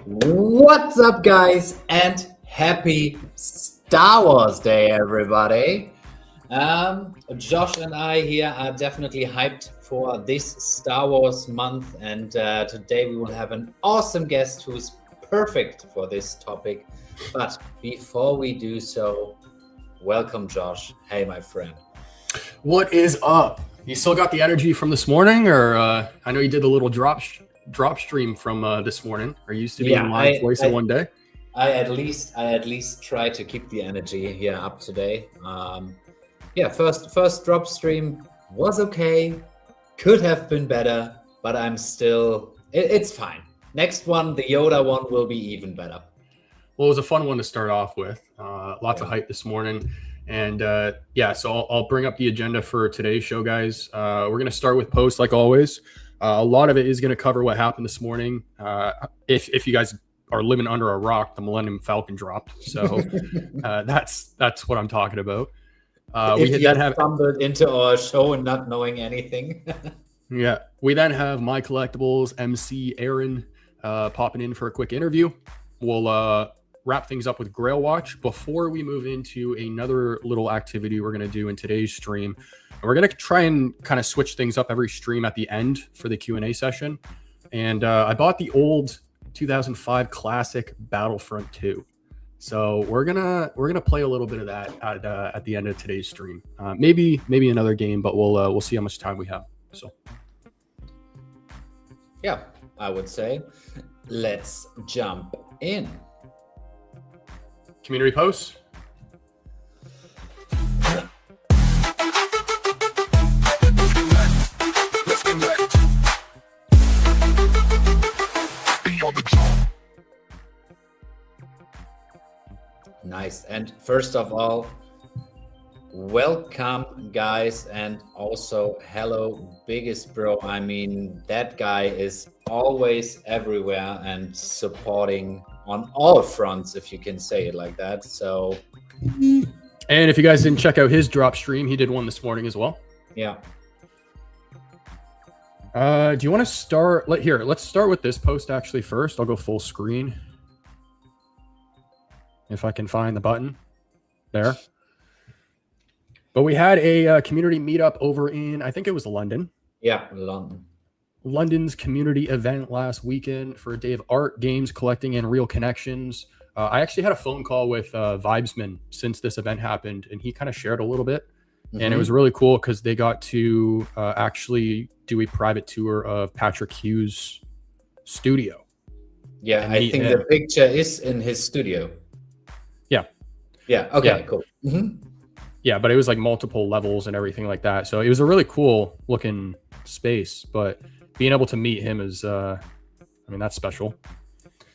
What's up, guys, and happy Star Wars Day, everybody. Josh and I here are definitely hyped for this Star Wars month, and today we will have an awesome guest who's perfect for this topic. But before we do so, welcome, Josh. Hey, my friend. What is up? You still got the energy from this morning, or I know you did a little drop stream from this morning. Are you used to being live twice in one day? I at least try to keep the energy here up today. First drop stream was okay, could have been better, but I'm still it's fine. Next one, the Yoda one, will be even better. Well, it was a fun one to start off with. Lots of hype this morning. And so I'll bring up the agenda for today's show, guys. We're going to start with posts like always. A lot of it is going to cover what happened this morning. If you guys are living under a rock, the Millennium Falcon dropped. So that's what I'm talking about. We then stumbled into our show and not knowing anything. Yeah. We then have Mycollectables MC Aaron popping in for a quick interview. We'll wrap things up with Grail Watch before we move into another little activity we're going to do in today's stream. And we're going to try and kind of switch things up every stream at the end for the Q&A session. And I bought the old 2005 classic Battlefront 2. So we're gonna play a little bit of that at the end of today's stream. Maybe another game, but we'll see how much time we have. So yeah, I would say let's jump in. Community posts. Nice. And first of all, welcome, guys, and also hello, biggest bro. I mean, that guy is always everywhere and supporting on all fronts, if you can say it like that. So, and if you guys didn't check out his drop stream, he did one this morning as well. Yeah. Do you want to start? Let's start with this post actually first. I'll go full screen. If I can find the button there. But we had a community meetup over in, I think it was London. Yeah, London. London's community event last weekend for a day of art, games, collecting, and real connections. I actually had a phone call with Vibesman since this event happened, and he kind of shared a little bit. Mm-hmm. And it was really cool because they got to actually do a private tour of Patrick Hughes' studio. Yeah, and I think the picture is in his studio. Yeah. Okay. Yeah. Cool. Mm-hmm. Yeah, but it was like multiple levels and everything like that. So it was a really cool looking space. But being able to meet him is, that's special.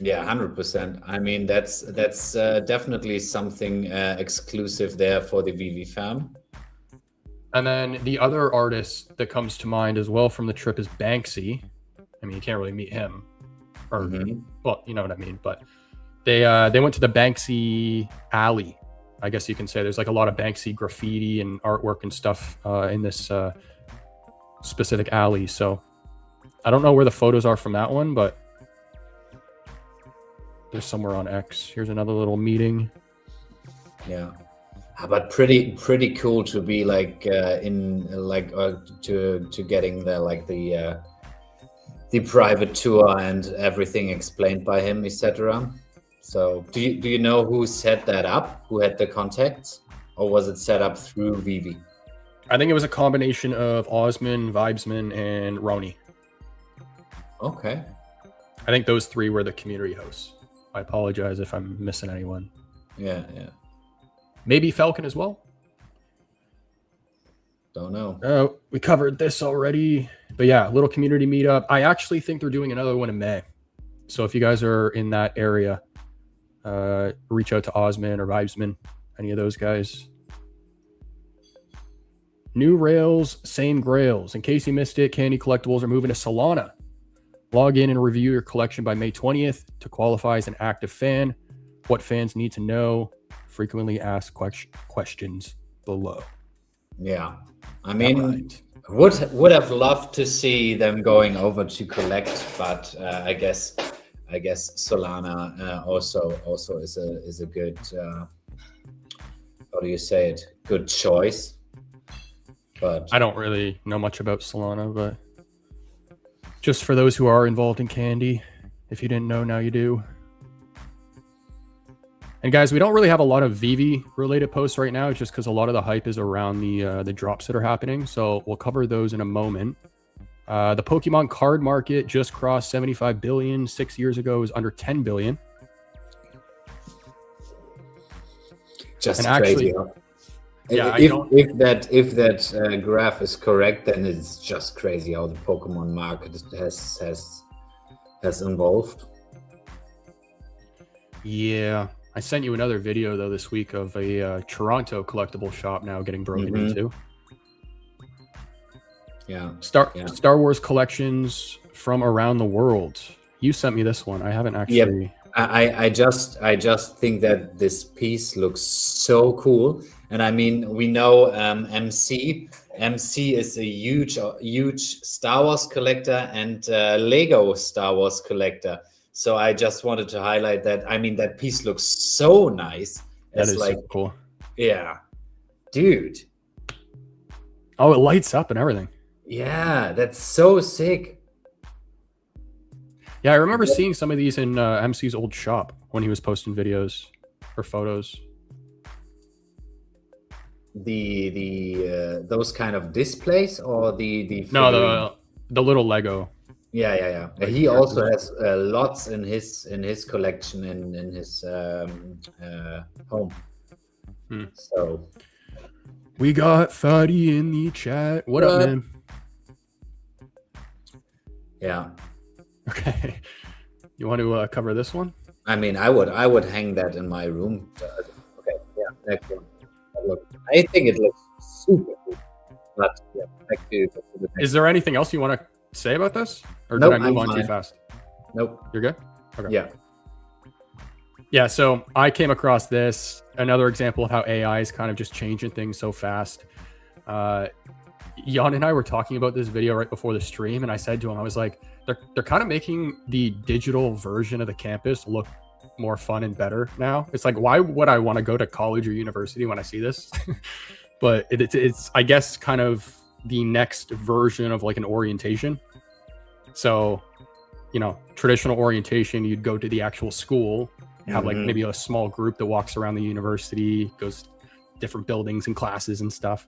Yeah, 100%. I mean, that's definitely something exclusive there for the VeVe fam. And then the other artist that comes to mind as well from the trip is Banksy. I mean, you can't really meet him, or well, you know what I mean. But they went to the Banksy alley. I guess you can say there's like a lot of Banksy graffiti and artwork and stuff in this specific alley. So I don't know where the photos are from that one, but they're somewhere on X. Here's another little meeting. Yeah, but pretty cool to be like to getting the private tour and everything explained by him, etc. So do you know who set that up? Who had the contacts? Or was it set up through VeVe? I think it was a combination of Osman, Vibesman, and Roni. Okay. I think those three were the community hosts. I apologize if I'm missing anyone. Yeah. Maybe Falcon as well? Don't know. Oh, we covered this already. But yeah, little community meetup. I actually think they're doing another one in May. So if you guys are in that area, reach out to Osman or Vibesman, any of those guys. New rails, same grails. In case you missed it, Candy Collectibles are moving to Solana. Log in and review your collection by May 20th to qualify as an active fan. What fans need to know, frequently asked questions below. Yeah, I mean, would have loved to see them going over to collect, but I guess I guess Solana also is a good how do you say it? Good choice. But I don't really know much about Solana, but just for those who are involved in Candy, if you didn't know, now you do. And guys, we don't really have a lot of VeVe related posts right now, just because a lot of the hype is around the drops that are happening. So we'll cover those in a moment. The Pokemon card market just crossed 75 billion. 6 years ago, it was under 10 billion. Just and crazy. Actually, yeah, if that graph is correct, then it's just crazy how the Pokemon market has evolved. Yeah, I sent you another video though this week of a Toronto collectible shop now getting broken into. Yeah. Star Wars collections from around the world. You sent me this one. I haven't actually. Yep. I just think that this piece looks so cool, and I mean, we know MC is a huge Star Wars collector and Lego Star Wars collector. So I just wanted to highlight that. I mean, that piece looks so nice. That is like, super cool. Yeah, dude. Oh, it lights up and everything. Yeah, that's so sick. Yeah, I remember seeing some of these in MC's old shop when he was posting videos or photos. The those kind of displays or the no, the little Lego. Yeah. He also has lots in his collection in his home. So we got Fatty in the chat. What up, man? Yeah. Okay. You want to cover this one? I mean, I would hang that in my room. Okay. Yeah. Next one. Look, I think it looks super cool. But yeah, back to the next. Is there anything else you want to say about this, or nope, did I move on too fast? Nope. You're good? Okay. Yeah. Yeah, so I came across this, another example of how AI is kind of just changing things so fast. Jan and I were talking about this video right before the stream, and I said to him, I was like, they're kind of making the digital version of the campus look more fun and better now. It's like, why would I want to go to college or university when I see this? But it's I guess kind of the next version of like an orientation. So, you know, traditional orientation, you'd go to the actual school, have like maybe a small group that walks around the university, goes different buildings and classes and stuff.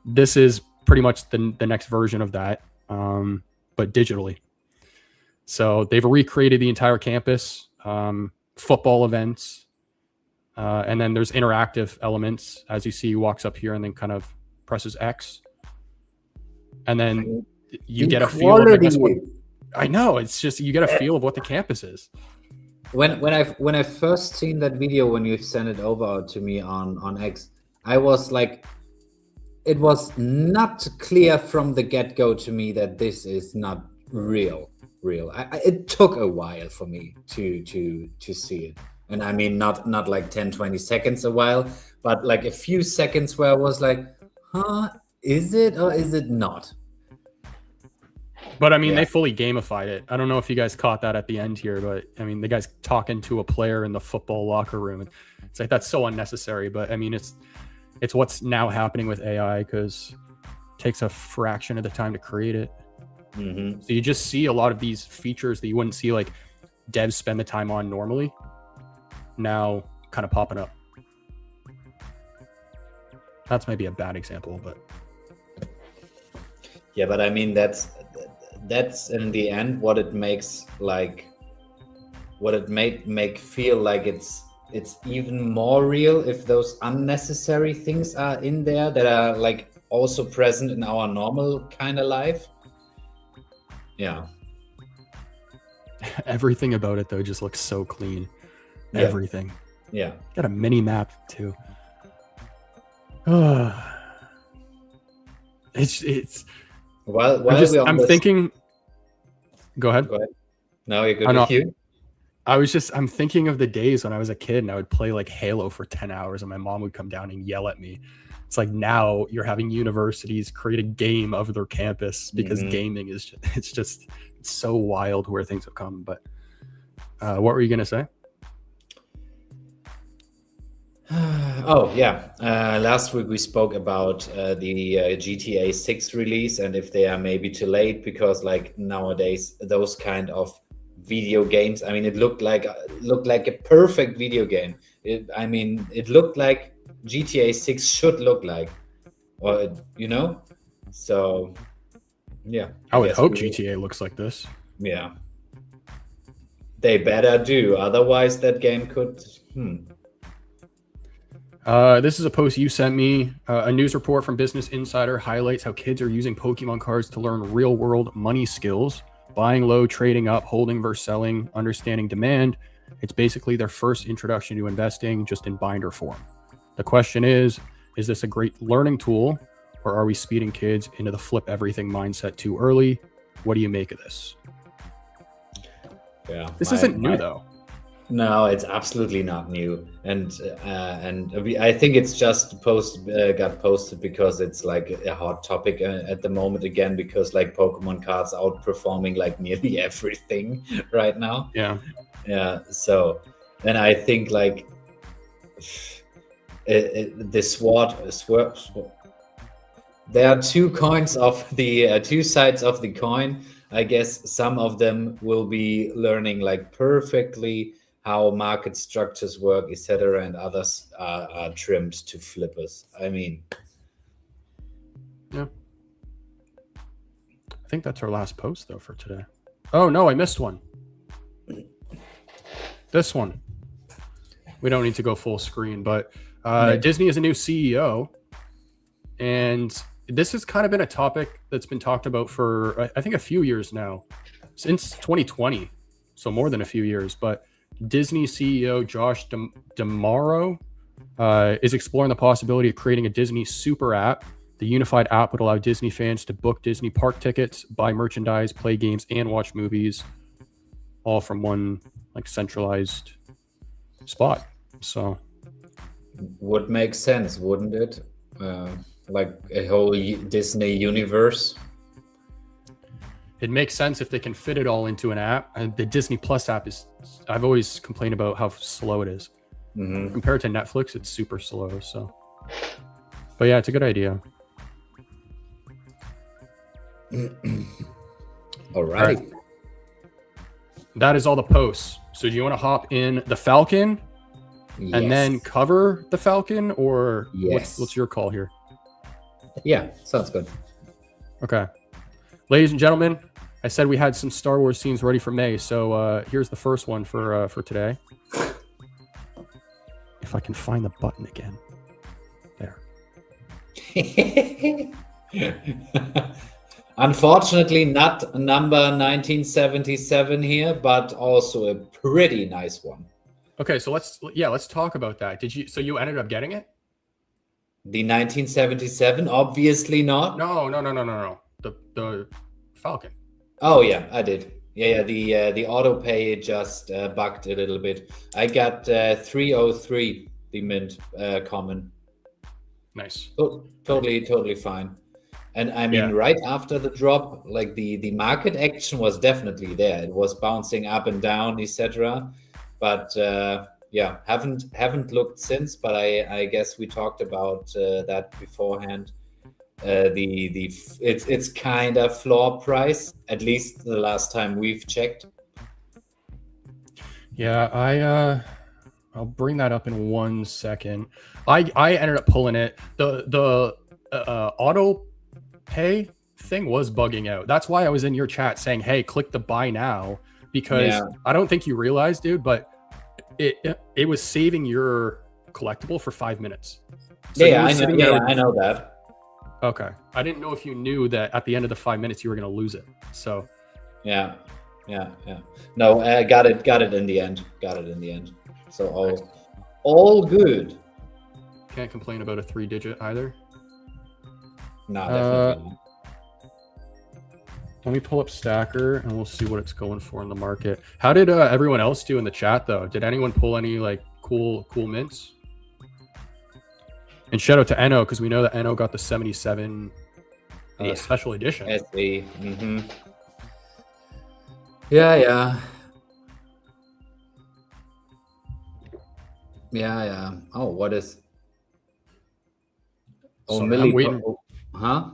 This is pretty much the next version of that, but digitally. So they've recreated the entire campus, football events, and then there's interactive elements. As you see, he walks up here and then kind of presses X. And then you get a feel of, I guess, what, I know, it's just, you get a feel of what the campus is. When I first seen that video, when you sent it over to me on X, I was like, it was not clear from the get-go to me that this is not real. It took a while for me to see it, and I mean not like 10-20 seconds a while, but like a few seconds where I was like, huh, is it or is it not? But I mean, they fully gamified it. I don't know if you guys caught that at the end here, but I mean, the guy's talking to a player in the football locker room. It's like, that's so unnecessary. But I mean, it's what's now happening with AI, because it takes a fraction of the time to create it. So you just see a lot of these features that you wouldn't see like devs spend the time on normally, now kind of popping up. That's maybe a bad example, but yeah, but I mean, that's in the end what it makes, like what it make feel like it's even more real if those unnecessary things are in there that are like also present in our normal kind of life. Yeah. Everything about it though just looks so clean. Yeah. Everything. Yeah. Got a mini map too. It's I'm thinking. Go ahead. No, you're good with you. I'm thinking of the days when I was a kid and I would play like Halo for 10 hours and my mom would come down and yell at me. It's like now you're having universities create a game of their campus because gaming is it's so wild where things have come. But What were you gonna say? Oh yeah, last week we spoke about the GTA 6 release and if they are maybe too late because like nowadays those kind of video games. I mean, it looked like a perfect video game. It looked like GTA 6 should look like, or So yeah, I would guess hope we will. GTA looks like this. Yeah, they better do. Otherwise, that game could. This is a post you sent me. A news report from Business Insider highlights how kids are using Pokemon cards to learn real-world money skills, buying low, trading up, holding versus selling, understanding demand. It's basically their first introduction to investing, just in binder form. The question is this a great learning tool, or are we speeding kids into the flip everything mindset too early? What do you make of this? Yeah, this isn't new though. No, it's absolutely not new, and I think it's just got posted because it's like a hot topic at the moment again, because like Pokemon cards outperforming like nearly everything right now. Yeah. So, and I think like the sword. There are two coins of the two sides of the coin. I guess some of them will be learning like perfectly how market structures work, etc., and others are trimmed to flippers. I mean, yeah. I think that's our last post though for today. Oh no, I missed one. This one. We don't need to go full screen, but Disney is a new CEO, and this has kind of been a topic that's been talked about for I think a few years now, since 2020, so more than a few years. But Disney CEO Josh D'Amaro is exploring the possibility of creating a Disney super app. The unified app would allow Disney fans to book Disney park tickets, buy merchandise, play games, and watch movies, all from one like centralized spot. So would make sense, wouldn't it? Like a whole Disney universe. It makes sense if they can fit it all into an app. And the Disney Plus app is, I've always complained about how slow it is. Mm-hmm. Compared to Netflix, it's super slow. So, but yeah, it's a good idea. All right. That is all the posts. So do you want to hop in the Falcon and then cover the Falcon, or what's your call here? Yeah, sounds good. Okay. Ladies and gentlemen, I said we had some Star Wars scenes ready for May, so here's the first one for today. If I can find the button again. There. Unfortunately, not number 1977 here, but also a pretty nice one. Okay, so let's talk about that. So you ended up getting it? The 1977? Obviously not. No. The Falcon. Oh yeah, I did. Yeah. The auto pay just bugged a little bit. I got 303, the mint common. Nice. Totally fine. And I mean, right after the drop, like the market action was definitely there. It was bouncing up and down, etc. But haven't looked since. But I guess we talked about that beforehand. It's kind of floor price, at least the last time we've checked. Yeah, I'll bring that up in 1 second. I ended up pulling it. The auto pay thing was bugging out. That's why I was in your chat saying, hey, click the buy now, because I don't think you realized, dude, but it was saving your collectible for 5 minutes. So I know that. Okay. I didn't know if you knew that at the end of the 5 minutes you were going to lose it. So yeah. No, I got it in the end. So all good. Can't complain about a 3-digit either. No, definitely not. Let me pull up Stacker and we'll see what it's going for in the market. How did everyone else do in the chat though? Did anyone pull any like cool mints? And shout out to Eno, because we know that Eno got the 77 special edition. SE. Mm-hmm. Yeah. Yeah. Oh, what is? Oh, Sorry, Millie. I'm waiting. Huh?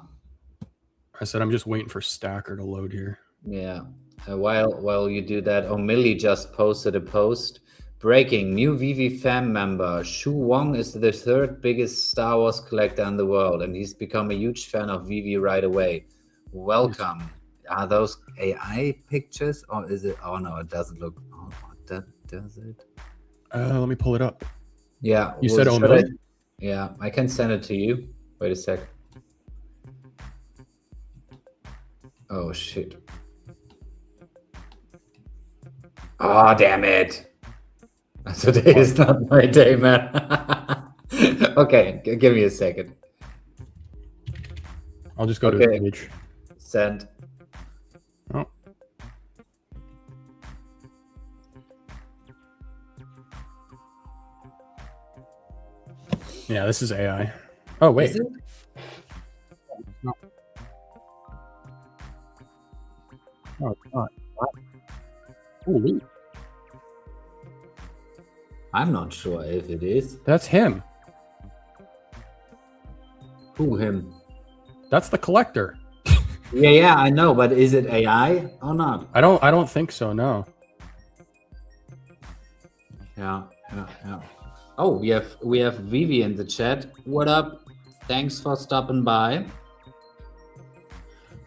I said I'm just waiting for Stacker to load here. Yeah. While you do that, O'Milly just posted a post. Breaking: new VeVe fan member Shu Wong is the third biggest Star Wars collector in the world, and he's become a huge fan of VeVe right away. Welcome. Are those AI pictures, or is it? Oh no, it doesn't look. Oh, does it? Let me pull it up. Yeah. You said should O'Milly? Yeah, I can send it to you. Wait a sec. Oh shit. Oh, damn it. Today is not my day, man. Okay, give me a second. I'll just go to the page. Send. Oh. Yeah, this is AI. Oh, wait. Is it? No, it's not. Holy. I'm not sure if it is. That's him. Who, him? That's the collector. Yeah, I know, but is it AI or not? I don't think so, no. Yeah. Oh, we have Vivi in the chat. What up? Thanks for stopping by.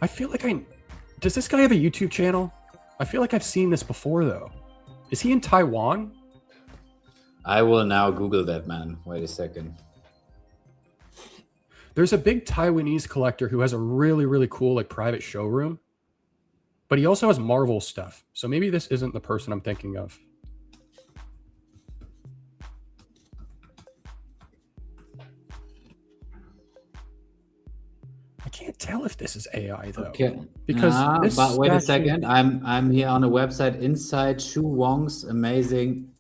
I feel like does this guy have a YouTube channel? I feel like I've seen this before though. Is he in Taiwan? I will now Google that, man. Wait a second. There's a big Taiwanese collector who has a really, really cool like private showroom, but he also has Marvel stuff. So maybe this isn't the person I'm thinking of. I can't tell if this is AI though. Okay. Because but wait a second. I'm here on a website inside Shu Wong's amazing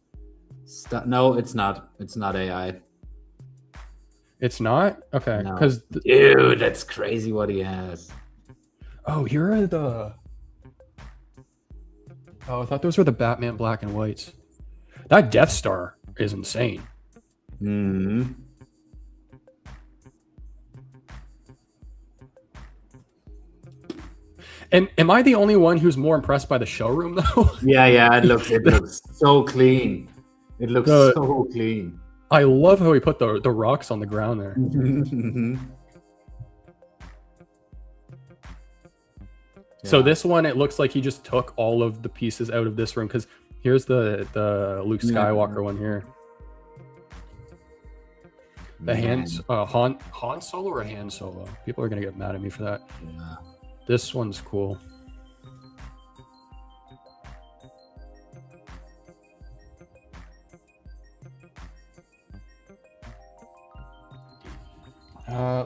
stuff. No, it's not. It's not AI. It's not? Okay. No. Because Dude, that's crazy what he has. Oh, here are the. Oh, I thought those were the Batman black and whites. That Death Star is insane. Hmm. And am I the only one who's more impressed by the showroom though? Yeah. It looks so clean. It looks so clean. I love how he put the rocks on the ground there. So this one, it looks like he just took all of the pieces out of this room because here's the Luke Skywalker one here. The Han Solo or Han Solo? People are gonna get mad at me for that. Yeah. This one's cool.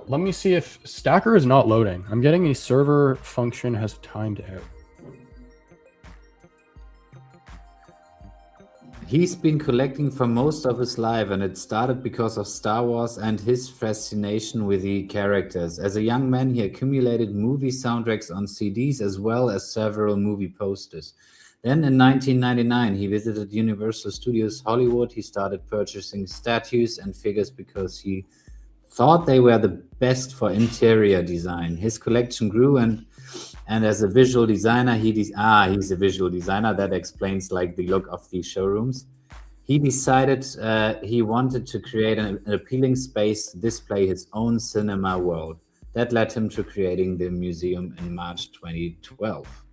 Let me see if Stacker is not loading. I'm getting a server function has timed out. He's been collecting for most of his life, and it started because of Star Wars and his fascination with the characters. As a young man, he accumulated movie soundtracks on CDs as well as several movie posters. Then in 1999, he visited Universal Studios Hollywood. He started purchasing statues and figures because he thought they were the best for interior design. His collection grew, and as a visual designer, he's a visual designer. That explains like the look of these showrooms. He decided he wanted to create an appealing space to display his own cinema world. That led him to creating the museum in March 2012.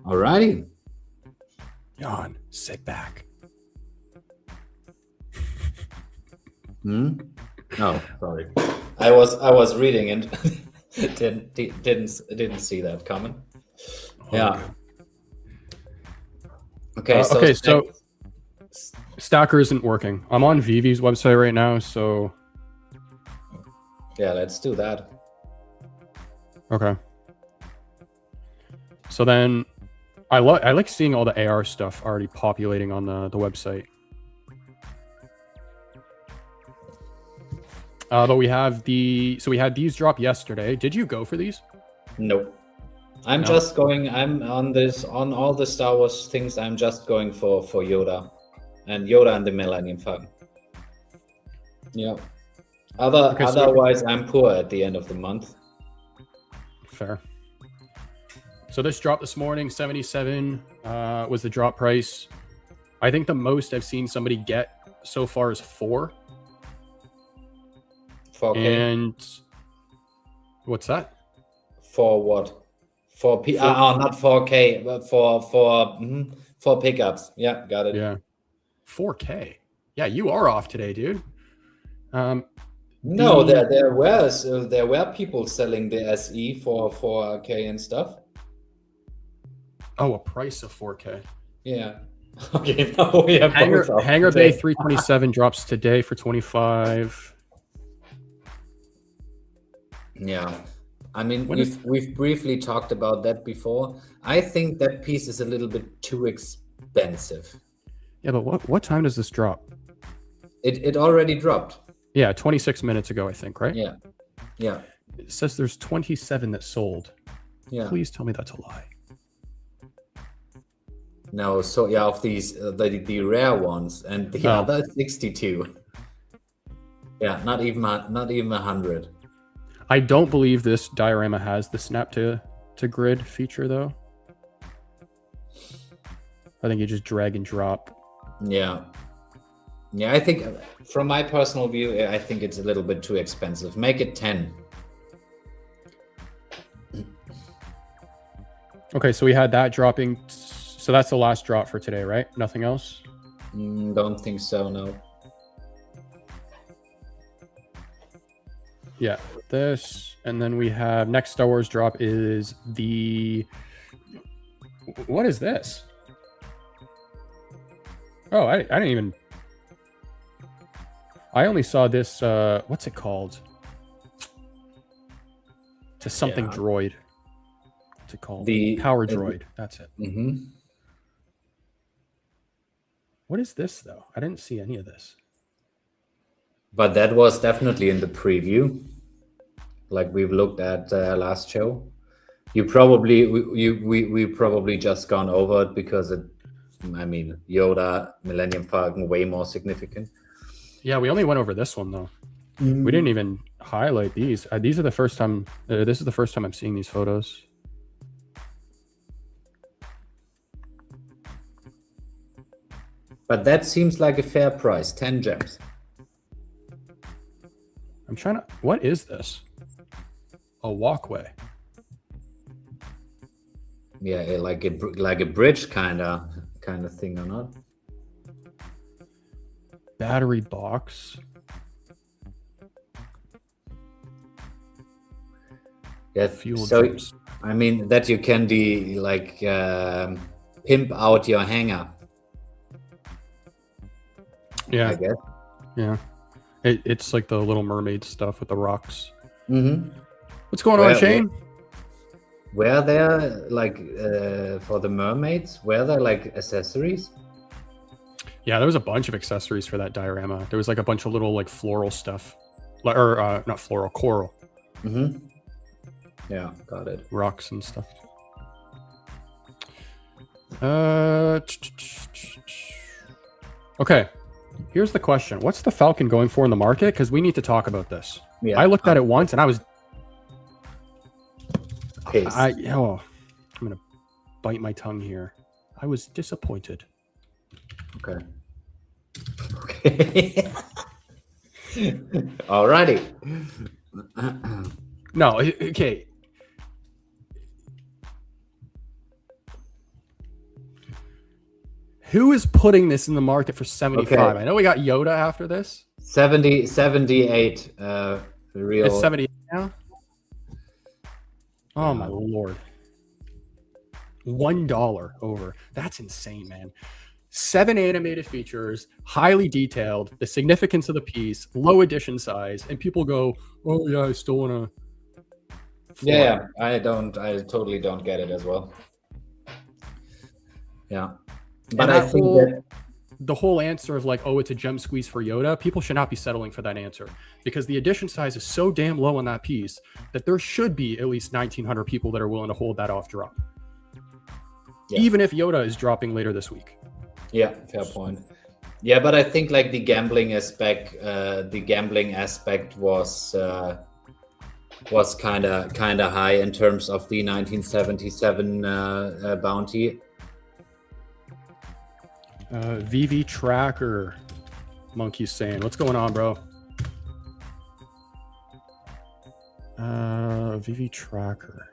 Alrighty. Jan, sit back. Oh, sorry. I was reading and didn't see that coming. Yeah. Okay. So Stacker isn't working. I'm on VeVe's website right now, so yeah, let's do that. Okay. So then I like seeing all the AR stuff already populating on the website. But we have we had these drop yesterday. Did you go for these? Nope. I'm on all the Star Wars things. I'm just going for Yoda and the Millennium Falcon. Yeah. Okay, so- Otherwise, I'm poor at the end of the month. Fair. So this dropped this morning, 77 was the drop price. I think the most I've seen somebody get so far is 4. 4K. And what's that? For what? Not 4K, but for pickups. Yeah, got it. Yeah. 4K. Yeah, you are off today, dude. No, there were people selling the SE for 4K and stuff. Oh, a price of 4K. Yeah. Okay. Now we have Hangar Bay 327 drops today for 25. Yeah. I mean, we've briefly talked about that before. I think that piece is a little bit too expensive. Yeah, but what time does this drop? It already dropped. Yeah, 26 minutes ago, I think, right? Yeah. Yeah. It says there's 27 that sold. Yeah. Please tell me that's a lie. No, so yeah, of these the rare ones, and the other 62. Yeah, not even 100. I don't believe this diorama has the snap to grid feature though. I think you just drag and drop. Yeah. Yeah, I think from my personal view, I think it's a little bit too expensive. Make it 10. Okay, so we had that dropping. So that's the last drop for today, right? Nothing else? Don't think so, no. Yeah, this. And then we have next Star Wars drop is the... What is this? Oh, I didn't even... I only saw this, what's it called? To something droid. What's it called? The power droid. That's it. Mm-hmm. What is this, though? I didn't see any of this. But that was definitely in the preview, like we've looked at last show. We probably just gone over it because I mean, Yoda, Millennium Falcon, way more significant. Yeah, we only went over this one though. We didn't even highlight these. These are the first time. This is the first time I'm seeing these photos. But that seems like a fair price. 10 gems. I'm trying to. What is this? A walkway. Yeah, like a bridge kind of thing, or not? Battery box. Yeah, fuel so chips. I mean that you can pimp out your hangar. Yeah, I guess. Yeah, it's like the Little Mermaid stuff with the rocks. Mm-hmm. What's going on, Shane? Were there for the mermaids? Were there like accessories? Yeah, there was a bunch of accessories for that diorama. There was like a bunch of little like floral stuff, or not floral, coral. Mm-hmm. Yeah, got it. Rocks and stuff. Okay, here's the question: what's the Falcon going for in the market? Because we need to talk about this. Yeah, I looked at it once and I was. I'm gonna bite my tongue here. I was disappointed. Okay. Alrighty. No, okay. Who is putting this in the market for 75? Okay. I know we got Yoda after this. 78. Real. It's 78 now? Oh my lord. $1 over. That's insane, man. 7 animated features, highly detailed, the significance of the piece, low edition size, and people go, oh yeah, I still want to. Yeah, I totally don't get it as well. Yeah. But I think that the whole answer of like, oh, it's a gem squeeze for Yoda, people should not be settling for that answer because the edition size is so damn low on that piece that there should be at least 1,900 people that are willing to hold that off drop. Yeah. Even if Yoda is dropping later this week. Yeah, fair point. Yeah, but I think like the gambling aspect was kind of high in terms of the 1977 bounty. VV Tracker, Monkey's saying, what's going on, bro? VV Tracker.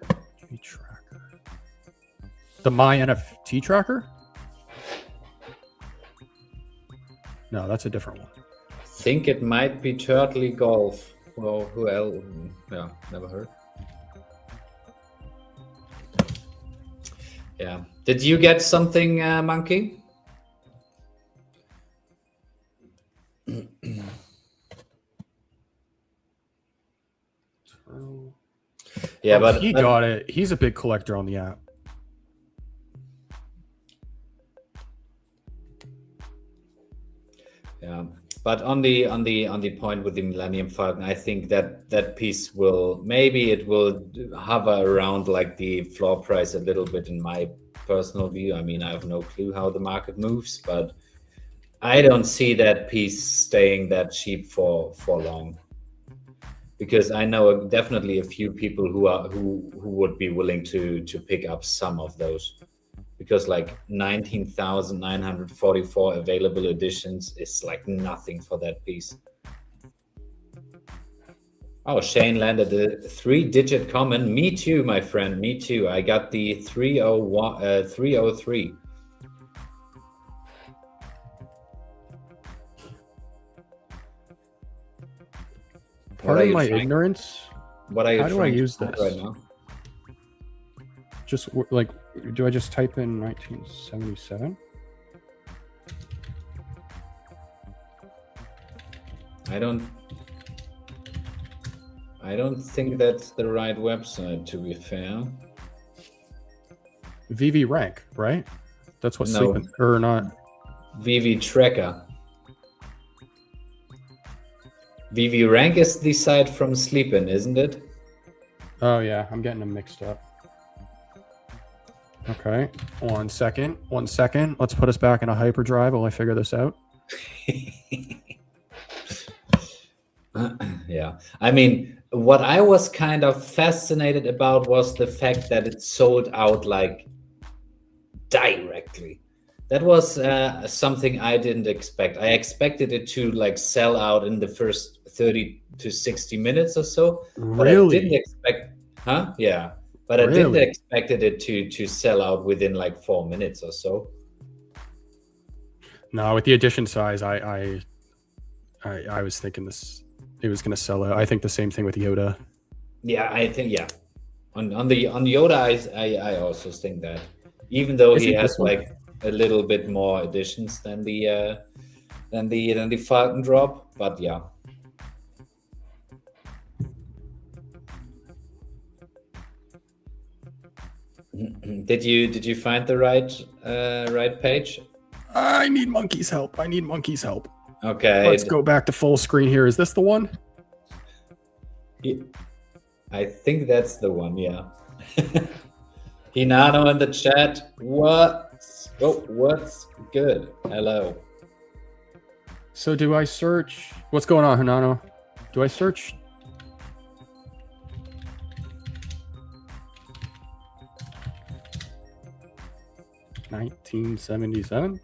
The My NFT tracker? No, that's a different one. Think it might be Turtley Golf. Well, who else? Yeah, never heard. Yeah. Did you get something, Monkey? Yeah, but he got it. He's a big collector on the app. Yeah, but on the point with the Millennium Falcon, I think that piece will hover around like the floor price a little bit in my personal view. I mean, I have no clue how the market moves, but I don't see that piece staying that cheap for long, because I know definitely a few people who would be willing to pick up some of those. Because like 19,944 available editions is like nothing for that piece. Oh, Shane landed a 3-digit common. Me too, my friend. Me too. I got the 303. Pardon my ignorance. What are you? How do I use this right now? Just like, do I just type in 1977? I don't think that's the right website, to be fair. VV rank, right? That's what sleeping or not. VV tracker. VV rank is the site from Sleepin, isn't it? Oh yeah, I'm getting them mixed up. Okay, 1 second. Let's put us back in a hyperdrive while I figure this out. Yeah, I mean, what I was kind of fascinated about was the fact that it sold out like directly. That was something I didn't expect. I expected it to like sell out in the first 30 to 60 minutes or so. But Really? I didn't expect, yeah. But I didn't expected it to sell out within like 4 minutes or so. No, with the edition size, I was thinking it was going to sell out. I think the same thing with Yoda. Yeah, I think on Yoda, I also think that, even though he has like a little bit more editions than the Falcon drop, but yeah. Did you find the right page? I need Monkey's help. Okay. Let's go back to full screen here. Is this the one? I think that's the one, yeah. Hinano in the chat. What's good? Hello. So do I search? What's going on, Hinano? Do I search? $1977?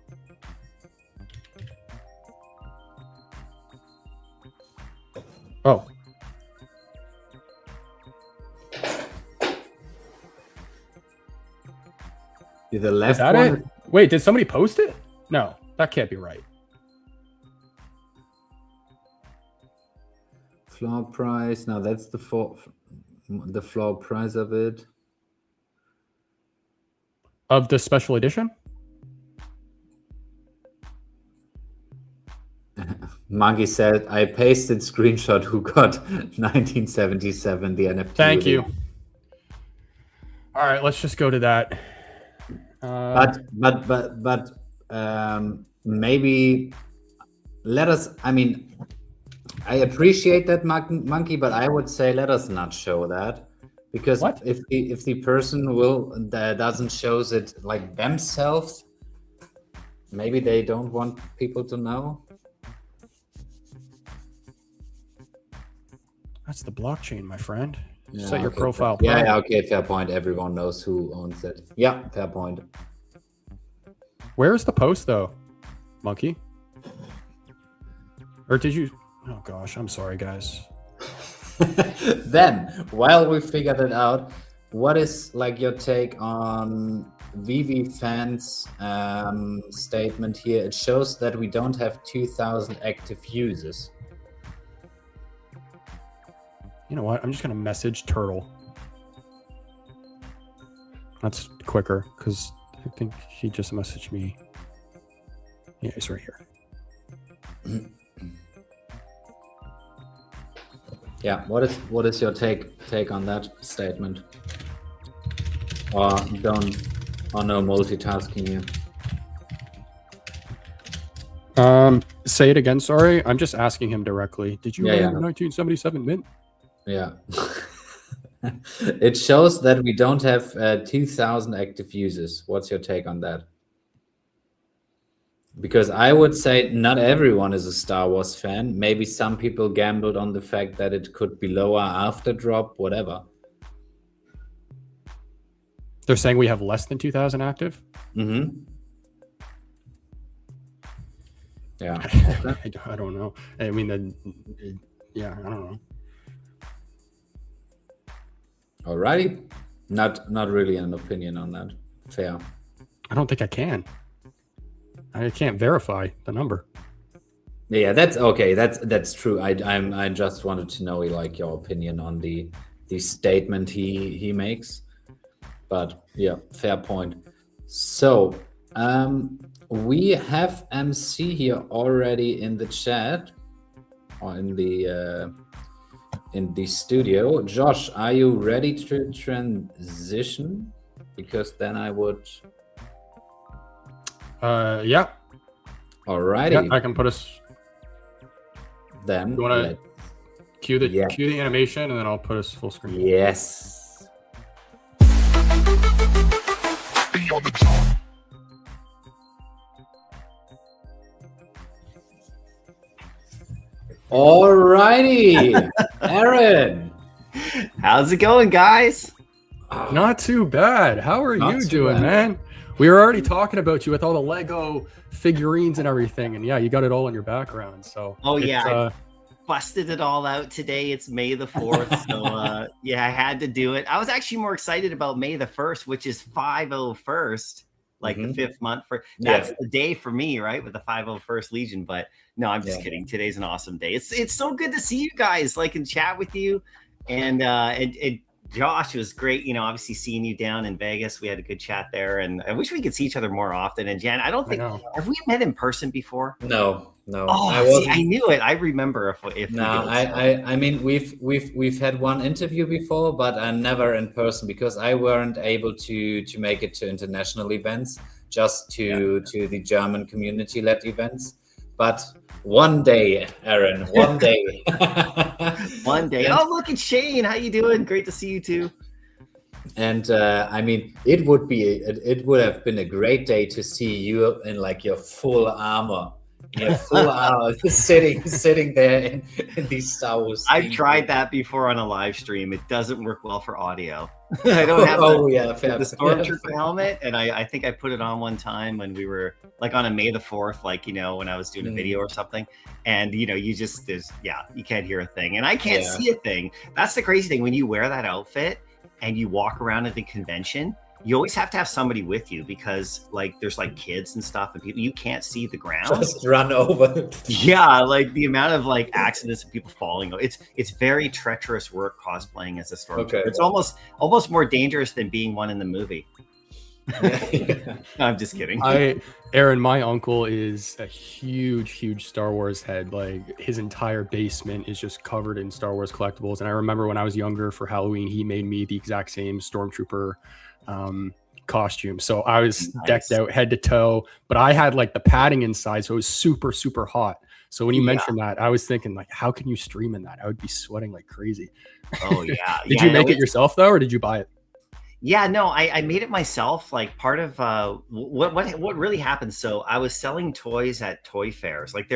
Oh. The left Is that one? it? Wait, did somebody post it? No, that can't be right. Floor price. Now that's the floor price of it. Of the special edition? Monkey said, I pasted screenshot who got 1977, the NFT. Thank you. All right, let's just go to that. But maybe let us, I mean, I appreciate that, Monkey, but I would say let us not show that. Because if the person doesn't shows it like themselves, Maybe they don't want people to know. That's the blockchain, my friend. Yeah, Set your okay, profile. Yeah, okay, fair point. Everyone knows who owns it. Yeah, fair point. Where's the post though, Monkey? Or did you? Oh gosh, I'm sorry, guys. Then, while we figured it out, what is like your take on VeVe fans statement here? It shows that we don't have 2,000 active users. You know what? I'm just gonna message Turtle. That's quicker because I think he just messaged me. Yeah, he's right here. Yeah, what is your take on that statement? Or no multitasking here. Say it again. Sorry, I'm just asking him directly. Did you write 1977 mint? Yeah. It shows that we don't have 2,000 active users. What's your take on that? Because I would say not everyone is a Star Wars fan. Maybe some people gambled on the fact that it could be lower after drop, whatever. They're saying we have less than 2,000 active? Mm-hmm. Yeah. I don't know. I mean, yeah, I don't know. Alrighty. Not really an opinion on that. Fair. I don't think I can. I can't verify the number. Yeah, that's okay. That's true. I just wanted to know like your opinion on the statement he makes. But yeah, fair point. So we have MC here already in the chat or in the studio. Josh, are you ready to transition? Because then I would. Yeah. Alrighty. Yeah, I can put us. Then you want to cue the animation, and then I'll put us full screen. Yes. Alrighty, Aaron. How's it going, guys? Not too bad. How are you doing, man? We were already talking about you with all the Lego figurines and everything, and yeah, you got it all in your background. So I busted it all out today. It's May the 4th, so yeah, I had to do it. I was actually more excited about May the 1st, which is 501st, like the 5th month for that's the day for me, right? With the 501st Legion. But no, I'm just kidding. Today's an awesome day. It's so good to see you guys, like, and chat with you, and Josh, it was great, you know, obviously seeing you down in Vegas. We had a good chat there, and I wish we could see each other more often. And Jan, I don't think have we met in person before? No. Oh, I knew it. I remember if no, I mean we've had one interview before, but never in person because I weren't able to make it to international events, just to the German community-led events. But one day, Aaron, one day. One day. Oh, look at Shane. How you doing? Great to see you too. And I mean, it would have been a great day to see you in like your full armor. Yeah, full armor, sitting there in these Star Wars. I've tried that before on a live stream. It doesn't work well for audio. I don't have the Stormtrooper helmet, and I think I put it on one time when we were like on a May the 4th, like, you know, when I was doing a video or something, and you know, you can't hear a thing, and I can't see a thing. That's the crazy thing when you wear that outfit and you walk around at the convention. You always have to have somebody with you because, like, there's like kids and stuff, and people, you can't see the ground. Just run over. Yeah, like the amount of like accidents and people falling. It's very treacherous work cosplaying as a stormtrooper. Okay. It's almost more dangerous than being one in the movie. No, I'm just kidding. Aaron, my uncle is a huge Star Wars head. Like, his entire basement is just covered in Star Wars collectibles. And I remember when I was younger for Halloween, he made me the exact same stormtrooper costume, so I was decked out head to toe, but I had like the padding inside, so it was super hot. So when you mentioned that, I was thinking, like, how can you stream in that? I would be sweating like crazy. Oh yeah. Did you make it yourself though, or did you buy it? Yeah, no, I made it myself. Like part of what really happened. So I was selling toys at toy fairs. Like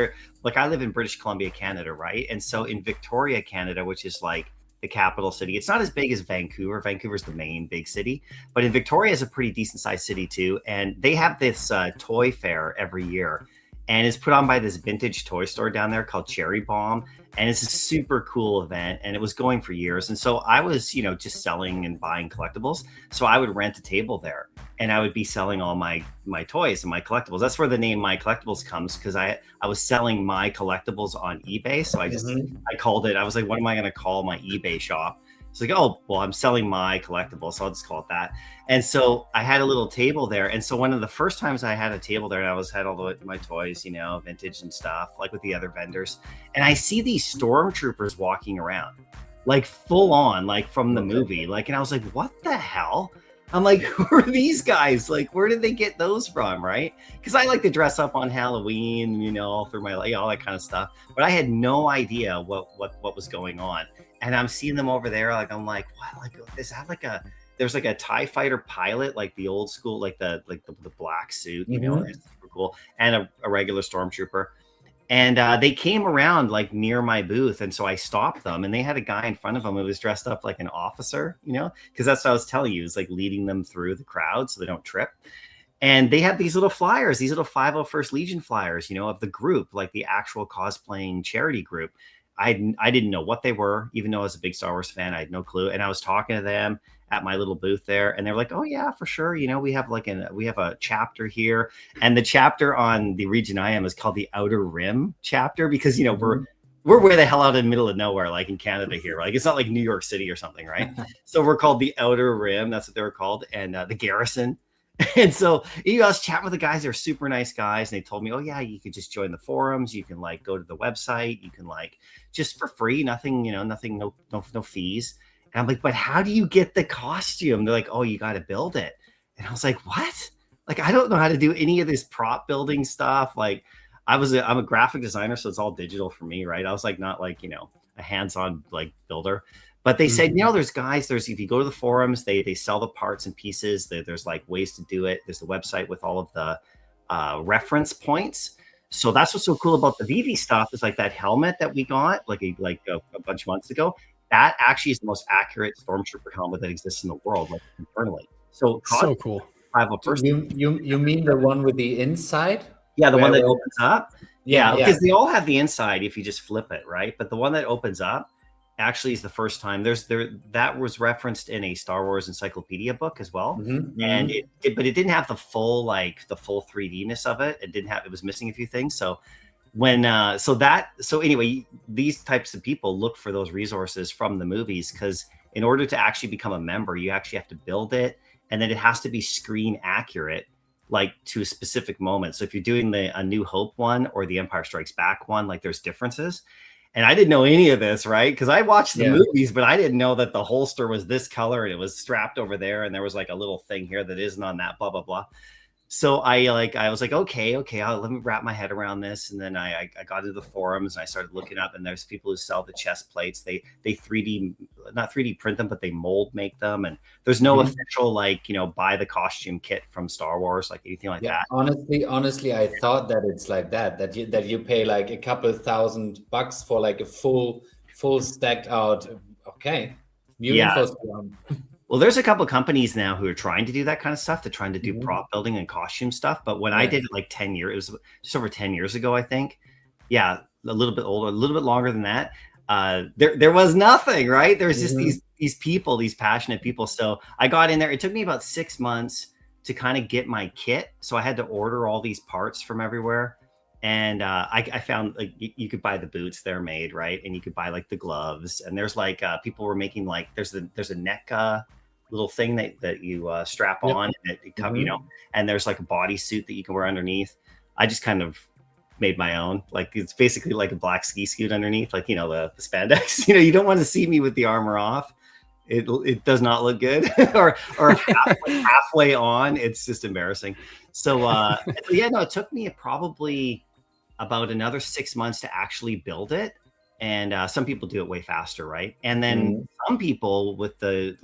I live in British Columbia, Canada, right? And so in Victoria, Canada, which is like the capital city, it's not as big as Vancouver. Vancouver's the main big city, but in Victoria is a pretty decent sized city too. And they have this toy fair every year, and it's put on by this vintage toy store down there called Cherry Bomb, and it's a super cool event, and it was going for years. And so I was, just selling and buying collectibles. So I would rent a table there, and I would be selling all my toys and my collectibles. That's where the name Mycollectables comes, because I was selling my collectibles on eBay. So I called it. I was like, what am I going to call my eBay shop? It's like, oh, well, I'm selling my collectibles, so I'll just call it that. And so I had a little table there. And so one of the first times I had a table there, and had all my toys, vintage and stuff, like with the other vendors. And I see these stormtroopers walking around, like full on, like from the movie. Like, and I was like, what the hell? I'm like, who are these guys? Like, where did they get those from, right? Because I like to dress up on Halloween, through my all that kind of stuff. But I had no idea what was going on. And I'm seeing them over there. Like, I'm like, what? Like, is that like there's like a TIE fighter pilot, like the old school, like the black suit, it's super cool, and a regular stormtrooper. And they came around like near my booth. And so I stopped them, and they had a guy in front of them who was dressed up like an officer, because that's what I was telling you, is like leading them through the crowd so they don't trip. And they had these little flyers, these little 501st Legion flyers, of the group, like the actual cosplaying charity group. I didn't know what they were, even though I was a big Star Wars fan. I had no clue. And I was talking to them at my little booth there, and they were like, oh yeah, for sure. We have a chapter here. And the chapter on the region I am is called the Outer Rim chapter, because, we're way the hell out in the middle of nowhere, like in Canada here. Like, it's not like New York City or something, right? So we're called the Outer Rim. That's what they were called. And the Garrison. And so I was chatting with the guys. They're super nice guys. And they told me, oh yeah, you could just join the forums. You can like go to the website. You can like just for free, nothing, nothing, no fees. And I'm like, but how do you get the costume? They're like, oh, you got to build it. And I was like, what? Like, I don't know how to do any of this prop building stuff. Like, I'm a graphic designer, so it's all digital for me, right? I was like, not like, a hands-on like builder. But they said, there's guys, if you go to the forums, they sell the parts and pieces. There's like ways to do it. There's the website with all of the reference points. So that's what's so cool about the VeVe stuff, is like that helmet that we got like a bunch of months ago. That actually is the most accurate stormtrooper helmet that exists in the world, like internally. So cool. You mean the one with the inside? Yeah, the one that opens up. Yeah, because they all have the inside if you just flip it, right? But the one that opens up actually is the first time that was referenced in a Star Wars encyclopedia book as well. And but it didn't have the full 3D-ness of it. It was missing a few things. So anyway, these types of people look for those resources from the movies, because in order to actually become a member, you actually have to build it, and then it has to be screen accurate, like to a specific moment. So if you're doing a New Hope one or the Empire Strikes Back one, like there's differences. And I didn't know any of this, right? Because I watched the movies, but I didn't know that the holster was this color and it was strapped over there, and there was like a little thing here that isn't on that, blah, blah, blah. So I was like, okay, let me wrap my head around this. And then I got into the forums and I started looking up, and there's people who sell the chest plates. They not 3D print them, but they mold make them. And there's no official, buy the costume kit from Star Wars, like anything like that. Honestly, I thought that it's like that you pay like a couple $1,000 for like a full stacked out. Okay. Well, there's a couple of companies now who are trying to do that kind of stuff. They're trying to do prop building and costume stuff. But when I did it like 10 years, it was just over 10 years ago, I think. Yeah, a little bit older, a little bit longer than that. There was nothing, right? There's just these people, these passionate people. So I got in there. It took me about 6 months to kind of get my kit. So I had to order all these parts from everywhere. And I found like you could buy the boots, they're made, right? And you could buy like the gloves. And there's like people were making like there's a neck little thing that you strap on, and it comes, and there's like a bodysuit that you can wear underneath. I just kind of made my own. Like, it's basically like a black ski suit underneath, like, the spandex. You don't want to see me with the armor off. It does not look good. or halfway on, it's just embarrassing. So it took me probably about another 6 months to actually build it. And some people do it way faster, right? And then some people with the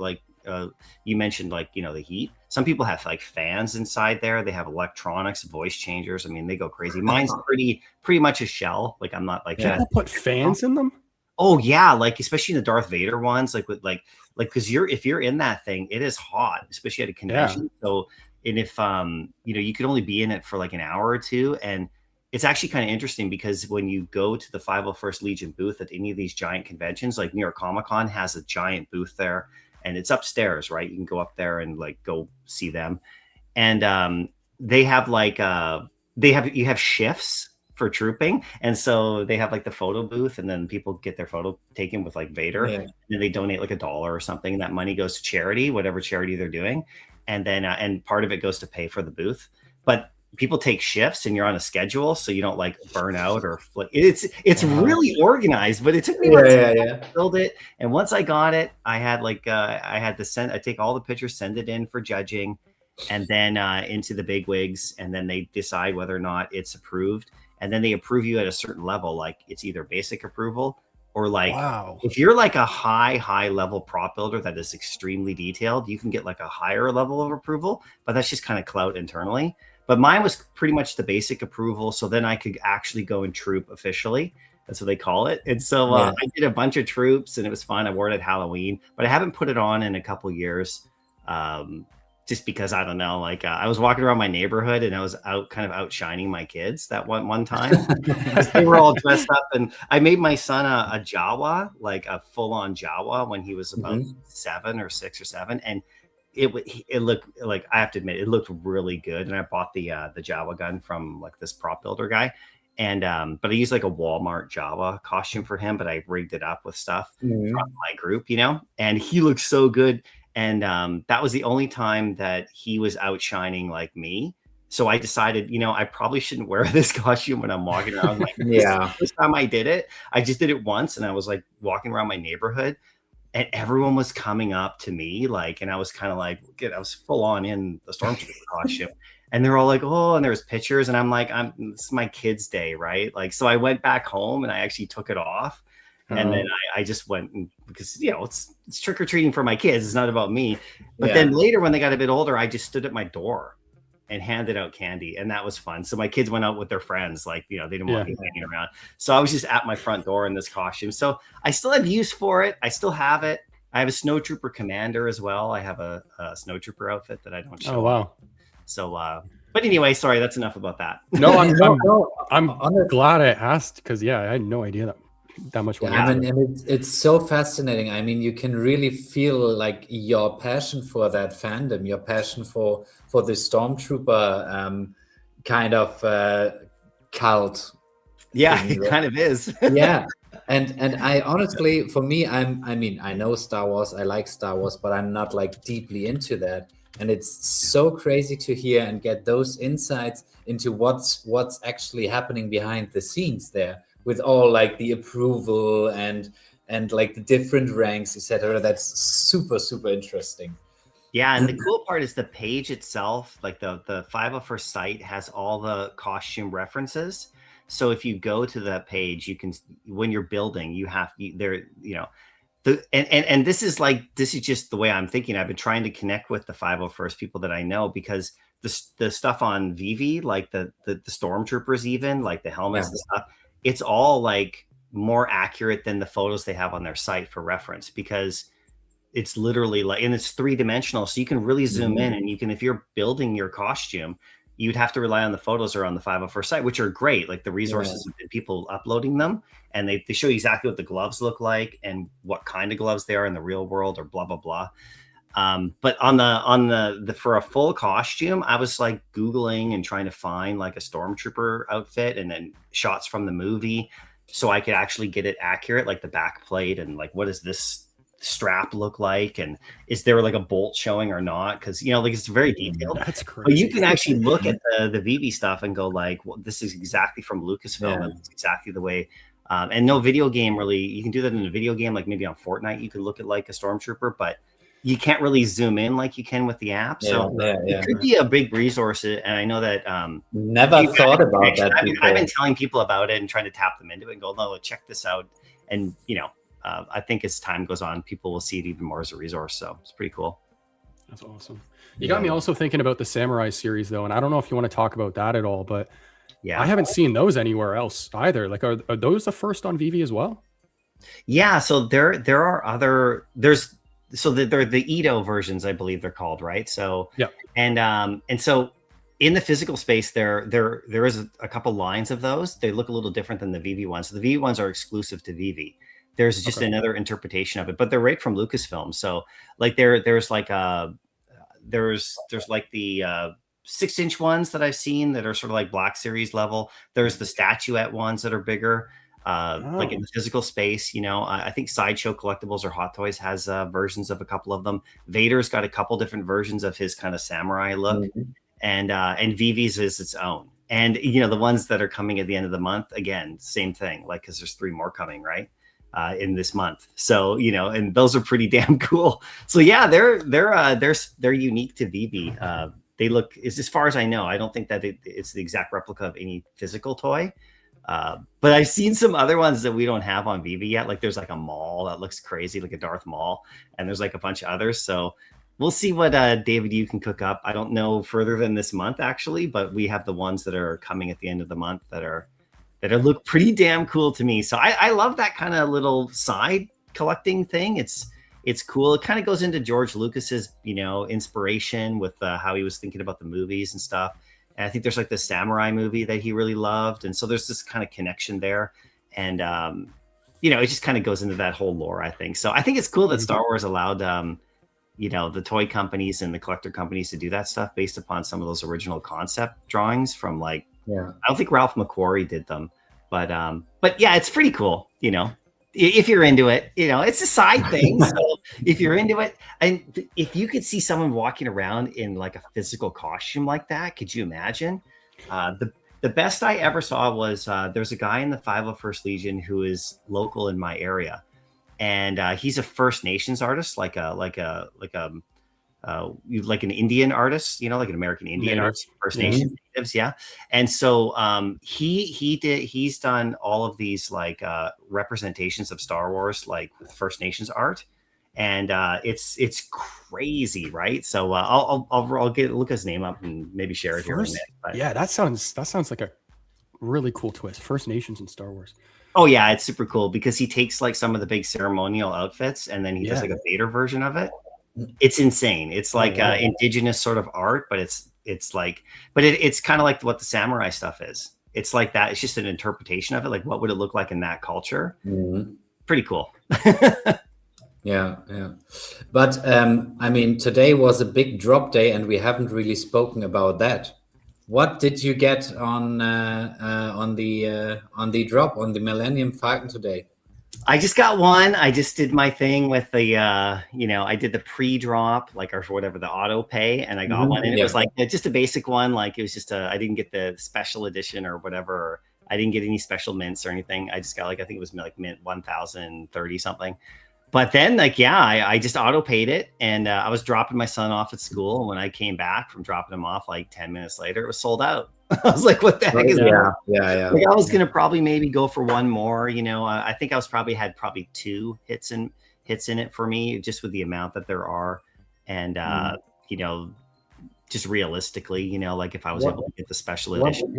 you mentioned like, you know, the heat. Some people have like fans inside there. They have electronics, voice changers. I mean, they go crazy. Mine's pretty much a shell. Like I'm not like People put fans in them. Oh yeah, like especially the Darth Vader ones, like with like because if you're in that thing, it is hot, especially at a convention. So and if you know, you could only be in it for like an hour or two, and it's actually kind of interesting because when you go to the 501st Legion booth at any of these giant conventions, like New York Comic Con has a giant booth there, and it's upstairs, right? You can go up there and like go see them, and they have like you have shifts for trooping, and so they have like the photo booth, and then people get their photo taken with like Vader, and then they donate like $1 or something, and that money goes to charity, whatever charity they're doing, and then and part of it goes to pay for the booth. But people take shifts, and you're on a schedule, so you don't like burn out or like it's really organized. But it took me to build it, and once I got it, I had like I had to take all the pictures, send it in for judging, and then into the big wigs, and then they decide whether or not it's approved. And then they approve you at a certain level, like it's either basic approval or like if you're like a high level prop builder that is extremely detailed, you can get like a higher level of approval, but that's just kind of clout internally. But mine was pretty much the basic approval. So then I could actually go and troop officially. That's what they call it. And so I did a bunch of troops, and it was fun. I wore it at Halloween, but I haven't put it on in a couple years. Just because I don't know, like I was walking around my neighborhood and I was kind of outshining my kids that one time. They were all dressed up, and I made my son a Jawa, like a full-on Jawa, when he was about 7 or 6 or 7, and it looked like, I have to admit, it looked really good. And I bought the Jawa gun from like this prop builder guy, and but I used like a Walmart Jawa costume for him, but I rigged it up with stuff from my group, you know, and he looked so good. And that was the only time that he was outshining like me. So I decided, you know, I probably shouldn't wear this costume when I'm walking around. Like, the first time I did it, I just did it once, and I was like walking around my neighborhood, and everyone was coming up to me, like, and I was kind of like, I was full on in the Stormtrooper costume, and they're all like, oh, and there's pictures, and I'm like, it's my kid's day, right? Like, so I went back home and I actually took it off. And then I just went, because, you know, it's trick-or-treating for my kids. It's not about me. But then later, when they got a bit older, I just stood at my door and handed out candy. And that was fun. So my kids went out with their friends. Like, you know, they didn't want me hanging around. So I was just at my front door in this costume. So I still have use for it. I still have it. I have a Snowtrooper Commander as well. I have a Snowtrooper outfit that I don't show. Oh, wow. So, but anyway, sorry, that's enough about that. No, I'm glad I asked, because, I had no idea that much went and it's so fascinating. I mean, you can really feel like your passion for that fandom, your passion for the Stormtrooper kind of cult. Yeah, it kind of is. And I honestly, for me, I mean, I know Star Wars, I like Star Wars, but I'm not like deeply into that. And it's so crazy to hear and get those insights into what's actually happening behind the scenes there, with all like the approval and like the different ranks, etc. That's super interesting. Yeah, and the cool part is the page itself, like the 501st site has all the costume references. So if you go to that page, you can, when you're building, you have there, you know, and this is just the way I'm thinking. I've been trying to connect with the 501st people that I know, because the stuff on VeVe, like the Stormtroopers, even like the helmets and stuff, it's all like more accurate than the photos they have on their site for reference, because it's literally like, and it's 3-dimensional. So you can really zoom in, and you can, if you're building your costume, you'd have to rely on the photos or on the 501st site, which are great. Like the resources and people uploading them, and they show you exactly what the gloves look like and what kind of gloves they are in the real world, or blah, blah, blah. But on the for a full costume, I was like Googling and trying to find like a Stormtrooper outfit, and then shots from the movie, so I could actually get it accurate, like the back plate, and like, what does this strap look like, and is there like a bolt showing or not? Because, you know, like, it's very detailed. That's crazy. But you can actually look at the VeVe stuff and go like, well, this is exactly from Lucasfilm, and it's exactly the way. And no video game really, you can do that in a video game, like maybe on Fortnite, you can look at like a Stormtrooper, but you can't really zoom in like you can with the app. So it could be a big resource. And I know that never thought about that. I've been telling people about it and trying to tap them into it and go, no, check this out. And, you know, I think as time goes on, people will see it even more as a resource. So it's pretty cool. That's awesome. You got me also thinking about the Samurai series though, and I don't know if you want to talk about that at all, but yeah, I haven't seen those anywhere else either. Like, are those the first on VeVe as well? Yeah, so there are other they're the Edo versions, I believe they're called, right? So yeah, and so in the physical space, there is a couple lines of those. They look a little different than the VeVe ones. So the VeVe ones are exclusive to VeVe. There's just another interpretation of it, but they're right from Lucasfilm. So like there's like there's like the 6-inch ones that I've seen that are sort of like Black Series level. There's the statuette ones that are bigger. Like in the physical space, you know, I think Sideshow Collectibles or Hot Toys has versions of a couple of them. Vader's got a couple different versions of his kind of samurai look, and VeVe's is its own. And you know, the ones that are coming at the end of the month, again, same thing. Like, because there's 3 more coming, right, in this month. So you know, and those are pretty damn cool. So yeah, they're unique to VeVe. They look, as far as I know, I don't think that it's the exact replica of any physical toy. But I've seen some other ones that we don't have on VeVe yet. Like there's like a Maul that looks crazy, like a Darth Maul, and there's like a bunch of others. So we'll see what David, you can cook up. I don't know further than this month actually, but we have the ones that are coming at the end of the month that look pretty damn cool to me. So I love that kind of little side collecting thing. It's cool. It kind of goes into George Lucas's, you know, inspiration with how he was thinking about the movies and stuff. And I think there's like the samurai movie that he really loved. And so there's this kind of connection there. And, you know, it just kind of goes into that whole lore, I think. So I think it's cool that Star Wars allowed, you know, the toy companies and the collector companies to do that stuff based upon some of those original concept drawings from like, I don't think Ralph McQuarrie did them, but yeah, it's pretty cool, you know. If you're into it, you know, it's a side thing. So if you're into it, and if you could see someone walking around in like a physical costume like that, could you imagine? The best I ever saw was there's a guy in the 501st Legion who is local in my area, and he's a First Nations artist, like an Indian artist, you know, like an American Indian artist, First Nation natives, yeah. And so he's done all of these like representations of Star Wars, like with First Nations art, and it's crazy, right? So I'll look his name up and maybe share it here. But, yeah, that sounds like a really cool twist. First Nations in Star Wars. Oh yeah, it's super cool because he takes like some of the big ceremonial outfits and then he does like a Vader version of it. It's insane. It's like indigenous sort of art, but it's like, but it's kind of like what the samurai stuff is. It's like that. It's just an interpretation of it. Like, what would it look like in that culture? Pretty cool. Yeah. But I mean, today was a big drop day, and we haven't really spoken about that. What did you get on the drop on the Millennium Falcon today? I just got one. I just did my thing with the, you know, I did the pre-drop, like, or whatever, the auto pay, and I got one. And it was like just a basic one. Like, it was just I didn't get the special edition or whatever. Or I didn't get any special mints or anything. I just got like, I think it was like mint 1,030 something. But then like, I just auto paid it, and I was dropping my son off at school. And when I came back from dropping him off, like 10 minutes later, it was sold out. I was like, what the heck is that? Yeah. Like, I was going to probably maybe go for one more, you know. I think I was had 2 hits in it for me, just with the amount that there are. And, you know, just realistically, you know, like if I was able to get the special edition.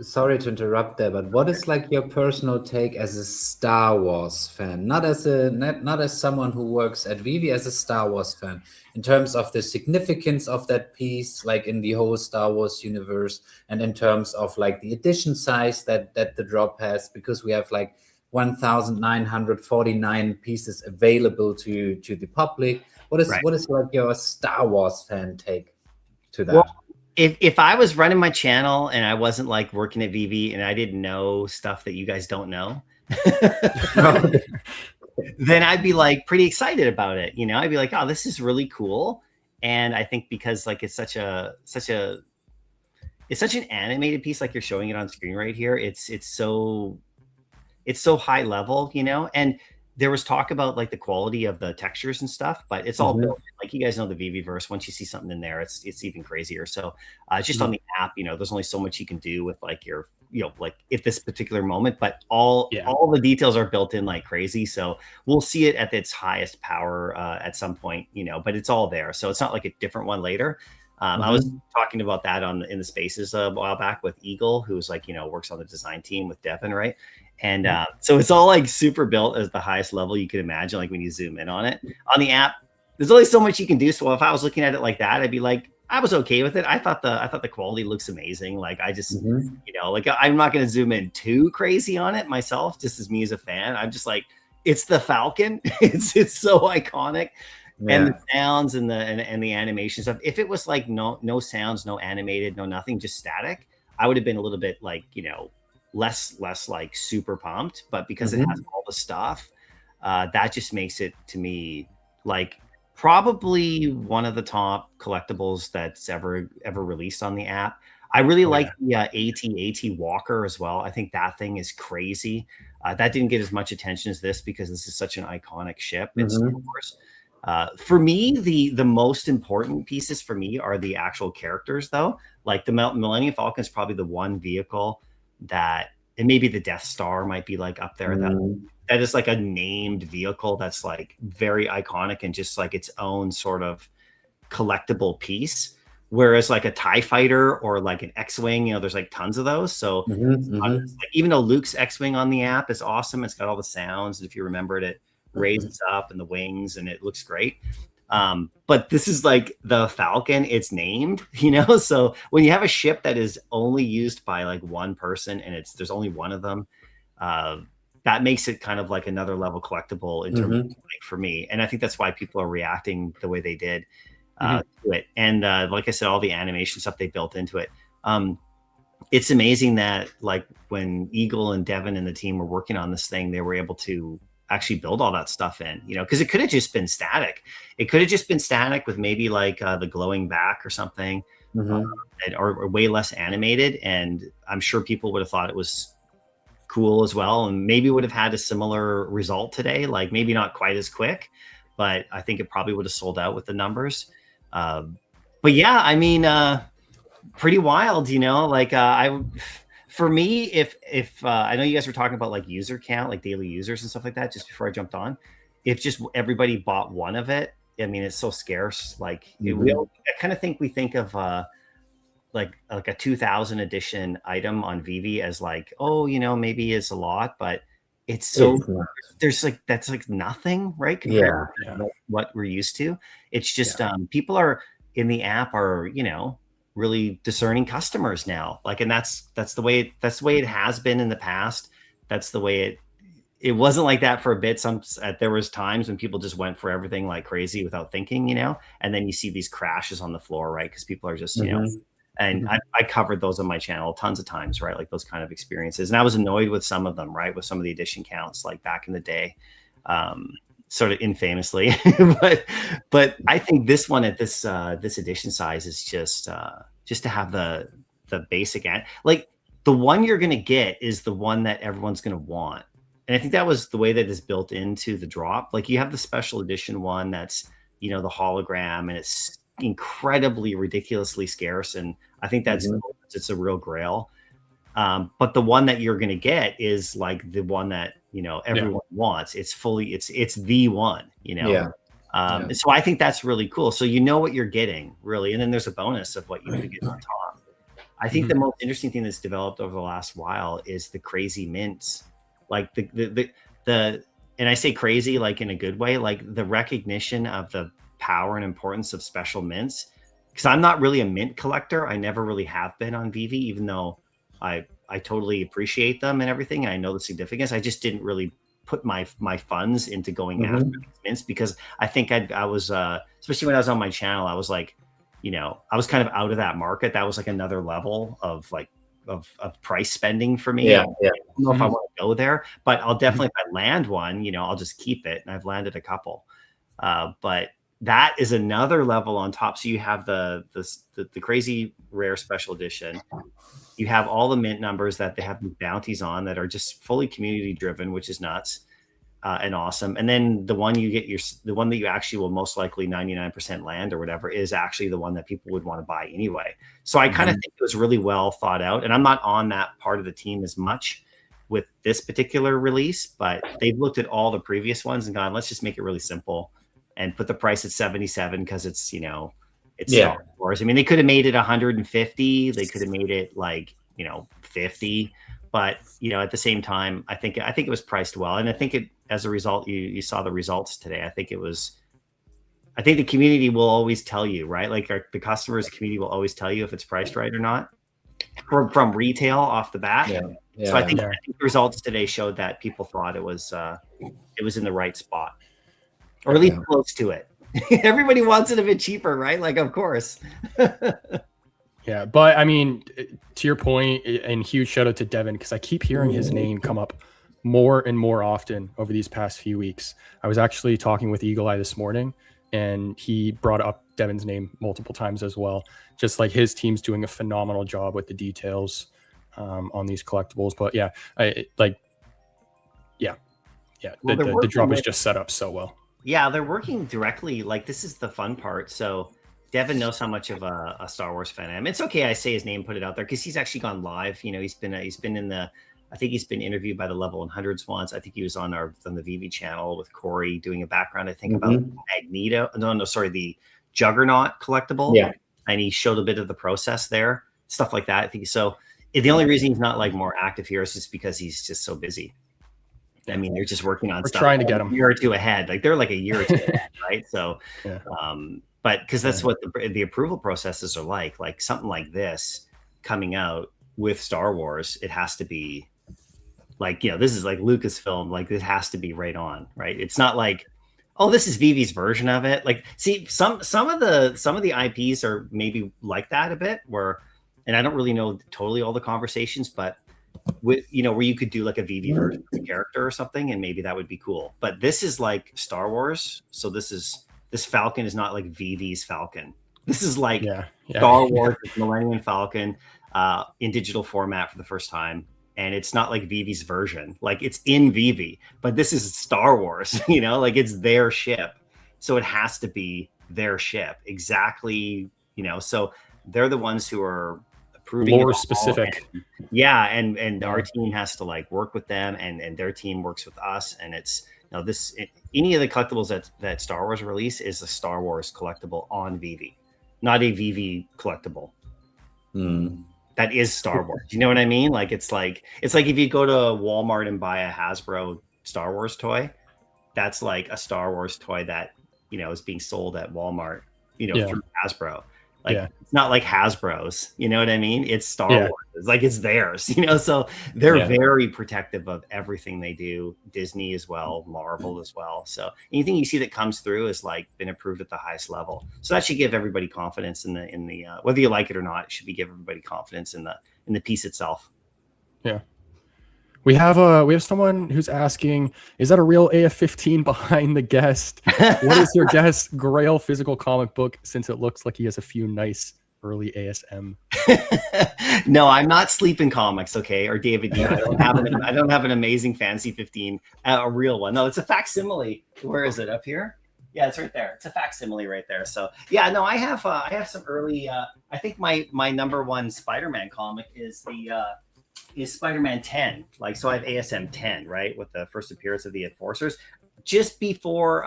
Sorry to interrupt there, but what is like your personal take as a Star Wars fan, not as someone who works at VeVe, as a Star Wars fan, in terms of the significance of that piece, like in the whole Star Wars universe, and in terms of like the edition size that the drop has, because we have like 1,949 pieces available to the public. What is like your Star Wars fan take to that? Well, if I was running my channel and I wasn't like working at VeVe and I didn't know stuff that you guys don't know, then I'd be like pretty excited about it. You know, I'd be like, oh, this is really cool. And I think because like it's such an animated piece, like you're showing it on screen right here. It's so high level, you know, and there was talk about like the quality of the textures and stuff, but it's all built in. Like you guys know the VeVe'verse. Once you see something in there, it's even crazier. So just on the app, there's only so much you can do with like your, like at this particular moment, but all the details are built in like crazy. So we'll see it at its highest power at some point, but it's all there. So it's not like a different one later. I was talking about that in the spaces a while back with Eagle, who's like, works on the design team with Devin, right? And so it's all like super built as the highest level you could imagine, like when you zoom in on it. On the app, there's only so much you can do. So if I was looking at it like that, I'd be like, I was okay with it. I thought the quality looks amazing. Like I just, like I'm not going to zoom in too crazy on it myself, just as me as a fan. I'm just like, it's the Falcon. It's so iconic. Yeah. And the sounds and the animation stuff. If it was like no sounds, no animated, no nothing, just static, I would have been a little bit like, less like super pumped. But because it has all the stuff, that just makes it to me like probably one of the top collectibles that's ever released on the app. I really like the AT Walker as well. I think that thing is crazy. That didn't get as much attention as this because this is such an iconic ship. It's of course. For me, the most important pieces for me are the actual characters, though. Like the Millennium Falcon is probably the one vehicle that, and maybe the Death Star might be like up there. That is like a named vehicle that's like very iconic and just like its own sort of collectible piece. Whereas like a TIE fighter or like an X-Wing, there's like tons of those. So like, even though Luke's X-Wing on the app is awesome, it's got all the sounds. If you remember it raises up and the wings and it looks great. But this is like the Falcon, it's named, so when you have a ship that is only used by like one person and there's only one of them, that makes it kind of like another level collectible in terms of, like, for me. And I think that's why people are reacting the way they did to it. And like I said, all the animation stuff they built into it. It's amazing that like when Eagle and Devin and the team were working on this thing, they were able to actually build all that stuff in, because it could have just been static. It could have just been static with maybe like the glowing back or something, or way less animated. And I'm sure people would have thought it was cool as well, and maybe would have had a similar result today. Like maybe not quite as quick, but I think it probably would have sold out with the numbers. But yeah, I mean, pretty wild, like for me, if I know you guys were talking about like user count, like daily users and stuff like that, just before I jumped on, if just everybody bought one of it, I mean, it's so scarce. Like I kind of think we think of like a 2000 edition item on VeVe as like, oh, maybe it's a lot, but it's so there's like, that's like nothing, right? Compared to what we're used to. It's just people are in the app are, really discerning customers now. Like, and that's the way it has been in the past. That's the way it wasn't like that for a bit. There was times when people just went for everything like crazy without thinking, and then you see these crashes on the floor, right? Because people are just, and I covered those on my channel tons of times, right? Like those kind of experiences. And I was annoyed with some of them, right? With some of the edition counts, like back in the day, sort of infamously, but I think this one at this edition size is just to have the basic like the one you're going to get is the one that everyone's going to want. And I think that was the way that is built into the drop. Like you have the special edition one that's, the hologram, and it's incredibly ridiculously scarce. And I think that's, it's a real grail. But the one that you're going to get is like the one that, everyone wants. It's fully, it's the one, So I think that's really cool. So what you're getting really, and then there's a bonus of what you could get on top. I think the most interesting thing that's developed over the last while is the crazy mints. Like the and I say crazy, like in a good way, like the recognition of the power and importance of special mints. Because I'm not really a mint collector. I never really have been on VeVe, even though I totally appreciate them and everything, and I know the significance. I just didn't really put my funds into going after these mints, because I think I was especially when I was on my channel, I was like, I was kind of out of that market. That was like another level of like of price spending for me. I don't know if I want to go there, but I'll definitely, if I land one, I'll just keep it. And I've landed a couple, but that is another level on top. So you have the crazy rare special edition. You have all the mint numbers that they have bounties on that are just fully community driven, which is nuts. and awesome. And then the one the one that you actually will most likely 99% land or whatever is actually the one that people would want to buy anyway. So I kind of think it was really well thought out. And I'm not on that part of the team as much with this particular release, but they've looked at all the previous ones and gone, let's just make it really simple and put the price at 77 because it's, you know, it's Star Wars. I mean, they could have made it 150. They could have made it like, you know, 50. But, you know, at the same time, I think it was priced well. And I think it, as a result, you saw the results today. I think the community will always tell you, right? Like the customers, community will always tell you if it's priced right or not from retail off the bat. So I think the results today showed that people thought it was in the right spot, or at least close to it. Everybody wants it a bit cheaper, right? Like, of course. Yeah, but I mean, to your point, and huge shout out to Devin, because I keep hearing his name come up more and more often over these past few weeks. I was actually talking with Eagle Eye this morning, and he brought up Devin's name multiple times as well. Just like his team's doing a phenomenal job with the details on these collectibles. But yeah, the drop is just set up so well. Yeah, they're working directly. Like, this is the fun part. So Devin knows how much of a Star Wars fan I am. It's okay I say his name, put it out there, because he's actually gone live. You know, he's been in the, I think he's been interviewed by the Level 100s once. I think he was on the VeVe channel with Corey doing a background, I think, about Magneto. The Juggernaut collectible. Yeah. And he showed a bit of the process there, stuff like that. I think so. The only reason he's not like more active here is just because he's just so busy. I mean, they're just working on stuff. Trying to get him a year or two ahead. Like they're like a year or two ahead, right? So, but because that's what the approval processes are like something like this coming out with Star Wars, it has to be like, you know, this is like Lucasfilm, like it has to be right on, right? It's not like, oh, this is VeVe's version of it. Like, see, some of the IPs are maybe like that a bit, where, and I don't really know totally all the conversations, but with, you know, where you could do like a VeVe version of the character or something, and maybe that would be cool. But this is like Star Wars, so this Falcon is not like VeVe's Falcon. This is like Star Wars Millennium Falcon in digital format for the first time. And it's not like VeVe's version, like it's in VeVe, but this is Star Wars, you know, like it's their ship. So it has to be their ship. Exactly. You know, so they're the ones who are approving more specific. And our team has to like work with them, and their team works with us. And it's, you know, any of the collectibles that Star Wars release is a Star Wars collectible on VeVe, not a VeVe collectible. That is Star Wars. You know what I mean? Like it's like if you go to Walmart and buy a Hasbro Star Wars toy, that's like a Star Wars toy that, you know, is being sold at Walmart, you know, through Hasbro. Like it's not like Hasbro's, you know what I mean? It's Star Wars. It's like it's theirs, you know. So they're very protective of everything they do. Disney as well, Marvel as well. So anything you see that comes through is like been approved at the highest level. So that should give everybody confidence in the whether you like it or not. It should give everybody confidence in the piece itself. Yeah. We have someone who's asking, is that a real AF-15 behind the guest? What is your guest Grail physical comic book, since it looks like he has a few nice early ASM? No, I'm not Sleeping Comics, okay? Or David D. I don't have an amazing Fantasy 15, a real one. No, it's a facsimile. Where is it? Up here? Yeah, it's right there. It's a facsimile right there. So yeah, no, I have some early. I think my number one Spider-Man comic is Spider-Man 10. Like, so I have ASM 10, right, with the first appearance of the Enforcers, just before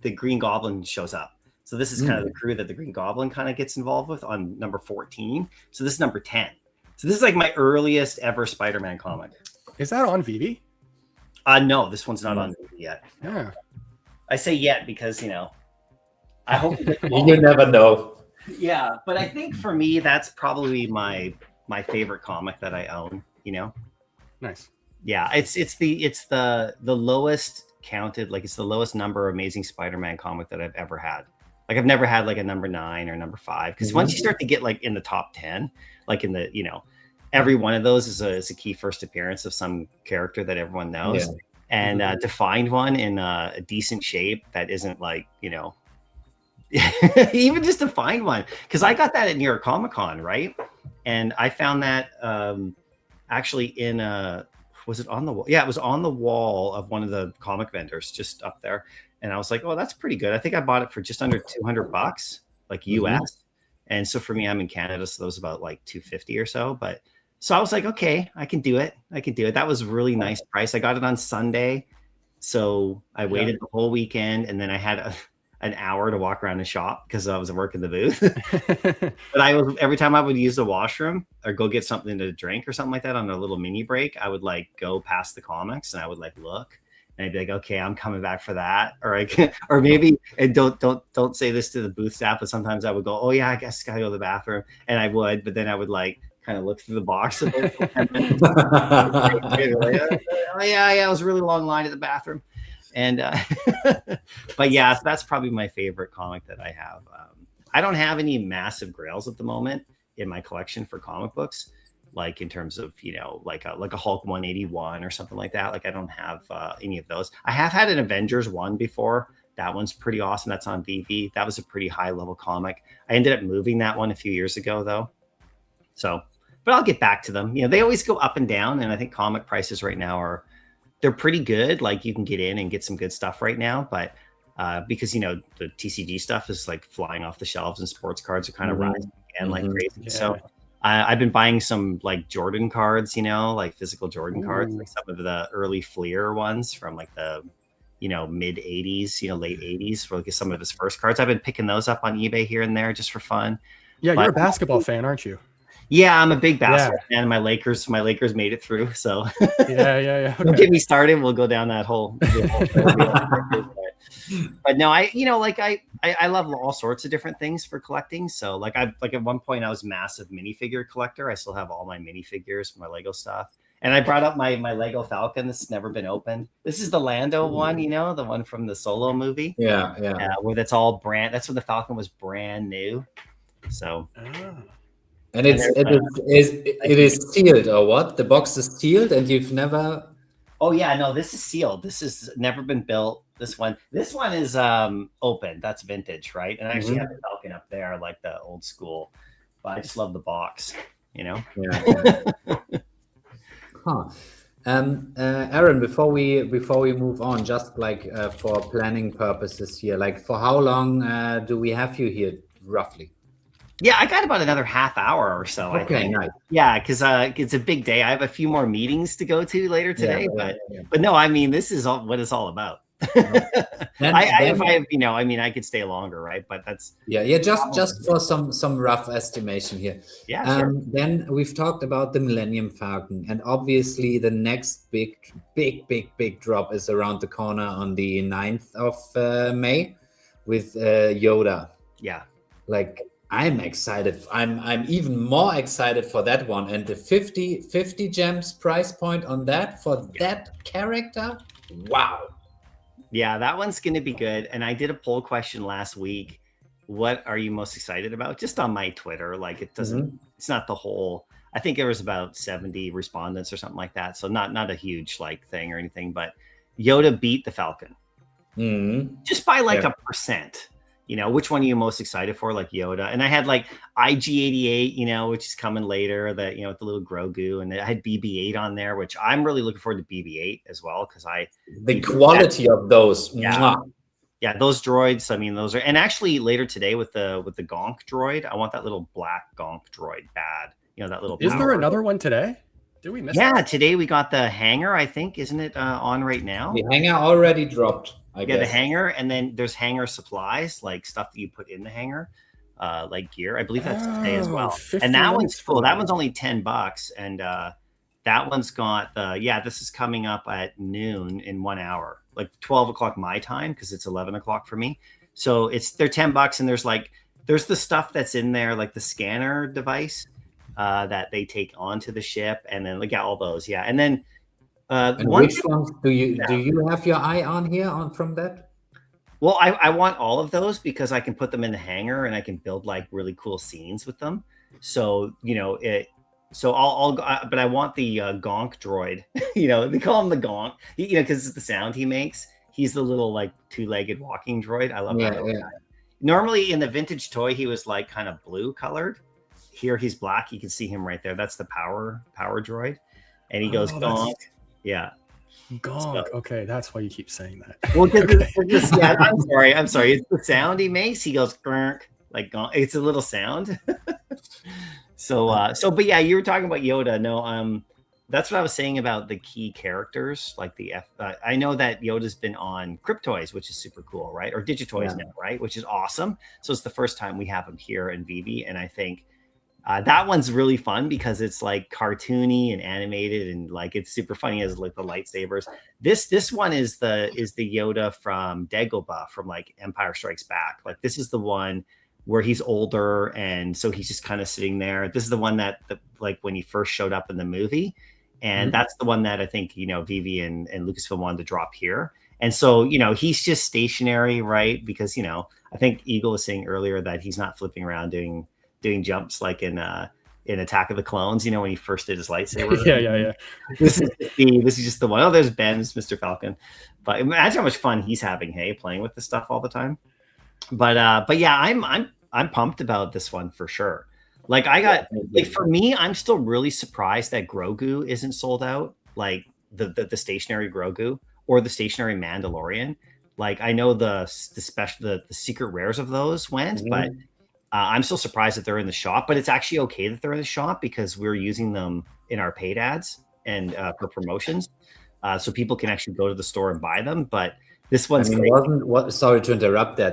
the Green Goblin shows up. So this is kind of the crew that the Green Goblin kind of gets involved with on number 14. So this is number 10. So this is like my earliest ever Spider-Man comic. Is that on VeVe? No, this one's not on VeVe yet. Yeah. I say yet because, you know, I hope you never know. Yeah, but I think for me, that's probably my favorite comic that I own, you know? Nice. Yeah, it's the lowest counted, like it's the lowest number Amazing Spider-Man comic that I've ever had. Like I've never had like a number 9 or number 5, because once you start to get like in the top 10, like in the, you know, every one of those is a key first appearance of some character that everyone knows. And to find one in a decent shape that isn't like, you know, even just to find one, because I got that at New York Comic Con, right? And I found that actually in was it on the wall? Yeah, it was on the wall of one of the comic vendors just up there. And I was like, oh, that's pretty good. I think I bought it for just under $200, like US. And so for me, I'm in Canada, so that was about like 250 or so. But so I was like, okay, I can do it. That was a really nice price. I got it on Sunday. So I waited the whole weekend, and then I had an hour to walk around and shop because I was working the booth. But every time I would use the washroom or go get something to drink or something like that on a little mini break, I would like go past the comics and I would like look. And I'd be like, okay, I'm coming back for that. Or maybe, and don't say this to the booth staff, but sometimes I would go, oh yeah, I guess I gotta go to the bathroom. And I would, but then I would like kind of look through the box. Oh yeah, it was a really long line at the bathroom. And, but yeah, so that's probably my favorite comic that I have. I don't have any massive grails at the moment in my collection for comic books. Like in terms of, like a Hulk 181 or something like that. Like I don't have any of those. I have had an Avengers 1 before. That one's pretty awesome. That's on VeVe. That was a pretty high level comic. I ended up moving that one a few years ago though. So, but I'll get back to them. They always go up and down. And I think comic prices right now they're pretty good. Like you can get in and get some good stuff right now. But because, the TCG stuff is like flying off the shelves and sports cards are kind of rising again like crazy. Yeah. So I've been buying some like Jordan cards, like physical Jordan cards, like some of the early Fleer ones from like the, mid 80s, late 80s for like some of his first cards. I've been picking those up on eBay here and there just for fun. Yeah, you're a basketball fan, aren't you? Yeah, I'm a big basketball fan. And my Lakers made it through. So yeah. Okay. Don't get me started. We'll go down that whole. But no, I love all sorts of different things for collecting. So like at one point I was a massive minifigure collector. I still have all my minifigures, my Lego stuff. And I brought up my Lego Falcon. This has never been opened. This is the Lando one, the one from the Solo movie. Yeah. Where that's all that's when the Falcon was brand new. So. And it is sealed or what? The box is sealed, and you've never. Oh yeah, no, this is sealed. This has never been built. This one is open. That's vintage, right? And I actually have the Falcon up there, like the old school. But I just love the box, Yeah. Huh. Aaron, before we move on, just like for planning purposes here, like for how long do we have you here roughly? Yeah, I got about another half hour or so. Okay, I think. Nice. Yeah, because it's a big day. I have a few more meetings to go to later today, but no, I mean, this is what it's all about. I could stay longer, right? But that's just for some rough estimation here. Yeah. Sure. Then we've talked about the Millennium Falcon, and obviously the next big drop is around the corner on the 9th of May with Yoda. Yeah. Like. I'm excited. I'm even more excited for that one. And the 50 gems price point on that for that character. Wow. Yeah, that one's going to be good. And I did a poll question last week. What are you most excited about? Just on my Twitter. Like it doesn't, it's not the whole, I think there was about 70 respondents or something like that. So not a huge like thing or anything, but Yoda beat the Falcon just by like a percent. Which one are you most excited for? Like Yoda. And I had like IG-88, which is coming later, that, with the little Grogu. And I had BB-8 on there, which I'm really looking forward to BB-8 as well. Because the quality of those. Yeah. Yeah, those droids. I mean, those are, and actually later today with the Gonk droid, I want that little black Gonk droid bad. That little. Is there another one today? Did we miss that? Today we got the hanger, I think. Isn't it on right now? The hanger already dropped. I guess. The hanger, and then there's hanger supplies, like stuff that you put in the hanger, like gear. I believe that's today as well. And that one's full. That one's only $10, and that one's got this is coming up at noon in 1 hour, like 12 o'clock my time, because it's 11 o'clock for me. So they're $10, and there's the stuff that's in there, like the scanner device that they take onto the ship, and then all those, and then. And which ones do you have your eye on here from that? Well, I want all of those because I can put them in the hangar and I can build like really cool scenes with them. So but I want the Gonk droid. They call him the Gonk. Because it's the sound he makes. He's the little like two-legged walking droid. I love that. Yeah. Normally in the vintage toy, he was like kind of blue colored. Here he's black. You can see him right there. That's the power droid, and he goes Gonk. Yeah. Gonk. Okay, that's why you keep saying that. Well, yeah, I'm sorry. It's the sound he makes. He goes like gonk. It's a little sound. But yeah, you were talking about Yoda. No, that's what I was saying about the key characters, like I know that Yoda's been on Cryptoys, which is super cool, right? Or Digitoys now, right? Which is awesome. So it's the first time we have him here in VeVe, and I think that one's really fun because it's like cartoony and animated, and like it's super funny as like the lightsabers. This one is the Yoda from Dagobah from like Empire Strikes Back. Like this is the one where he's older, and so he's just kind of sitting there. This is the one that like when he first showed up in the movie, and that's the one that I think VeVe and Lucasfilm wanted to drop here. And so he's just stationary, right? Because I think Eagle was saying earlier that he's not flipping around doing jumps like in Attack of the Clones, when he first did his lightsaber. yeah. This is just the one. Oh, there's Ben's Mr. Falcon. But imagine how much fun he's having, playing with this stuff all the time. But yeah, I'm pumped about this one for sure. Like for me, I'm still really surprised that Grogu isn't sold out, like the stationary Grogu or the stationary Mandalorian. Like I know the secret rares of those went, but I'm still surprised that they're in the shop. But it's actually okay that they're in the shop because we're using them in our paid ads and for promotions, so people can actually go to the store and buy them. But this one's sorry to interrupt there.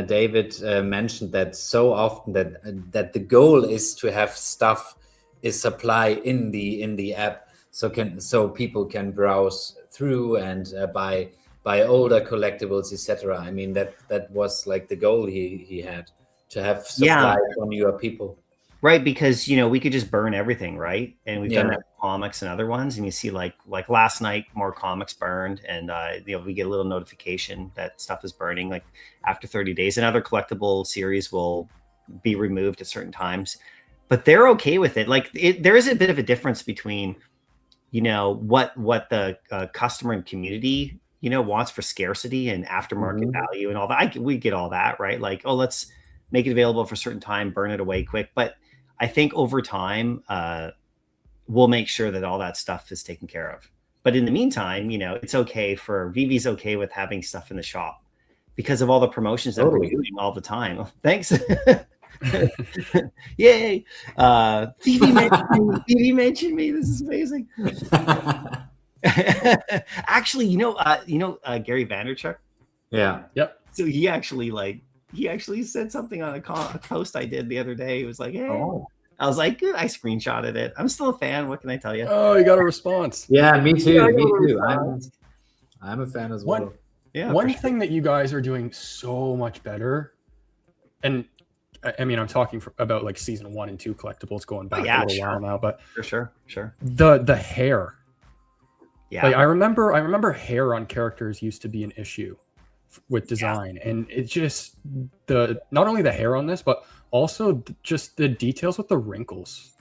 David mentioned that so often that the goal is to have stuff is supply in the app, so people can browse through and buy older collectibles, etc. I mean that was like the goal he had, to have supply from your people. Right, because we could just burn everything, right? And we've done that with comics and other ones, and you see like last night more comics burned, and we get a little notification that stuff is burning like after 30 days. And other collectible series will be removed at certain times, but they're okay with it. Like there is a bit of a difference between what the customer and community wants for scarcity and aftermarket value and all that. We get all that, right? Like, oh, let's make it available for a certain time, burn it away quick. But I think over time, we'll make sure that all that stuff is taken care of. But in the meantime, it's okay VeVe's okay with having stuff in the shop because of all the promotions that we're doing all the time. Thanks. Yay. VeVe mentioned me. This is amazing. Actually, Gary Vaynerchuk. Yeah. Yep. So he actually said something on a post I did the other day. He was like, hey. Oh. I was like, good. I screenshotted it. I'm still a fan. What can I tell you? Oh, you got a response. Yeah, me too. Me too. I'm a fan as well. One thing that you guys are doing so much better, and I mean, I'm talking about like season 1 and 2 collectibles going back a little while now, but for sure. The hair. Yeah. Like I remember hair on characters used to be an issue with design, and it's just not only the hair on this, but also just the details with the wrinkles,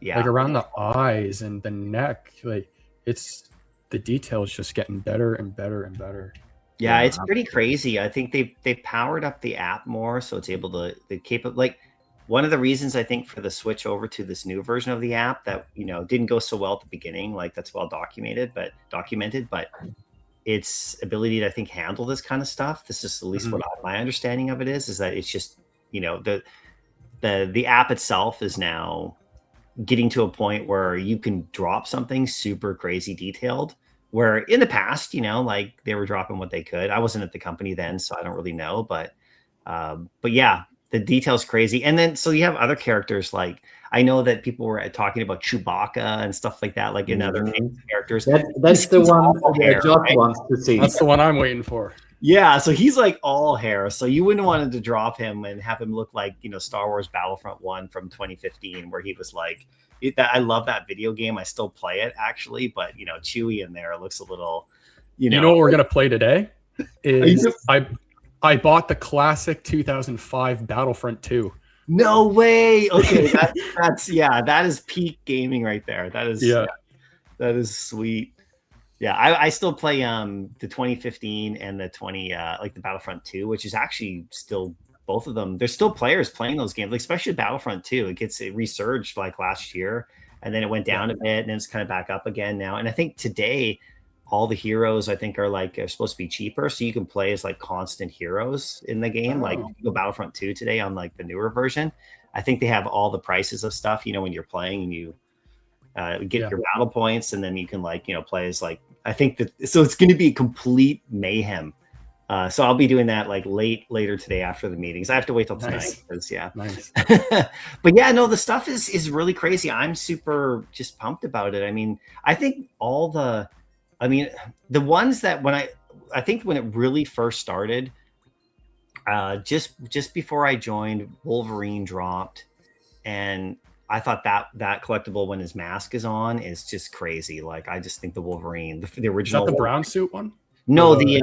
like around the eyes and the neck. Like it's the details just getting better and better and better. Yeah, it's pretty crazy. I think they've powered up the app more, so it's able to like one of the reasons I think for the switch over to this new version of the app that didn't go so well at the beginning, like that's well documented, but its ability to, I think, handle this kind of stuff. This is at least what my understanding of it is that it's just, the app itself is now getting to a point where you can drop something super crazy detailed, where in the past, like they were dropping what they could. I wasn't at the company then, so I don't really know, but yeah, the detail's crazy. And then, so you have other characters, like I know that people were talking about Chewbacca and stuff like that, like in other characters. That's the one that Josh wants to see. That's the one I'm waiting for. Yeah, so he's like all hair. So you wouldn't want to drop him and have him look like, Star Wars Battlefront 1 from 2015, where he was like, I love that video game. I still play it actually, but Chewie in there looks a little, You know what we're gonna play today? I bought the classic 2005 Battlefront 2. No way. Okay, that is peak gaming right there. That is sweet. Yeah, I still play the 2015 and the 20 like the Battlefront 2, which is actually still both of them. There's still players playing those games, like especially Battlefront 2. It resurged like last year and then it went down a bit, and then it's kind of back up again now. And I think today, all the heroes I think are supposed to be cheaper, so you can play as like constant heroes in the game. Like you go Battlefront 2 today on like the newer version. I think they have all the prices of stuff. You know, when you're playing and you get your battle points, and then you can like play as like I think that. So it's going to be complete mayhem. So I'll be doing that like later today after the meetings. I have to wait till tonight because Nice. But yeah, no, the stuff is really crazy. I'm super just pumped about it. I mean, I think the ones that I think when it really first started, just before I joined, Wolverine dropped, and I thought that collectible when his mask is on is just crazy. Like I just think the Wolverine, the original, is that the brown suit one? No, the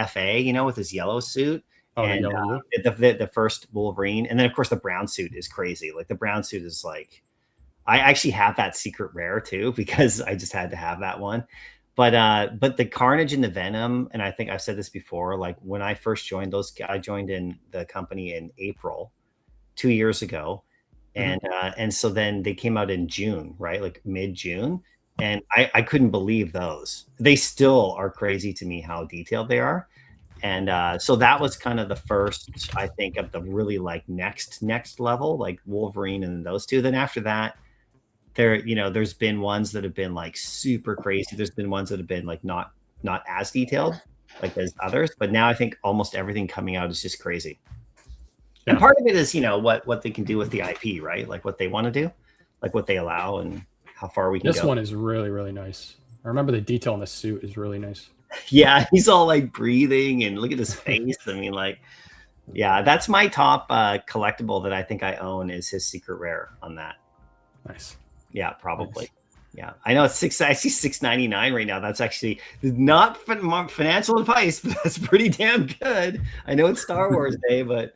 FA, with his yellow suit, and the first Wolverine, and then of course the brown suit is crazy. Like the brown suit is like, I actually have that secret rare too because I just had to have that one. But the Carnage and the Venom, and I think I've said this before. Like when I first joined I joined in the company in April 2 years ago, and so then they came out in June, right, like mid-June. And I couldn't believe those. They still are crazy to me how detailed they are. And so that was kind of the first, I think, of the really like next level, like Wolverine and those two. Then after that, there's been ones that have been like super crazy. There's been ones that have been like not as detailed like as others. But now I think almost everything coming out is just crazy. Yeah. And part of it is, what they can do with the IP, right? Like what they want to do, like what they allow and how far we can go. This one is really, really nice. I remember the detail in the suit is really nice. Yeah, he's all like breathing and look at his face. I mean, like, yeah, that's my top collectible that I think I own is his secret rare on that. Nice. Yeah, probably. Nice. Yeah, I know it's I see $6.99 right now. That's actually not financial advice, but that's pretty damn good. I know it's Star Wars Day, but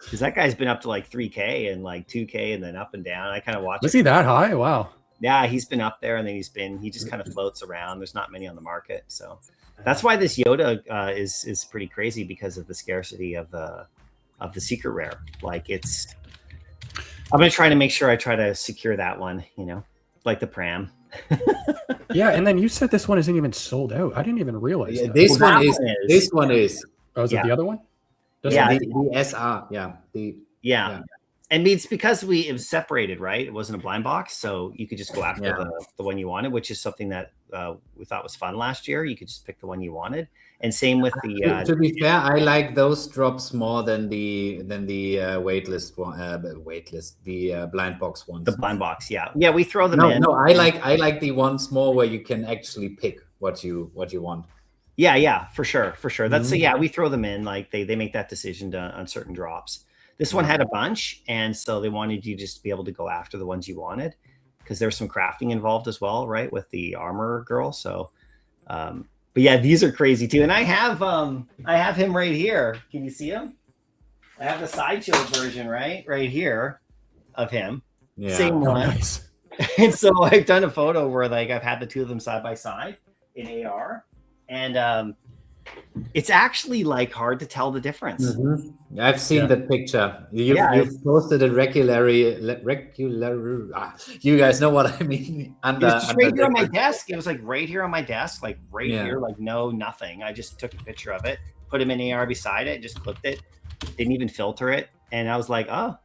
because that guy's been up to like 3K and like 2K and then up and down. I kind of watch. Was he that high? Wow. Yeah, he's been up there, and then he just kind of floats around. There's not many on the market, so that's why this Yoda is pretty crazy because of the scarcity of the secret rare. Like I'm gonna try to make sure I try to secure that one, like the Pram. Yeah, and then you said this one isn't even sold out. I didn't even realize that. This one is. Oh, is it the other one? The SR. Yeah. And it's because it was separated, right? It wasn't a blind box, so you could just go after the one you wanted, which is something that we thought was fun last year. You could just pick the one you wanted, and same with the. To be fair, I like those drops more than the waitlist one. The blind box ones. The blind box, yeah. We throw them in. No, I like the ones more where you can actually pick what you want. Yeah, for sure. That's we throw them in. Like they make that decision on certain drops. This one had a bunch, and so they wanted you just to be able to go after the ones you wanted because there's some crafting involved as well, right, with the armor girl. So, but yeah, these are crazy too. And I have him right here. Can you see him? I have the sideshow version right here of him. Yeah. Same one. Nice. And so I've done a photo where like I've had the two of them side by side in AR, and it's actually like hard to tell the difference. I've seen that picture. You've posted it regularly. You guys know what I mean. It's right here on my desk. It was like right here on my desk, like here, like nothing. I just took a picture of it, put him in AR beside it, just clipped it, didn't even filter it, and I was like, oh,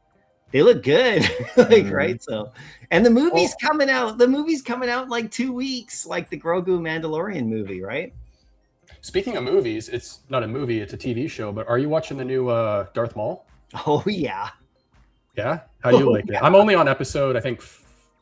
they look good, right? So, and the movie's coming out. The movie's coming out in like 2 weeks, like the Grogu Mandalorian movie, right? Speaking of movies, it's not a movie, it's a TV show, but are you watching the new Darth Maul? Oh, yeah. Yeah? How do you like it? I'm only on episode, I think,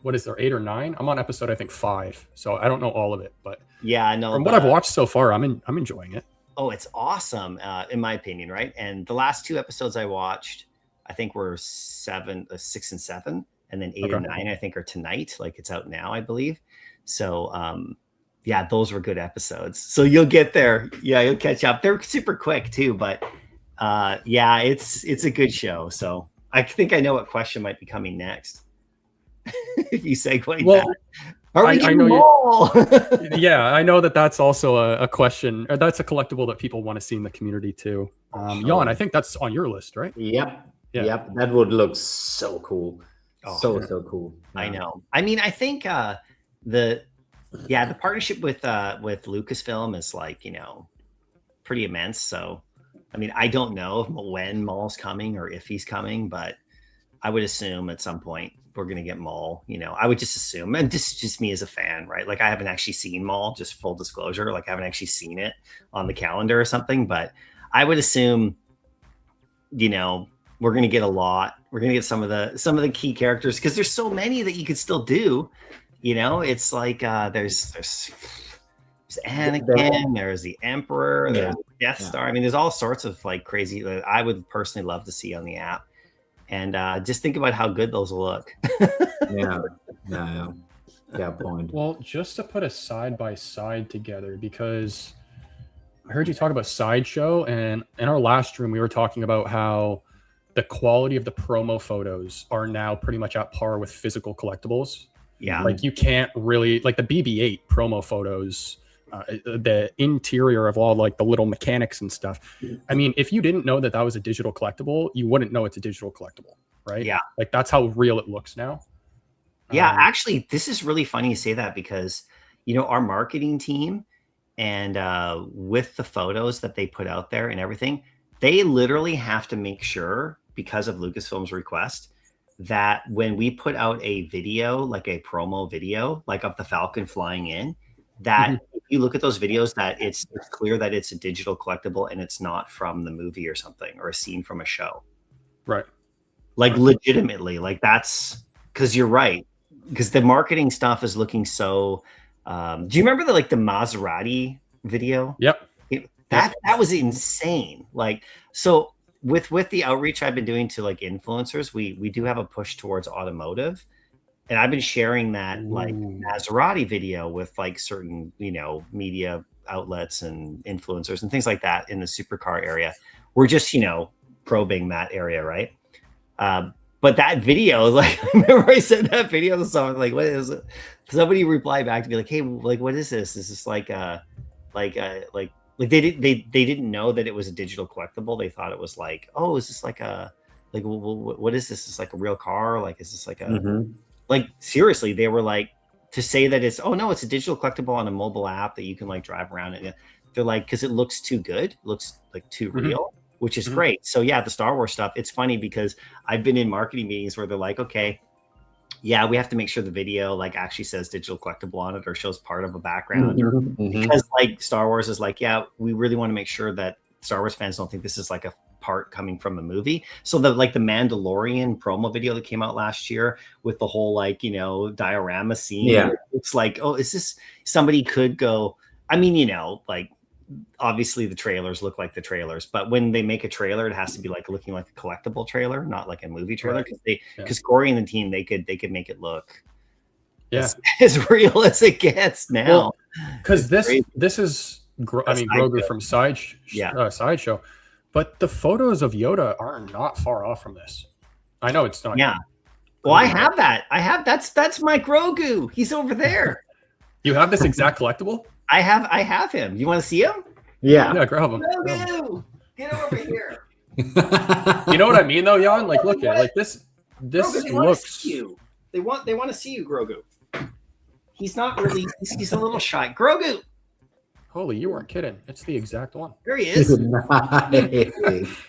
what is there, 8 or 9? I'm on episode, I think, 5. So I don't know all of it, but yeah, I know. From what I've watched so far, I'm enjoying it. Oh, it's awesome, in my opinion, right? And the last 2 episodes I watched, I think were 6 and 7, and then 8 or 9, I think, are tonight. Like it's out now, I believe. So, yeah, those were good episodes. So you'll get there. Yeah, you'll catch up. They're super quick too, but it's a good show. So I think I know what question might be coming next. If you segue that. Are we getting all? Yeah, I know that's also a question. Or that's a collectible that people want to see in the community too. Jan, I think that's on your list, right? Yep. That would look so cool. Oh, so cool. I know. I mean, I think the partnership with Lucasfilm is like, pretty immense. So, I mean, I don't know when Maul's coming or if he's coming, but I would assume at some point we're going to get Maul. I would just assume, and this is just me as a fan, right? Like I haven't actually seen Maul, just full disclosure. Like I haven't actually seen it on the calendar or something, but I would assume, we're going to get a lot. We're going to get some of the key characters because there's so many that you could still do. It's like there's Anakin, there's the Emperor, there's Death Star. I mean, there's all sorts of like crazy that I would personally love to see on the app. And just think about how good those will look. Yeah, point. Well, just to put a side by side together, because I heard you talk about Sideshow, and in our last stream, we were talking about how the quality of the promo photos are now pretty much at par with physical collectibles. Yeah. Like you can't really, like the BB-8 promo photos, the interior of all like the little mechanics and stuff. I mean, if you didn't know that was a digital collectible, you wouldn't know it's a digital collectible, right? Yeah. Like that's how real it looks now. Yeah, actually, this is really funny you say that because, our marketing team and with the photos that they put out there and everything, they literally have to make sure, because of Lucasfilm's request, that when we put out a video, like a promo video, like of the Falcon flying in, that if you look at those videos, that it's clear that it's a digital collectible and it's not from the movie or something, or a scene from a show. Right. Like legitimately, like that's because you're right. Because the marketing stuff is looking so. Do you remember the Maserati video? Yep. That was insane. Like, so with the outreach I've been doing to like influencers, we do have a push towards automotive, and I've been sharing that like Maserati video with like certain media outlets and influencers and things like that in the supercar area. We're just probing that area, right? But that video, like, I remember I sent that video to someone, like, what is it? Somebody replied back to me like, hey, like, what is this? Is this like they didn't know that it was a digital collectible. They thought it was like, oh, is this like what is this? Is this like a real car? Like, is this like a, like, seriously, they were like, to say that it's, oh no, it's a digital collectible on a mobile app that you can like drive around in. They're like, cause it looks too good, looks like too real. Which is great. So yeah, the Star Wars stuff, it's funny because I've been in marketing meetings where they're like, okay, yeah, we have to make sure the video like actually says digital collectible on it or shows part of a background. Because like Star Wars is like, yeah, we really want to make sure that Star Wars fans don't think this is like a part coming from a movie. So the Mandalorian promo video that came out last year with the whole like, diorama scene. It's like, oh, is this somebody could go, I mean, like, obviously the trailers look like the trailers, but when they make a trailer, it has to be like looking like a collectible trailer, not like a movie trailer. Because Corey and the team, they could make it look as real as it gets now. Because this is Grogu from Sideshow, but the photos of Yoda are not far off from this. I know it's not. Yeah. Well, I have that. That's my Grogu. He's over there. You have this exact collectible? I have him. You want to see him? Yeah, grab him. Grogu, get over here. You know what I mean, though, Jan? Like, look at like this. This Grogu, looks. They want to see you, Grogu. He's not really. He's a little shy. Grogu. Holy, you weren't kidding. It's the exact one. There he is.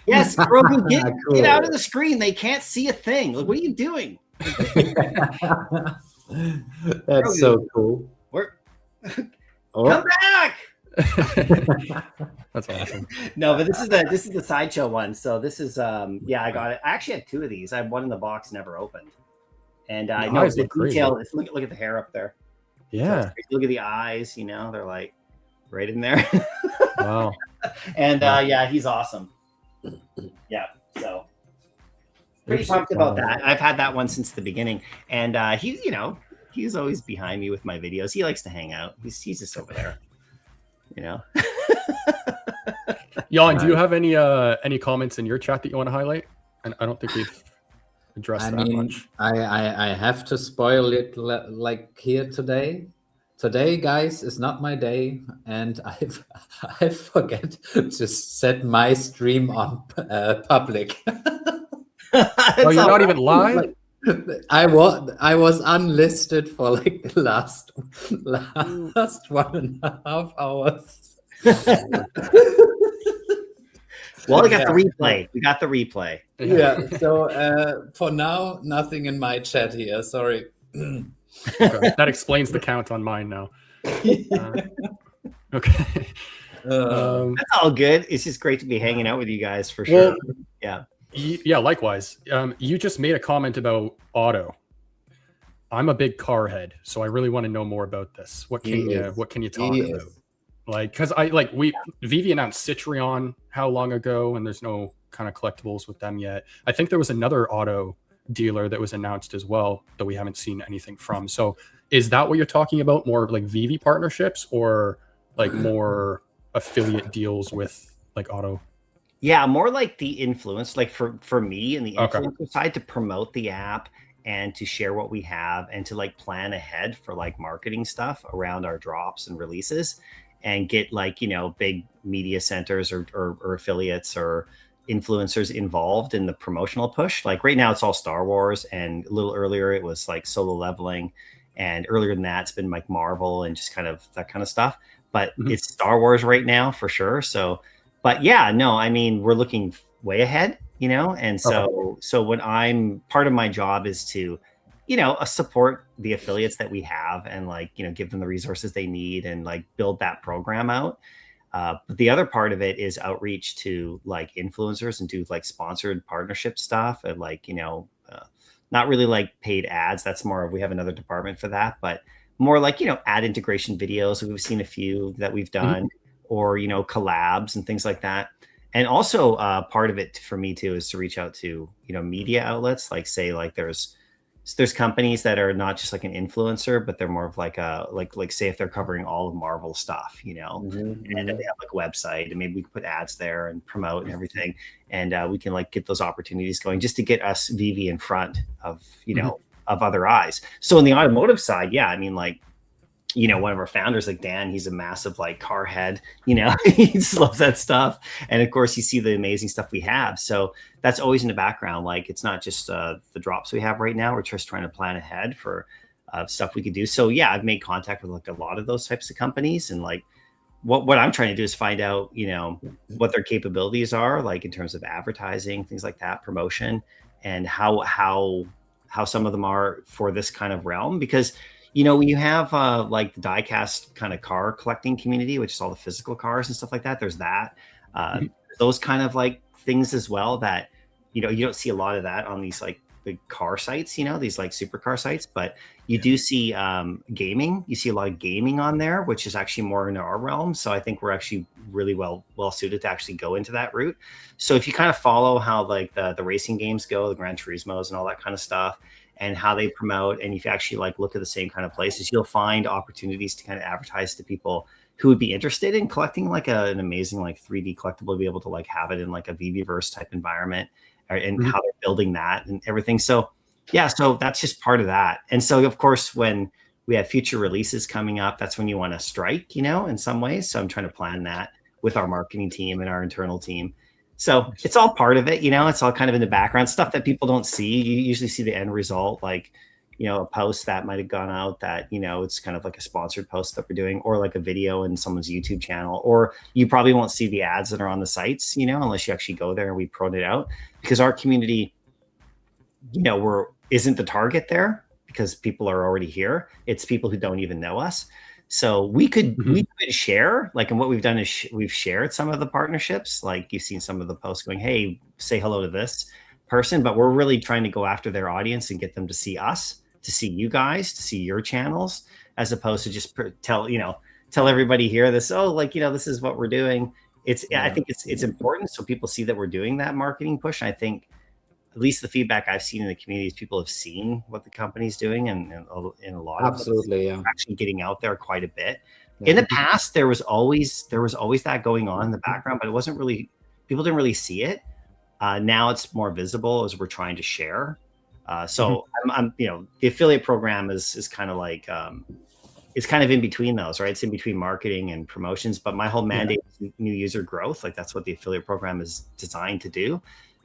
Yes, Grogu, get out of the screen. They can't see a thing. Like, what are you doing? That's Grogu. So cool. Come back. That's awesome. No, but this is the Sideshow one. So this is I got it. I actually had two of these. I had one in the box, never opened. And I know the detail. Look at the hair up there. Yeah. So look at the eyes. They're like right in there. Wow. And he's awesome. Yeah. So pretty pumped about that. I've had that one since the beginning, and he's always behind me with my videos. He likes to hang out. He's just over there. Jan, do you have any comments in your chat that you want to highlight? And I don't think we've addressed that much. I have to spoil it like here today. Today, guys, is not my day, and I forget to set my stream on public. Oh, you're not even live? I was unlisted for like the last 1.5 hours. Well, we got the replay. We got the replay. Yeah. So for now, nothing in my chat here. Sorry. Okay. That explains the count on mine now. Okay. That's all good. It's just great to be hanging out with you guys for sure. Well, yeah. Likewise. You just made a comment about auto. I'm a big car head, so I really want to know more about this. What can you talk about? Like, because VeVe announced Citroen how long ago, and there's no kind of collectibles with them yet. I think there was another auto dealer that was announced as well that we haven't seen anything from. So is that what you're talking about? More like VeVe partnerships, or like more affiliate deals with like auto? Yeah, more like the influence, like for me and the influencer side, to promote the app and to share what we have and to like plan ahead for like marketing stuff around our drops and releases, and get like, you know, big media centers or affiliates or influencers involved in the promotional push. Like right now it's all Star Wars, and a little earlier it was like Solo Leveling, and earlier than that it's been like Marvel and just kind of that kind of stuff. But it's Star Wars right now for sure. So, but yeah, no, I mean, we're looking way ahead, you know? And so when I'm part of my job is to, you know, support the affiliates that we have and like, you know, give them the resources they need and like build that program out. But the other part of it is outreach to like influencers and do like sponsored partnership stuff and like, you know, not really like paid ads. That's more, we have another department for that, but more like, you know, ad integration videos. We've seen a few that we've done, or, you know, collabs and things like that. And also part of it for me too is to reach out to, you know, media outlets, like say like there's companies that are not just like an influencer, but they're more of like a like say if they're covering all of Marvel stuff, you know, and they have like a website, and maybe we can put ads there and promote and everything, and we can like get those opportunities going just to get us VeVe in front of, you know, of other eyes. So in the automotive side, yeah, I mean, like, you know, one of our founders, like Dan, he's a massive like car head, you know, he just loves that stuff. And of course you see the amazing stuff we have. So that's always in the background. Like it's not just the drops we have right now. We're just trying to plan ahead for stuff we could do. So yeah, I've made contact with like a lot of those types of companies, and like what I'm trying to do is find out, you know, what their capabilities are, like in terms of advertising, things like that, promotion, and how some of them are for this kind of realm. Because you know, when you have like the diecast kind of car collecting community, which is all the physical cars and stuff like that, there's that. Those kind of like things as well that, you know, you don't see a lot of that on these like big car sites, you know, these like supercar sites, but you do see gaming. You see a lot of gaming on there, which is actually more in our realm. So I think we're actually really well suited to actually go into that route. So if you kind of follow how like the racing games go, the Gran Turismos and all that kind of stuff, and how they promote, and if you actually like look at the same kind of places, you'll find opportunities to kind of advertise to people who would be interested in collecting like an amazing like 3D collectible, to be able to like have it in like a VeVeVerse type environment, and how they're building that and everything. So yeah, so that's just part of that. And so of course, when we have future releases coming up, that's when you want to strike, you know, in some ways. So I'm trying to plan that with our marketing team and our internal team. So it's all part of it, you know, it's all kind of in the background, stuff that people don't see. You usually see the end result, like, you know, a post that might have gone out that, you know, it's kind of like a sponsored post that we're doing, or like a video in someone's YouTube channel, or you probably won't see the ads that are on the sites, you know, unless you actually go there and we prone it out, because our community, you know, isn't the target there because people are already here. It's people who don't even know us. So we could share, like, and what we've done is we've shared some of the partnerships. Like you've seen some of the posts going, hey, say hello to this person, but we're really trying to go after their audience and get them to see us, to see you guys, to see your channels, as opposed to just tell everybody here this, oh, like, you know, this is what we're doing. I think it's important so people see that we're doing that marketing push. And I think at least the feedback I've seen in the community is people have seen what the company's doing, and in a lot of actually getting out there quite a bit. Yeah. In the past, there was always that going on in the background, but it wasn't really, people didn't really see it. Now it's more visible as we're trying to share. So I'm you know, the affiliate program is kind of like it's kind of in between those, right? It's in between marketing and promotions, but my whole mandate is new user growth. Like that's what the affiliate program is designed to do,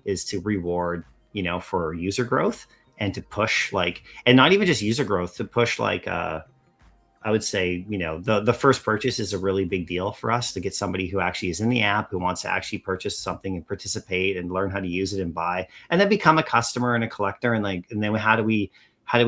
is to reward, you know, for user growth. and to push like, and not even just user growth, to push like, I would say, you know, the first purchase is a really big deal for us, to get somebody who actually is in the app, who wants to actually purchase something and participate and learn how to use it and buy, and then become a customer and a collector. And like, and then how do we